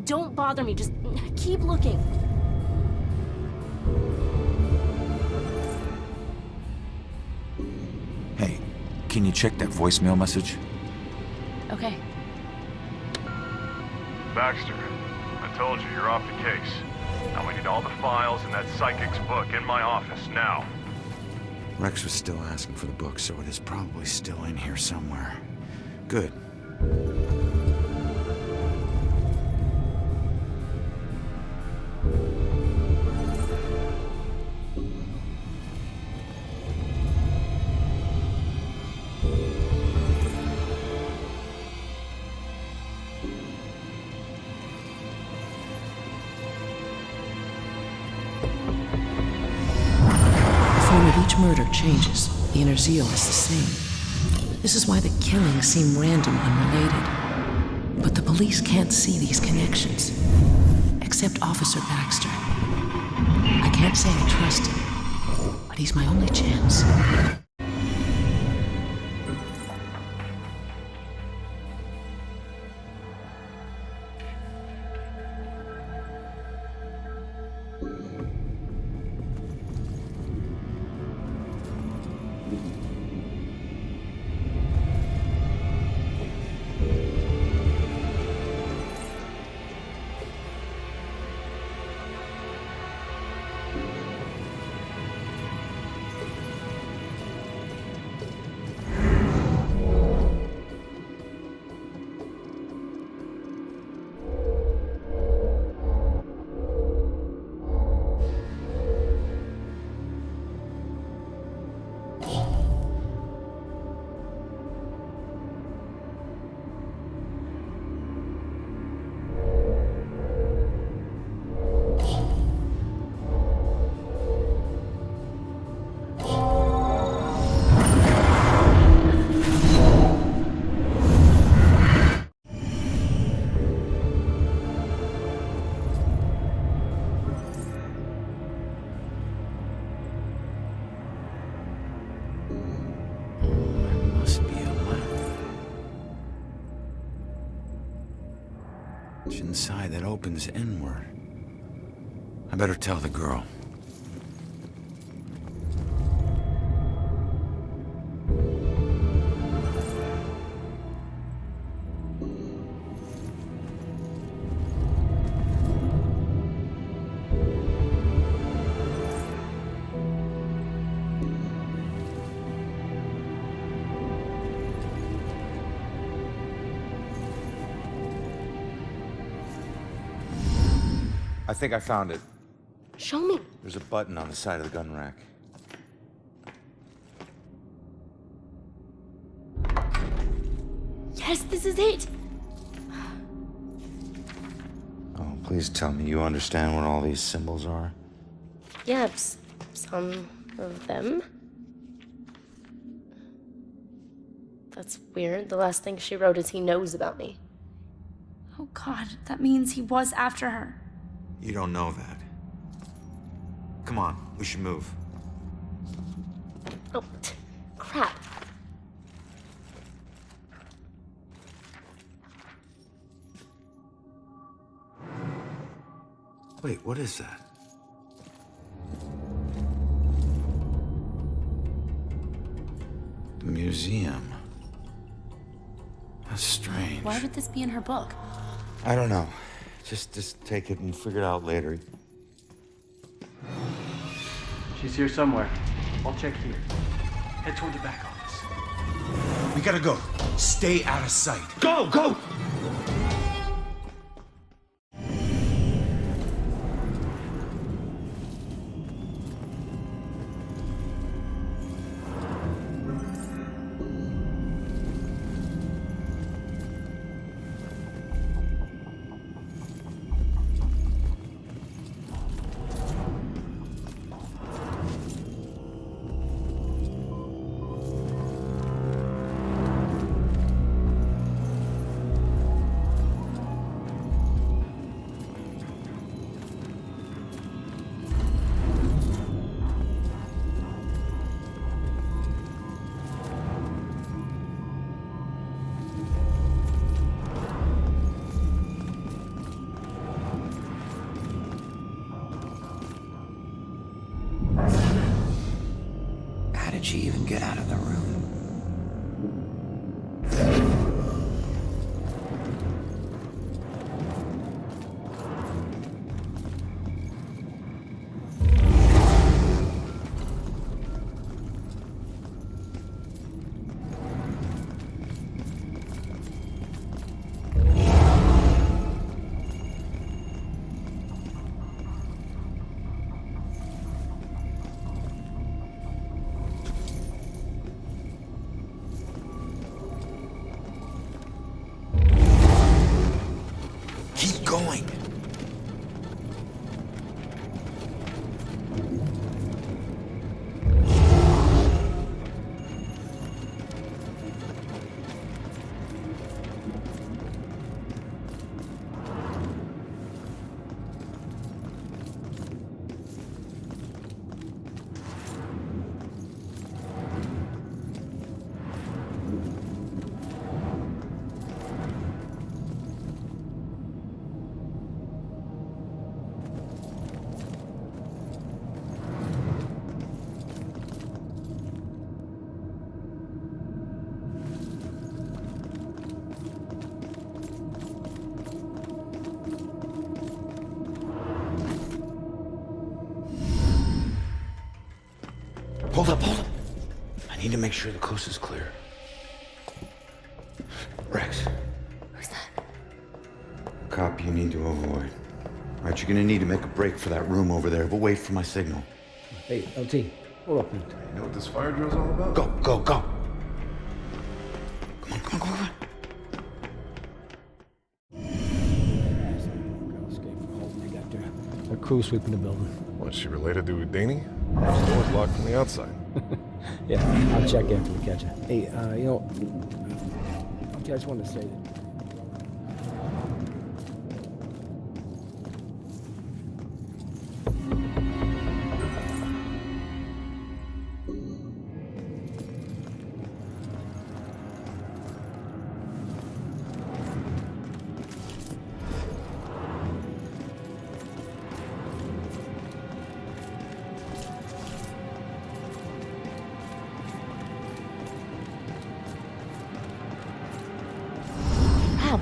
Don't bother me, just keep looking. Hey, can you check that voicemail message? Okay. Baxter, I told you, you're off the case. Now we need all the files in that psychic's book in my office, now. Rex was still asking for the book, so it is probably still in here somewhere. Good. Each murder changes. The inner zeal is the same. This is why the killings seem random, unrelated. But the police can't see these connections. Except Officer Baxter. I can't say I trust him, but he's my only chance. Inside that opens inward. I better tell the girl. I think I found it. Show me. There's a button on the side of the gun rack. Yes, this is it. Oh, please tell me you understand what all these symbols are. Yeah, some of them. That's weird. The last thing she wrote is he knows about me. Oh God, that means he was after her. You don't know that. Come on, we should move. Oh, crap. Wait, what is that? The museum. That's strange. Why would this be in her book? I don't know. Just take it and figure it out later. She's here somewhere. I'll check here. Head toward the back office. We gotta go. Stay out of sight. Go! Go! hold up. I need to make sure the coast is clear. Rex. Who's that? Cop you need to avoid. All right, you're gonna need to make a break for that room over there, but wait for my signal. Hey, LT, hold up. You know what this fire drill's all about? Go, go, go. Come on, come on, come on. Our crew's sweeping the building. What, she related to Udani? The door's locked from the outside. Yeah, I'll check after we catch her. Hey, you know, I just wanted to say that.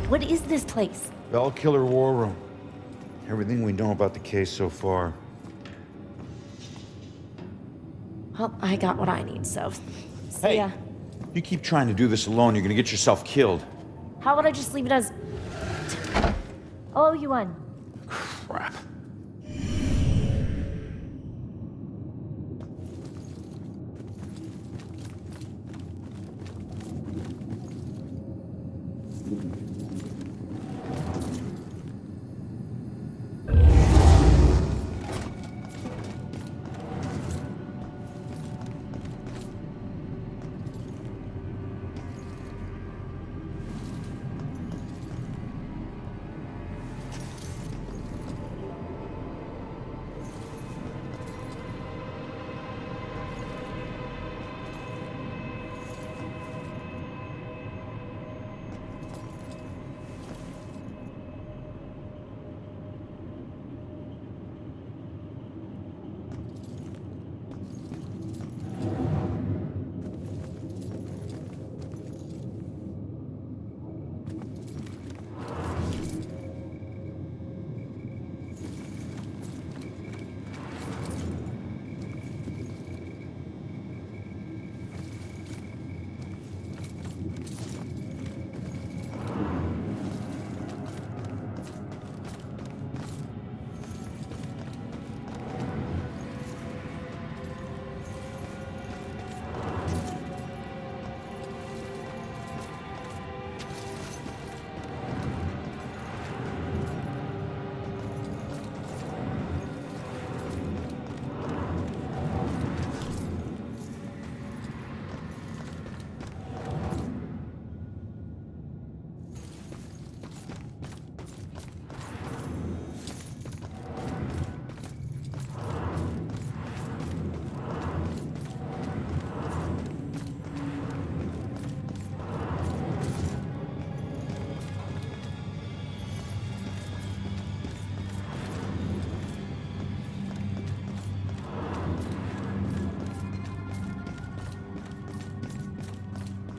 What is this place? Bell Killer War Room. Everything we know about the case so far. Well, I got what I need, so see ya. You keep trying to do this alone, you're gonna get yourself killed. How would I just leave it as... I'll owe you one. Crap.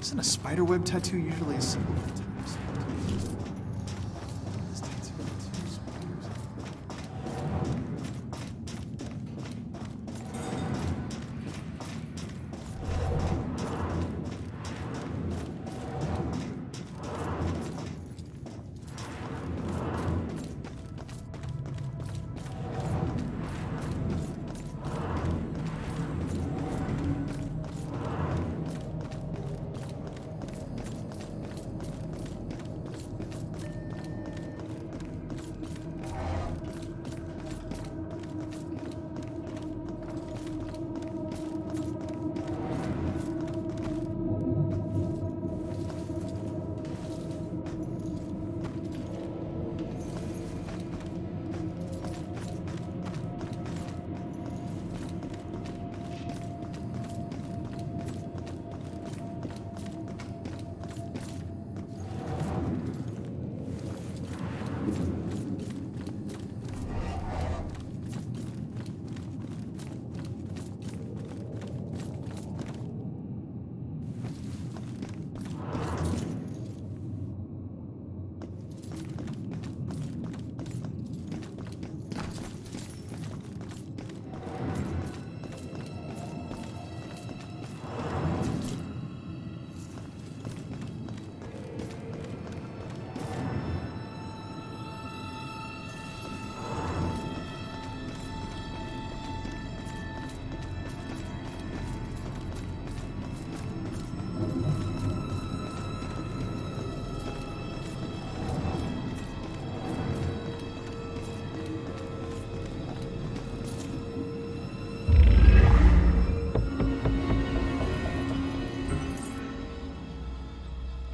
Isn't a spiderweb tattoo usually a symbol for time? This tattoo had 2 spiders.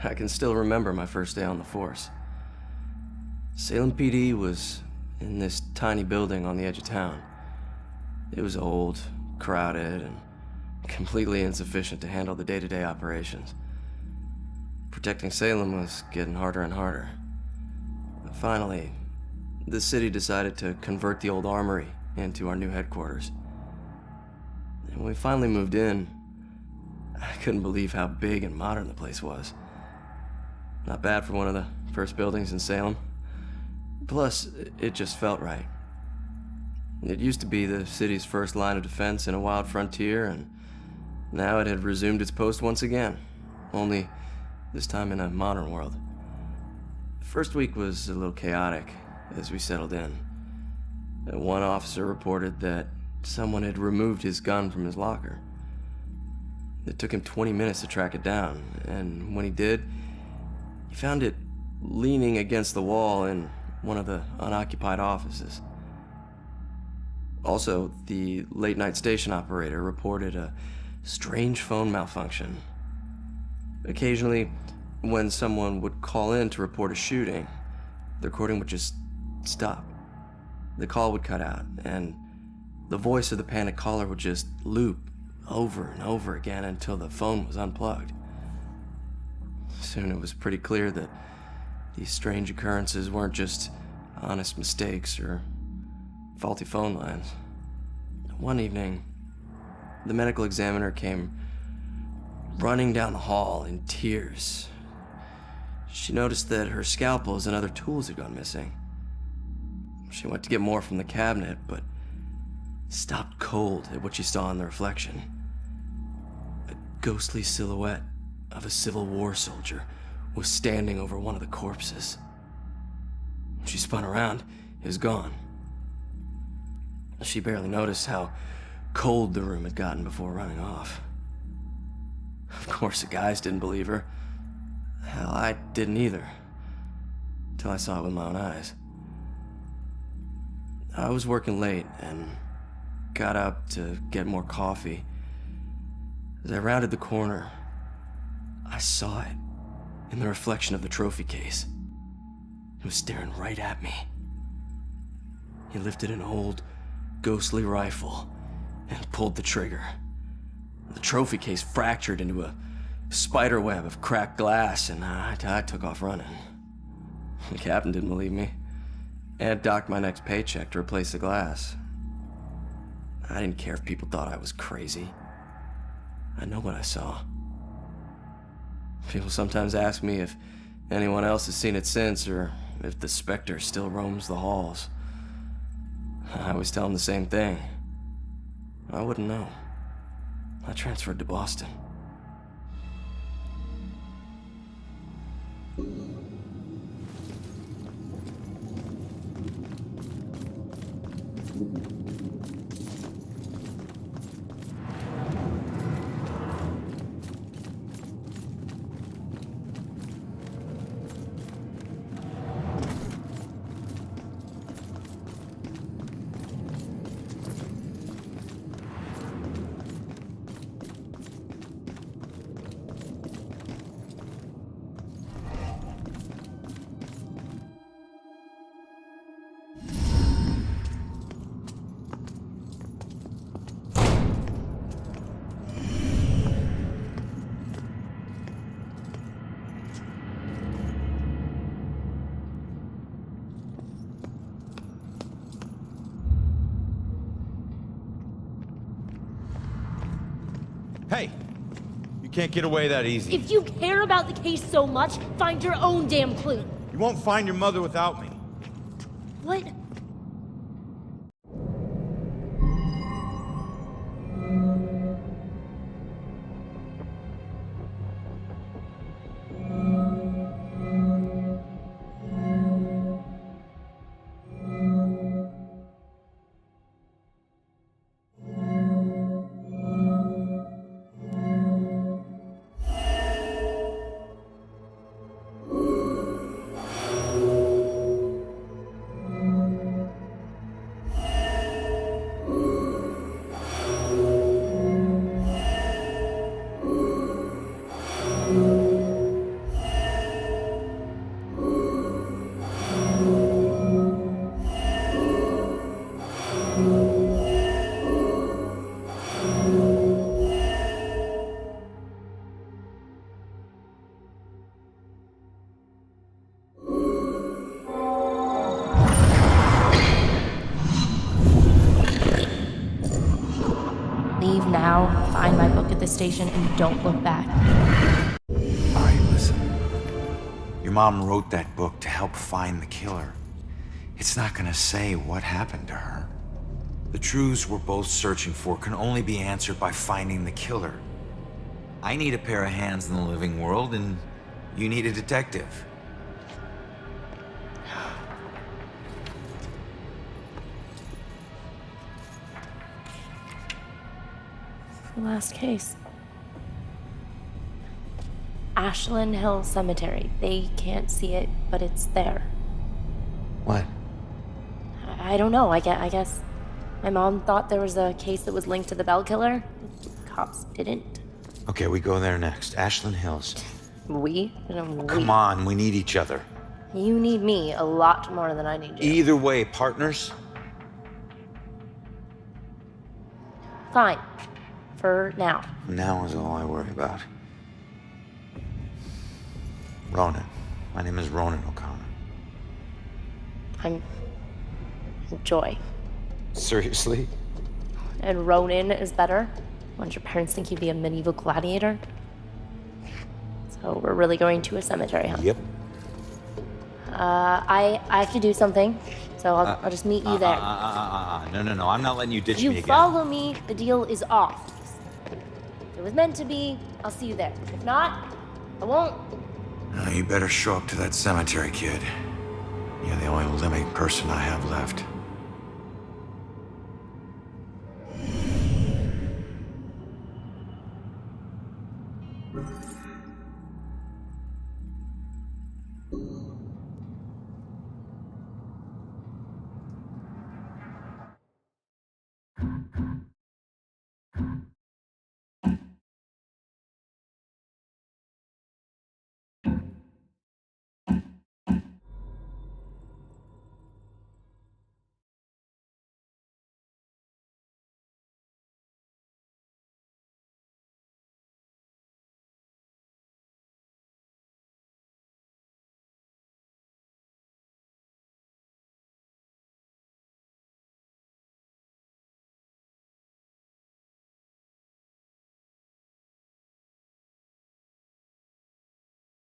I can still remember my first day on the force. Salem PD was in this tiny building on the edge of town. It was old, crowded, and completely insufficient to handle the day-to-day operations. Protecting Salem was getting harder and harder. Finally, the city decided to convert the old armory into our new headquarters. And when we finally moved in, I couldn't believe how big and modern the place was. Not bad for one of the first buildings in Salem. Plus, it just felt right. It used to be the city's first line of defense in a wild frontier, and now it had resumed its post once again, only this time in a modern world. The first week was a little chaotic as we settled in. One officer reported that someone had removed his gun from his locker. It took him 20 minutes to track it down, and when he did, he found it leaning against the wall in one of the unoccupied offices. Also, the late-night station operator reported a strange phone malfunction. Occasionally, when someone would call in to report a shooting, the recording would just stop. The call would cut out, and the voice of the panicked caller would just loop over and over again until the phone was unplugged. Soon it was pretty clear that these strange occurrences weren't just honest mistakes or faulty phone lines. One evening, the medical examiner came running down the hall in tears. She noticed that her scalpels and other tools had gone missing. She went to get more from the cabinet, but stopped cold at what she saw in the reflection. A ghostly silhouette of a Civil War soldier was standing over one of the corpses. She spun around. It was gone. She barely noticed how cold the room had gotten before running off. Of course, the guys didn't believe her. Hell, I didn't either. Till I saw it with my own eyes. I was working late and got up to get more coffee. As I rounded the corner, I saw it in the reflection of the trophy case. It was staring right at me. He lifted an old, ghostly rifle and pulled the trigger. The trophy case fractured into a spider web of cracked glass, and I took off running. The captain didn't believe me and docked my next paycheck to replace the glass. I didn't care if people thought I was crazy. I know what I saw. People sometimes ask me if anyone else has seen it since, or if the specter still roams the halls. I always tell them the same thing. I wouldn't know. I transferred to Boston. Hey! You can't get away that easy. If you care about the case so much, find your own damn clue. You won't find your mother without me. What? station and don't look back. All right, listen. Your mom wrote that book to help find the killer. It's not gonna say what happened to her. The truths we're both searching for can only be answered by finding the killer. I need a pair of hands in the living world, and you need a detective. The last case. Ashland Hill Cemetery. They can't see it, but it's there. What? I don't know. I guess my mom thought there was a case that was linked to the Bell killer. The cops didn't. Okay, we go there next. Ashland Hills. We? Come on, we need each other. You need me a lot more than I need you. Either way, partners. Fine. For now. Now is all I worry about. Ronan. My name is Ronan O'Connor. I'm Joy. Seriously? And Ronan is better? Wouldn't your parents think you'd be a medieval gladiator? So we're really going to a cemetery, huh? Yep. I have to do something, so I'll just meet you there. No, I'm not letting you ditch If you me again. follow me, the deal is off. If it was meant to be, I'll see you there. If not, I won't. You better show up to that cemetery, kid. You're the only living person I have left.